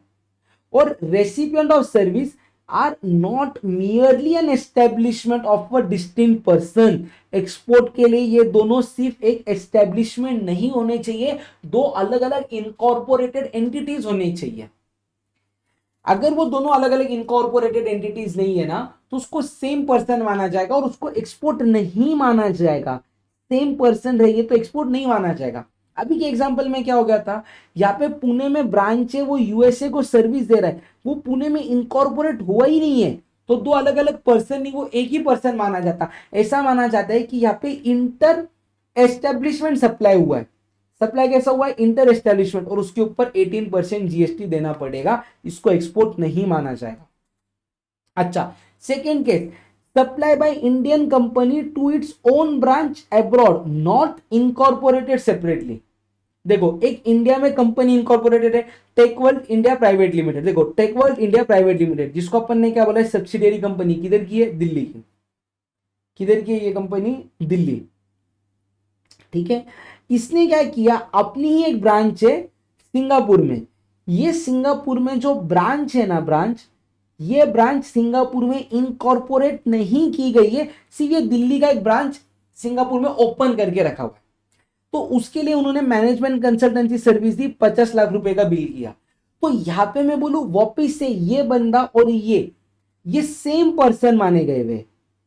और recipient of service are not merely an establishment of a distinct person, export के लिए ये दोनों सिर्फ एक एस्टेब्लिशमेंट नहीं होने चाहिए, दो अलग अलग इनकॉर्पोरेटेड एंटिटीज होनी चाहिए। अगर वो दोनों अलग अलग इनकॉर्पोरेटेड एंटिटीज नहीं है ना, तो उसको सेम पर्सन माना जाएगा और उसको एक्सपोर्ट नहीं माना जाएगा। सेम पर्सन रहिए तो एक्सपोर्ट नहीं माना जाएगा। अभी के एग्जांपल में क्या हो गया था, यहाँ पे पुणे में ब्रांच है, वो यूएसए को सर्विस दे रहा है, वो पुणे में इनकॉर्पोरेट हुआ ही नहीं है, तो दो अलग अलग पर्सन नहीं, वो एक ही पर्सन माना जाता। ऐसा माना जाता है कि यहाँ पे इंटर एस्टेब्लिशमेंट सप्लाई हुआ है। सप्लाई कैसा हुआ है? इंटर एस्टेब्लिशमेंट, और उसके ऊपर 18% जीएसटी देना पड़ेगा, इसको एक्सपोर्ट नहीं माना जाएगा। अच्छा, second case, supply by Indian company to its own branch abroad not incorporated separately. देखो, एक इंडिया में कंपनी इनकॉर्पोरेटेड है, tech world India private limited. देखो, tech world India private limited, जिसको अपन ने क्या बोला है? Subsidiary company. किधर की है? दिल्ली की। किधर की है ये कंपनी? दिल्ली, ठीक है। इसने क्या किया, अपनी ही एक ब्रांच है सिंगापुर में। ये सिंगापुर में जो ब्रांच है ना, ब्रांच, ये ब्रांच सिंगापुर में इनकॉर्पोरेट नहीं की गई है, सिर्फ ये दिल्ली का एक ब्रांच सिंगापुर में ओपन करके रखा हुआ है। तो उसके लिए उन्होंने मैनेजमेंट कंसल्टेंसी सर्विस दी, 50 लाख रुपए का बिल किया। तो यहां पे मैं बोलूं वापिस से, ये बंदा और ये सेम पर्सन माने गए हुए।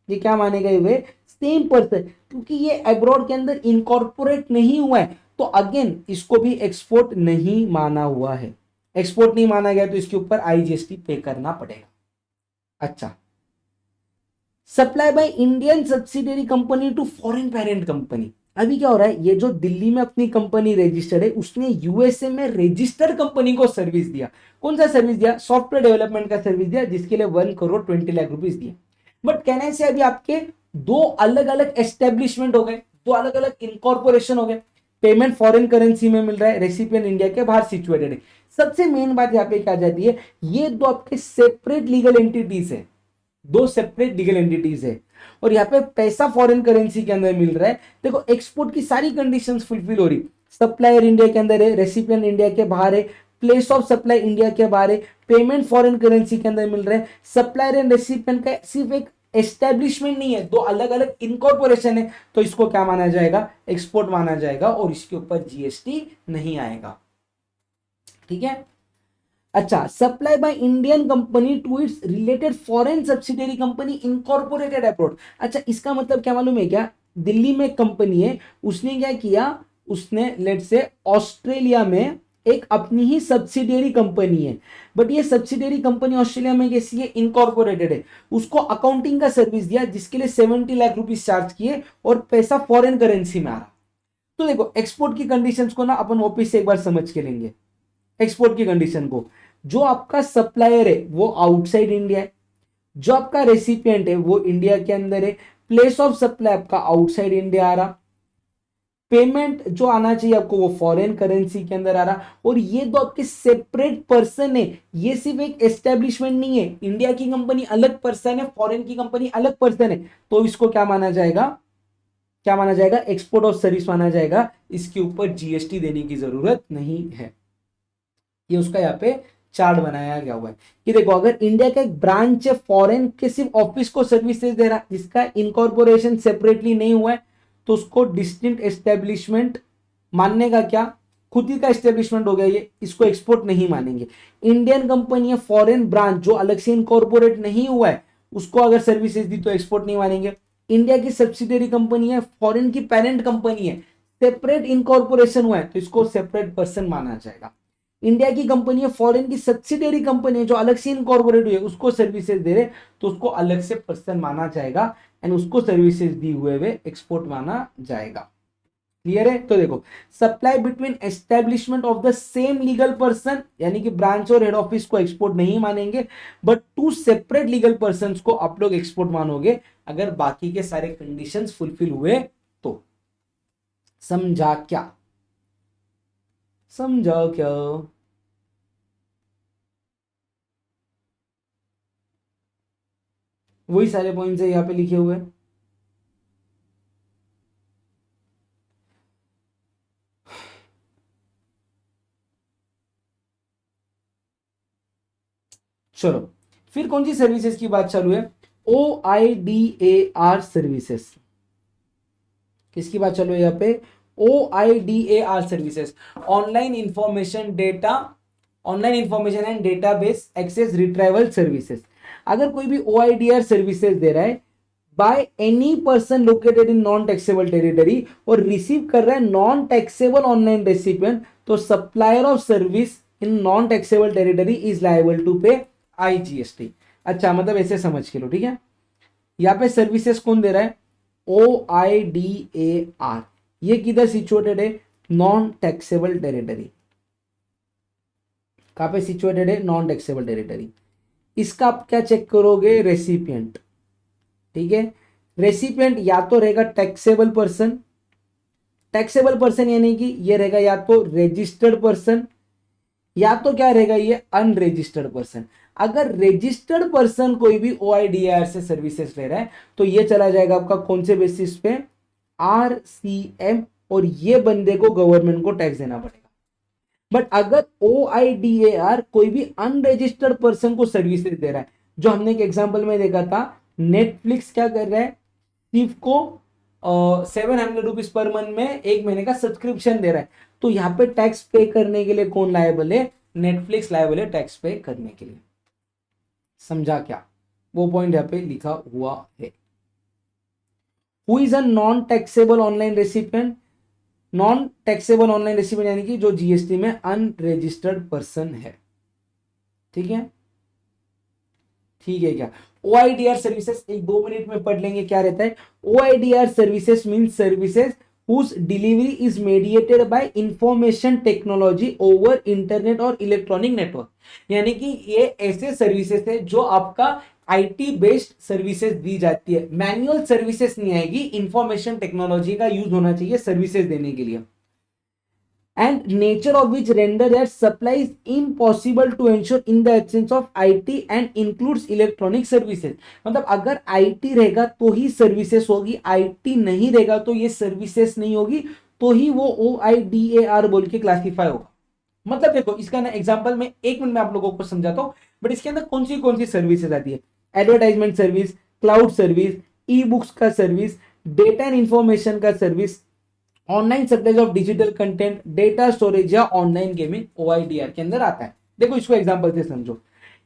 ये क्या माने गए हुए? सेम पर्सन, क्योंकि ये अब्रॉड के अंदर इनकॉर्पोरेट नहीं हुआ है, तो अगेन इसको भी एक्सपोर्ट नहीं माना हुआ है। एक्सपोर्ट नहीं माना गया तो इसके ऊपर आईजीएसटी पे करना पड़ेगा। अच्छा, supply by Indian subsidiary company to foreign parent company. अभी क्या हो रहा है, ये जो दिल्ली में अपनी कंपनी रजिस्टर्ड है उसने यूएसए में रजिस्टर्ड कंपनी को सर्विस दिया। कौन सा सर्विस दिया? सॉफ्टवेयर डेवलपमेंट का सर्विस दिया, जिसके लिए 1,20,00,000 रुपीज दिए। बट कहना है अभी आपके दो अलग अलग एस्टेब्लिशमेंट हो गए, दो अलग अलग इनकॉर्पोरेशन हो गए। पेमेंट फॉरेन करेंसी में मिल रहा है, रेसिपिएंट इंडिया के बाहर सिचुएटेड है। सबसे मेन बात यहाँ पे क्या आ जाती है, ये दो आपके सेपरेट लीगल एंटिटीज है, दो सेपरेट लीगल एंटिटीज है, और यहाँ पे पैसा फॉरेन करेंसी के अंदर मिल रहा है। देखो एक्सपोर्ट की सारी कंडीशंस फुलफिल हो रही, सप्लायर इंडिया के अंदर है, रेसिपिएंट इंडिया के बाहर है, प्लेस ऑफ सप्लाई इंडिया के बाहर है, पेमेंट फॉरेन करेंसी के अंदर मिल रहा है। सप्लायर एंड रेसिपिएंट का सिर्फ एक एस्टेब्लिशमेंट नहीं है, दो अलग अलग इनकॉर्पोरेशन है, तो इसको क्या माना जाएगा? एक्सपोर्ट माना जाएगा, और इसके ऊपर जीएसटी नहीं आएगा। ठीक है। अच्छा, supply by Indian company to its related foreign subsidiary company incorporated abroad. अच्छा, इसका मतलब क्या मालूम है क्या? दिल्ली में कंपनी है, उसने क्या किया, उसने लेट से ऑस्ट्रेलिया में एक अपनी ही सब्सिडियरी कंपनी है, बट ये सब्सिडियरी कंपनी ऑस्ट्रेलिया में कैसी है? इनकॉर्पोरेटेड है। उसको अकाउंटिंग का सर्विस दिया, जिसके लिए 70 लाख रुपीज चार्ज किए, और पैसा फॉरेन करेंसी में आ रहा। तो देखो एक्सपोर्ट की कंडीशंस को ना अपन वापिस से एक बार समझ के लेंगे। एक्सपोर्ट की कंडीशन को, जो आपका सप्लायर है वो आउटसाइड इंडिया है, जो आपका रेसिपिएंट है वो इंडिया के अंदर है, प्लेस ऑफ सप्लाई आपका आउटसाइड इंडिया आ रहा, पेमेंट जो आना चाहिए आपको वो फॉरेन करेंसी के अंदर आ रहा, और ये दो आपके सेपरेट पर्सन है। ये सिर्फ एक एस्टेब्लिशमेंट नहीं है, इंडिया की कंपनी अलग पर्सन है, फॉरेन की कंपनी अलग पर्सन है, तो इसको क्या माना जाएगा? क्या माना जाएगा? एक्सपोर्ट ऑफ सर्विस माना जाएगा। इसके ऊपर जीएसटी देने की जरूरत नहीं है। ये उसका यहाँ पे चार्ट बनाया गया हुआ है कि देखो, अगर इंडिया का एक ब्रांच है फॉरेन के, सिर्फ ऑफिस को सर्विसेज दे रहा है, जिसका इनकॉर्पोरेशन सेपरेटली नहीं हुआ है, तो उसको डिस्टिंक्ट एस्टेब्लिशमेंट मानने का क्या? खुद ही का एस्टेब्लिशमेंट हो गया ये, इसको एक्सपोर्ट नहीं मानेंगे। इंडियन कंपनी है, फॉरेन ब्रांच जो अलग से इनकॉर्पोरेट नहीं हुआ है, उसको अगर सर्विसेज दी तो एक्सपोर्ट नहीं मानेंगे। इंडिया की सब्सिडियरी कंपनी है, फॉरेन की पेरेंट कंपनी है, सेपरेट इनकॉर्पोरेशन हुआ है, तो इसको सेपरेट पर्सन माना जाएगा। इंडिया की कंपनी है, फॉरेन की सब्सिडियरी कंपनी है जो अलग से इनकॉर्पोरेट हुई है, उसको सर्विसेज दे रहे, तो उसको अलग से पर्सन माना जाएगा, एंड उसको सर्विसेज दी हुए एक्सपोर्ट माना जाएगा। क्लियर है? तो देखो, supply between establishment of the same legal person, यानी कि ब्रांच और हेड ऑफिस को एक्सपोर्ट नहीं मानेंगे, but two separate legal person को आप लोग एक्सपोर्ट मानोगे, अगर बाकी के सारे कंडीशंस फुलफिल हुए तो। समझा क्या? समझा क्या? वही सारे पॉइंट्स है यहाँ पे लिखे हुए। चलो, फिर कौन सी सर्विसेज की बात चालू है? OIDAR services. किसकी बात चालू है यहाँ पे? OIDAR services, online information data, online information and database access retrieval services. अगर कोई भी OIDAR सर्विसेज दे रहा है by any person located in non taxable territory, और रिसीव कर रहा है नॉन टैक्सेबल ऑनलाइन रेसिपिएंट, तो supplier of service in non taxable territory is liable to pay IGST। अच्छा, मतलब ऐसे समझ के लो, ठीक है। यहाँ पे सर्विसेज कौन दे रहा है? OIDAR। ये किधर सिचुएटेड है? Non taxable territory. कहां पे सिचुएटेड है? Non taxable territory. इसका आप क्या चेक करोगे? रेसिपिएंट। ठीक है, रेसिपिएंट या तो रहेगा टैक्सेबल पर्सन, टैक्सेबल पर्सन यानी कि ये रहेगा या तो रजिस्टर्ड पर्सन, या तो क्या रहेगा? ये अनरजिस्टर्ड पर्सन। अगर रजिस्टर्ड पर्सन कोई भी OIDAR से सर्विसेज ले रहा है, तो ये चला जाएगा आपका कौन से बेसिस पे? RCM, और ये बंदे को गवर्नमेंट को टैक्स देना पड़ेगा। बट अगर OIDAR कोई भी अनरजिस्टर्ड पर्सन को सर्विसेज दे रहा है, जो हमने एक एग्जांपल में देखा था, नेटफ्लिक्स क्या कर रहा है? सिर्फ को 700 रुपीज पर मंथ में एक महीने का सब्सक्रिप्शन दे रहा है, तो यहाँ पे टैक्स पे करने के लिए कौन लायबल है? नेटफ्लिक्स लायबल है टैक्स पे करने के लिए। समझा क्या? वो पॉइंट यहाँ पे लिखा हुआ है। Who is a non taxable online recipient? Non taxable online recipient यानी कि जो जीएसटी में अनरजिस्टर्ड पर्सन है। ठीक है, ठीक है क्या? OIDR सर्विसेज एक 2 मिनट में पढ़ लेंगे क्या रहता है। OIDR services means services whose delivery is mediated by information technology over internet और इलेक्ट्रॉनिक नेटवर्क। यानी कि ये ऐसे सर्विसेज है जो आपका आईटी बेस्ड सर्विसेज दी जाती है, मैनुअल सर्विसेज नहीं आएगी, इंफॉर्मेशन टेक्नोलॉजी का यूज होना चाहिए सर्विसेज देने के लिए। and nature of which render their supplies impossible to ensure in the absence of IT and includes electronic services। मतलब अगर IT रहेगा तो ही सर्विसेज होगी, IT नहीं रहेगा तो ये सर्विसेज नहीं होगी, तो ही वो OIDAR बोल के क्लासिफाई होगा। मतलब देखो इसका ना एग्जांपल मैं 1 मिनट में आप लोगों को समझाता हूं, बट इसके अंदर कौन सी सर्विसेज आती है। Advertisement service, cloud service, e books का सर्विस, डेटा एंड इंफॉर्मेशन का service, online supplies of digital content, data storage या ऑनलाइन गेमिंग OIDR के अंदर आता है। देखो इसको एग्जांपल से समझो।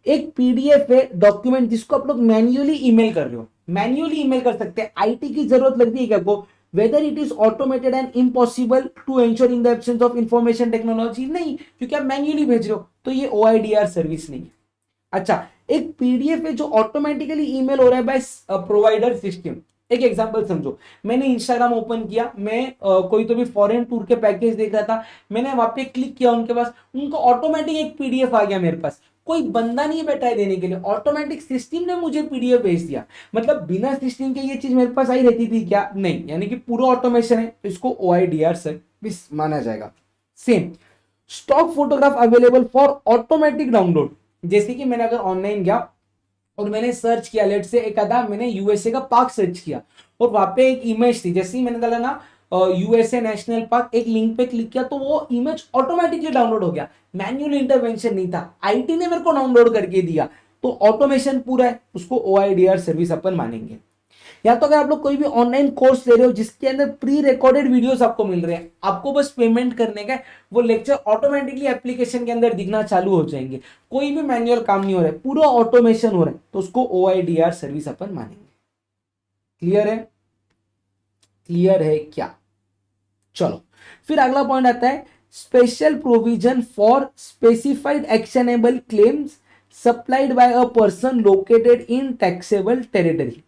एक पीडीएफ है डॉक्यूमेंट जिसको आप लोग मैन्युअली ईमेल कर रहे हो, मैन्युअली ईमेल कर सकते हैं, आईटी की जरूरत लगती है क्या आपको। Whether it is automated and impossible to ensure in the absence of information technology, नहीं, क्योंकि आप मैन्युअली भेज रहे हो, तो ये OIDR सर्विस नहीं है। अच्छा, एक पीडीएफ है जो ऑटोमेटिकली ईमेल हो रहा है बाय प्रोवाइडर सिस्टम। एक एग्जांपल समझो, मैंने इंस्टाग्राम ओपन किया, मैं कोई तो भी फॉरेन टूर के पैकेज देख रहा था, मैंने वहां पे क्लिक किया उनके पास, उनको ऑटोमेटिक एक पीडीएफ आ गया मेरे पास, कोई बंदा नहीं बैठा है देने के लिए, ऑटोमेटिक सिस्टम ने मुझे पीडीएफ भेज दिया। मतलब बिना सिस्टम के ये चीज मेरे पास आई रहती थी क्या, नहीं, यानी कि पूरा ऑटोमेशन है, तो इसको OIDR सर्विस माना जाएगा। Same stock photograph available for automatic download. जैसे कि मैंने अगर ऑनलाइन गया और मैंने सर्च किया, लेट से एक आधा मैंने यूएसए का पार्क सर्च किया और वहां पे एक इमेज थी, जैसे ही मैंने डाला ना यूएसए नेशनल पार्क, एक लिंक पे क्लिक किया तो वो इमेज ऑटोमेटिकली डाउनलोड हो गया, मैन्युअल इंटरवेंशन नहीं था, आईटी ने मेरे को डाउनलोड करके दिया, तो ऑटोमेशन पूरा है, उसको OIDR सर्विस अपन मानेंगे। या तो अगर आप लोग कोई भी ऑनलाइन कोर्स ले रहे हो जिसके अंदर प्री रिकॉर्डेड वीडियोस आपको मिल रहे हैं, आपको बस पेमेंट करने का, वो लेक्चर ऑटोमेटिकली एप्लीकेशन के अंदर दिखना चालू हो जाएंगे, कोई भी मैनुअल काम नहीं हो रहा है, पूरा ऑटोमेशन हो रहा है, तो उसको OIDR सर्विस अपन मानेंगे। क्लियर है, क्लियर है क्या। चलो फिर अगला पॉइंट आता है special provision for specified actionable claims supplied by a person located in taxable territory,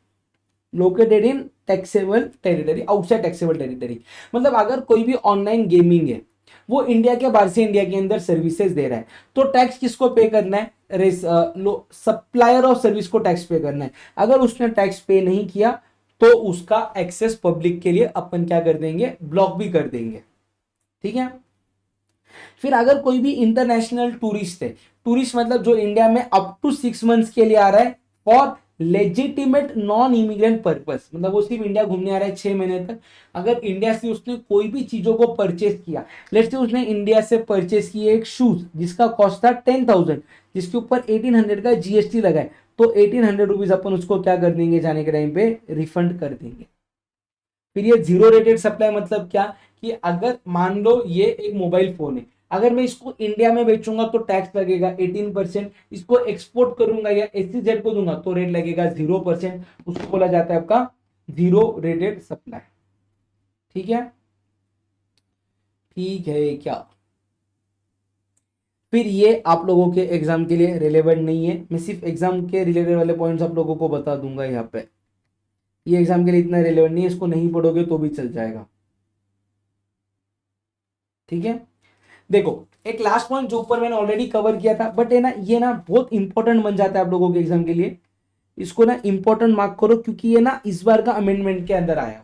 located in taxable territory, outside taxable territory. मतलब अगर कोई भी ऑनलाइन गेमिंग है, वो इंडिया के बाहर से इंडिया के अंदर सर्विसेज दे रहा है, तो टैक्स किसको पे करना है, सप्लायर ऑफ सर्विस को टैक्स पे करना है। अगर उसने टैक्स पे नहीं किया तो उसका एक्सेस पब्लिक के लिए अपन क्या कर देंगे, ब्लॉक भी कर देंगे। ठीक है। फिर अगर कोई भी इंटरनेशनल टूरिस्ट है, टूरिस्ट मतलब जो इंडिया में अप टू 6 मंथ्स के लिए आ रहा है for legitimate non immigrant purpose, मतलब वो सिर्फ इंडिया घूमने आ रहा है 6 महीने तक, अगर इंडिया से उसने कोई भी चीजों को परचेस किया, लेट्स से उसने इंडिया से परचेस किए एक शूज जिसका कॉस्ट था 10,000, जिसके ऊपर 1800 का GST लगा है, तो 1800 रुपीज अपन उसको क्या कर देंगे, जाने के टाइम पे रिफंड कर देंगे। फिर ये जीरो रेटेड सप्लाई मतलब क्या, कि अगर मान लो ये एक मोबाइल फोन है, अगर मैं इसको इंडिया में बेचूंगा तो टैक्स लगेगा 18%, इसको एक्सपोर्ट करूंगा या SEZ को दूंगा तो रेट लगेगा 0%, उसको बोला जाता है आपका जीरो रेटेड सप्लाई। ठीक है, ठीक है क्या। फिर ये आप लोगों के एग्जाम के लिए रिलेवेंट नहीं है, मैं सिर्फ एग्जाम के रिलेटेड वाले पॉइंट्स आप लोगों को बता दूंगा यहाँ पे, ये एग्जाम के लिए इतना रिलेवेंट नहीं है, इसको नहीं पढ़ोगे तो भी चल जाएगा। ठीक है, देखो एक लास्ट पॉइंट जो ऊपर मैंने ऑलरेडी कवर किया था, बट है ना ये ना बहुत इंपॉर्टेंट बन जाता है आप लोगों के एग्जाम के लिए, इसको ना इंपॉर्टेंट मार्क करो क्योंकि ये ना इस बार का अमेंडमेंट के अंदर आया।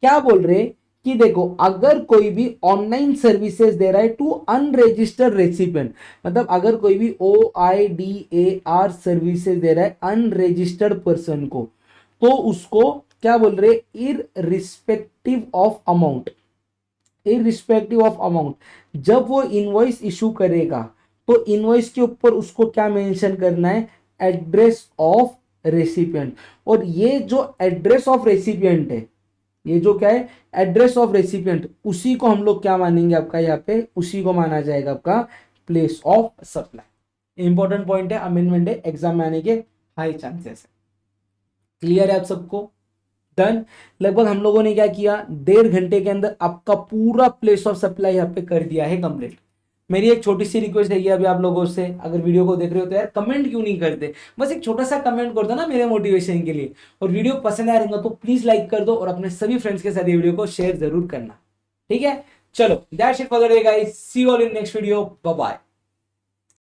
क्या बोल रहे कि देखो अगर कोई भी ऑनलाइन सर्विसेज दे रहा है टू अनरजिस्टर्ड रेसिपिएंट, मतलब अगर कोई भी OIDAR सर्विसेज दे रहा है अनरजिस्टर्ड पर्सन को, तो उसको क्या बोल रहे, irrespective of amount, irrespective of amount, जब वो इनवॉइस इशू करेगा तो इनवॉइस के ऊपर उसको क्या मेंशन करना है, एड्रेस ऑफ रेसिपिएंट। और ये जो एड्रेस ऑफ रेसिपिएंट है, ये जो क्या है एड्रेस ऑफ रेसिपिएंट, उसी को हम लोग क्या मानेंगे आपका यहाँ पे, उसी को माना जाएगा आपका place of supply. Important point है, अमेंडमेंट है, एग्जाम में आने के हाई चांसेस है। क्लियर है आप सबको, डन। लगभग हम लोगों ने क्या किया, 1.5 घंटे के अंदर आपका पूरा प्लेस ऑफ सप्लाई यहाँ पे कर दिया है कंप्लीट। मेरी एक छोटी सी रिक्वेस्ट है अभी आप लोगों से, अगर वीडियो को देख रहे हो तो यार कमेंट क्यों नहीं करते, बस एक छोटा सा कमेंट कर दो ना मेरे मोटिवेशन के लिए। और वीडियो पसंद आया रहेगा तो प्लीज लाइक कर दो और अपने सभी फ्रेंड्स के साथ ये वीडियो को शेयर जरूर करना, ठीक है। चलो that's it for the day guys, see you all in next video, bye bye.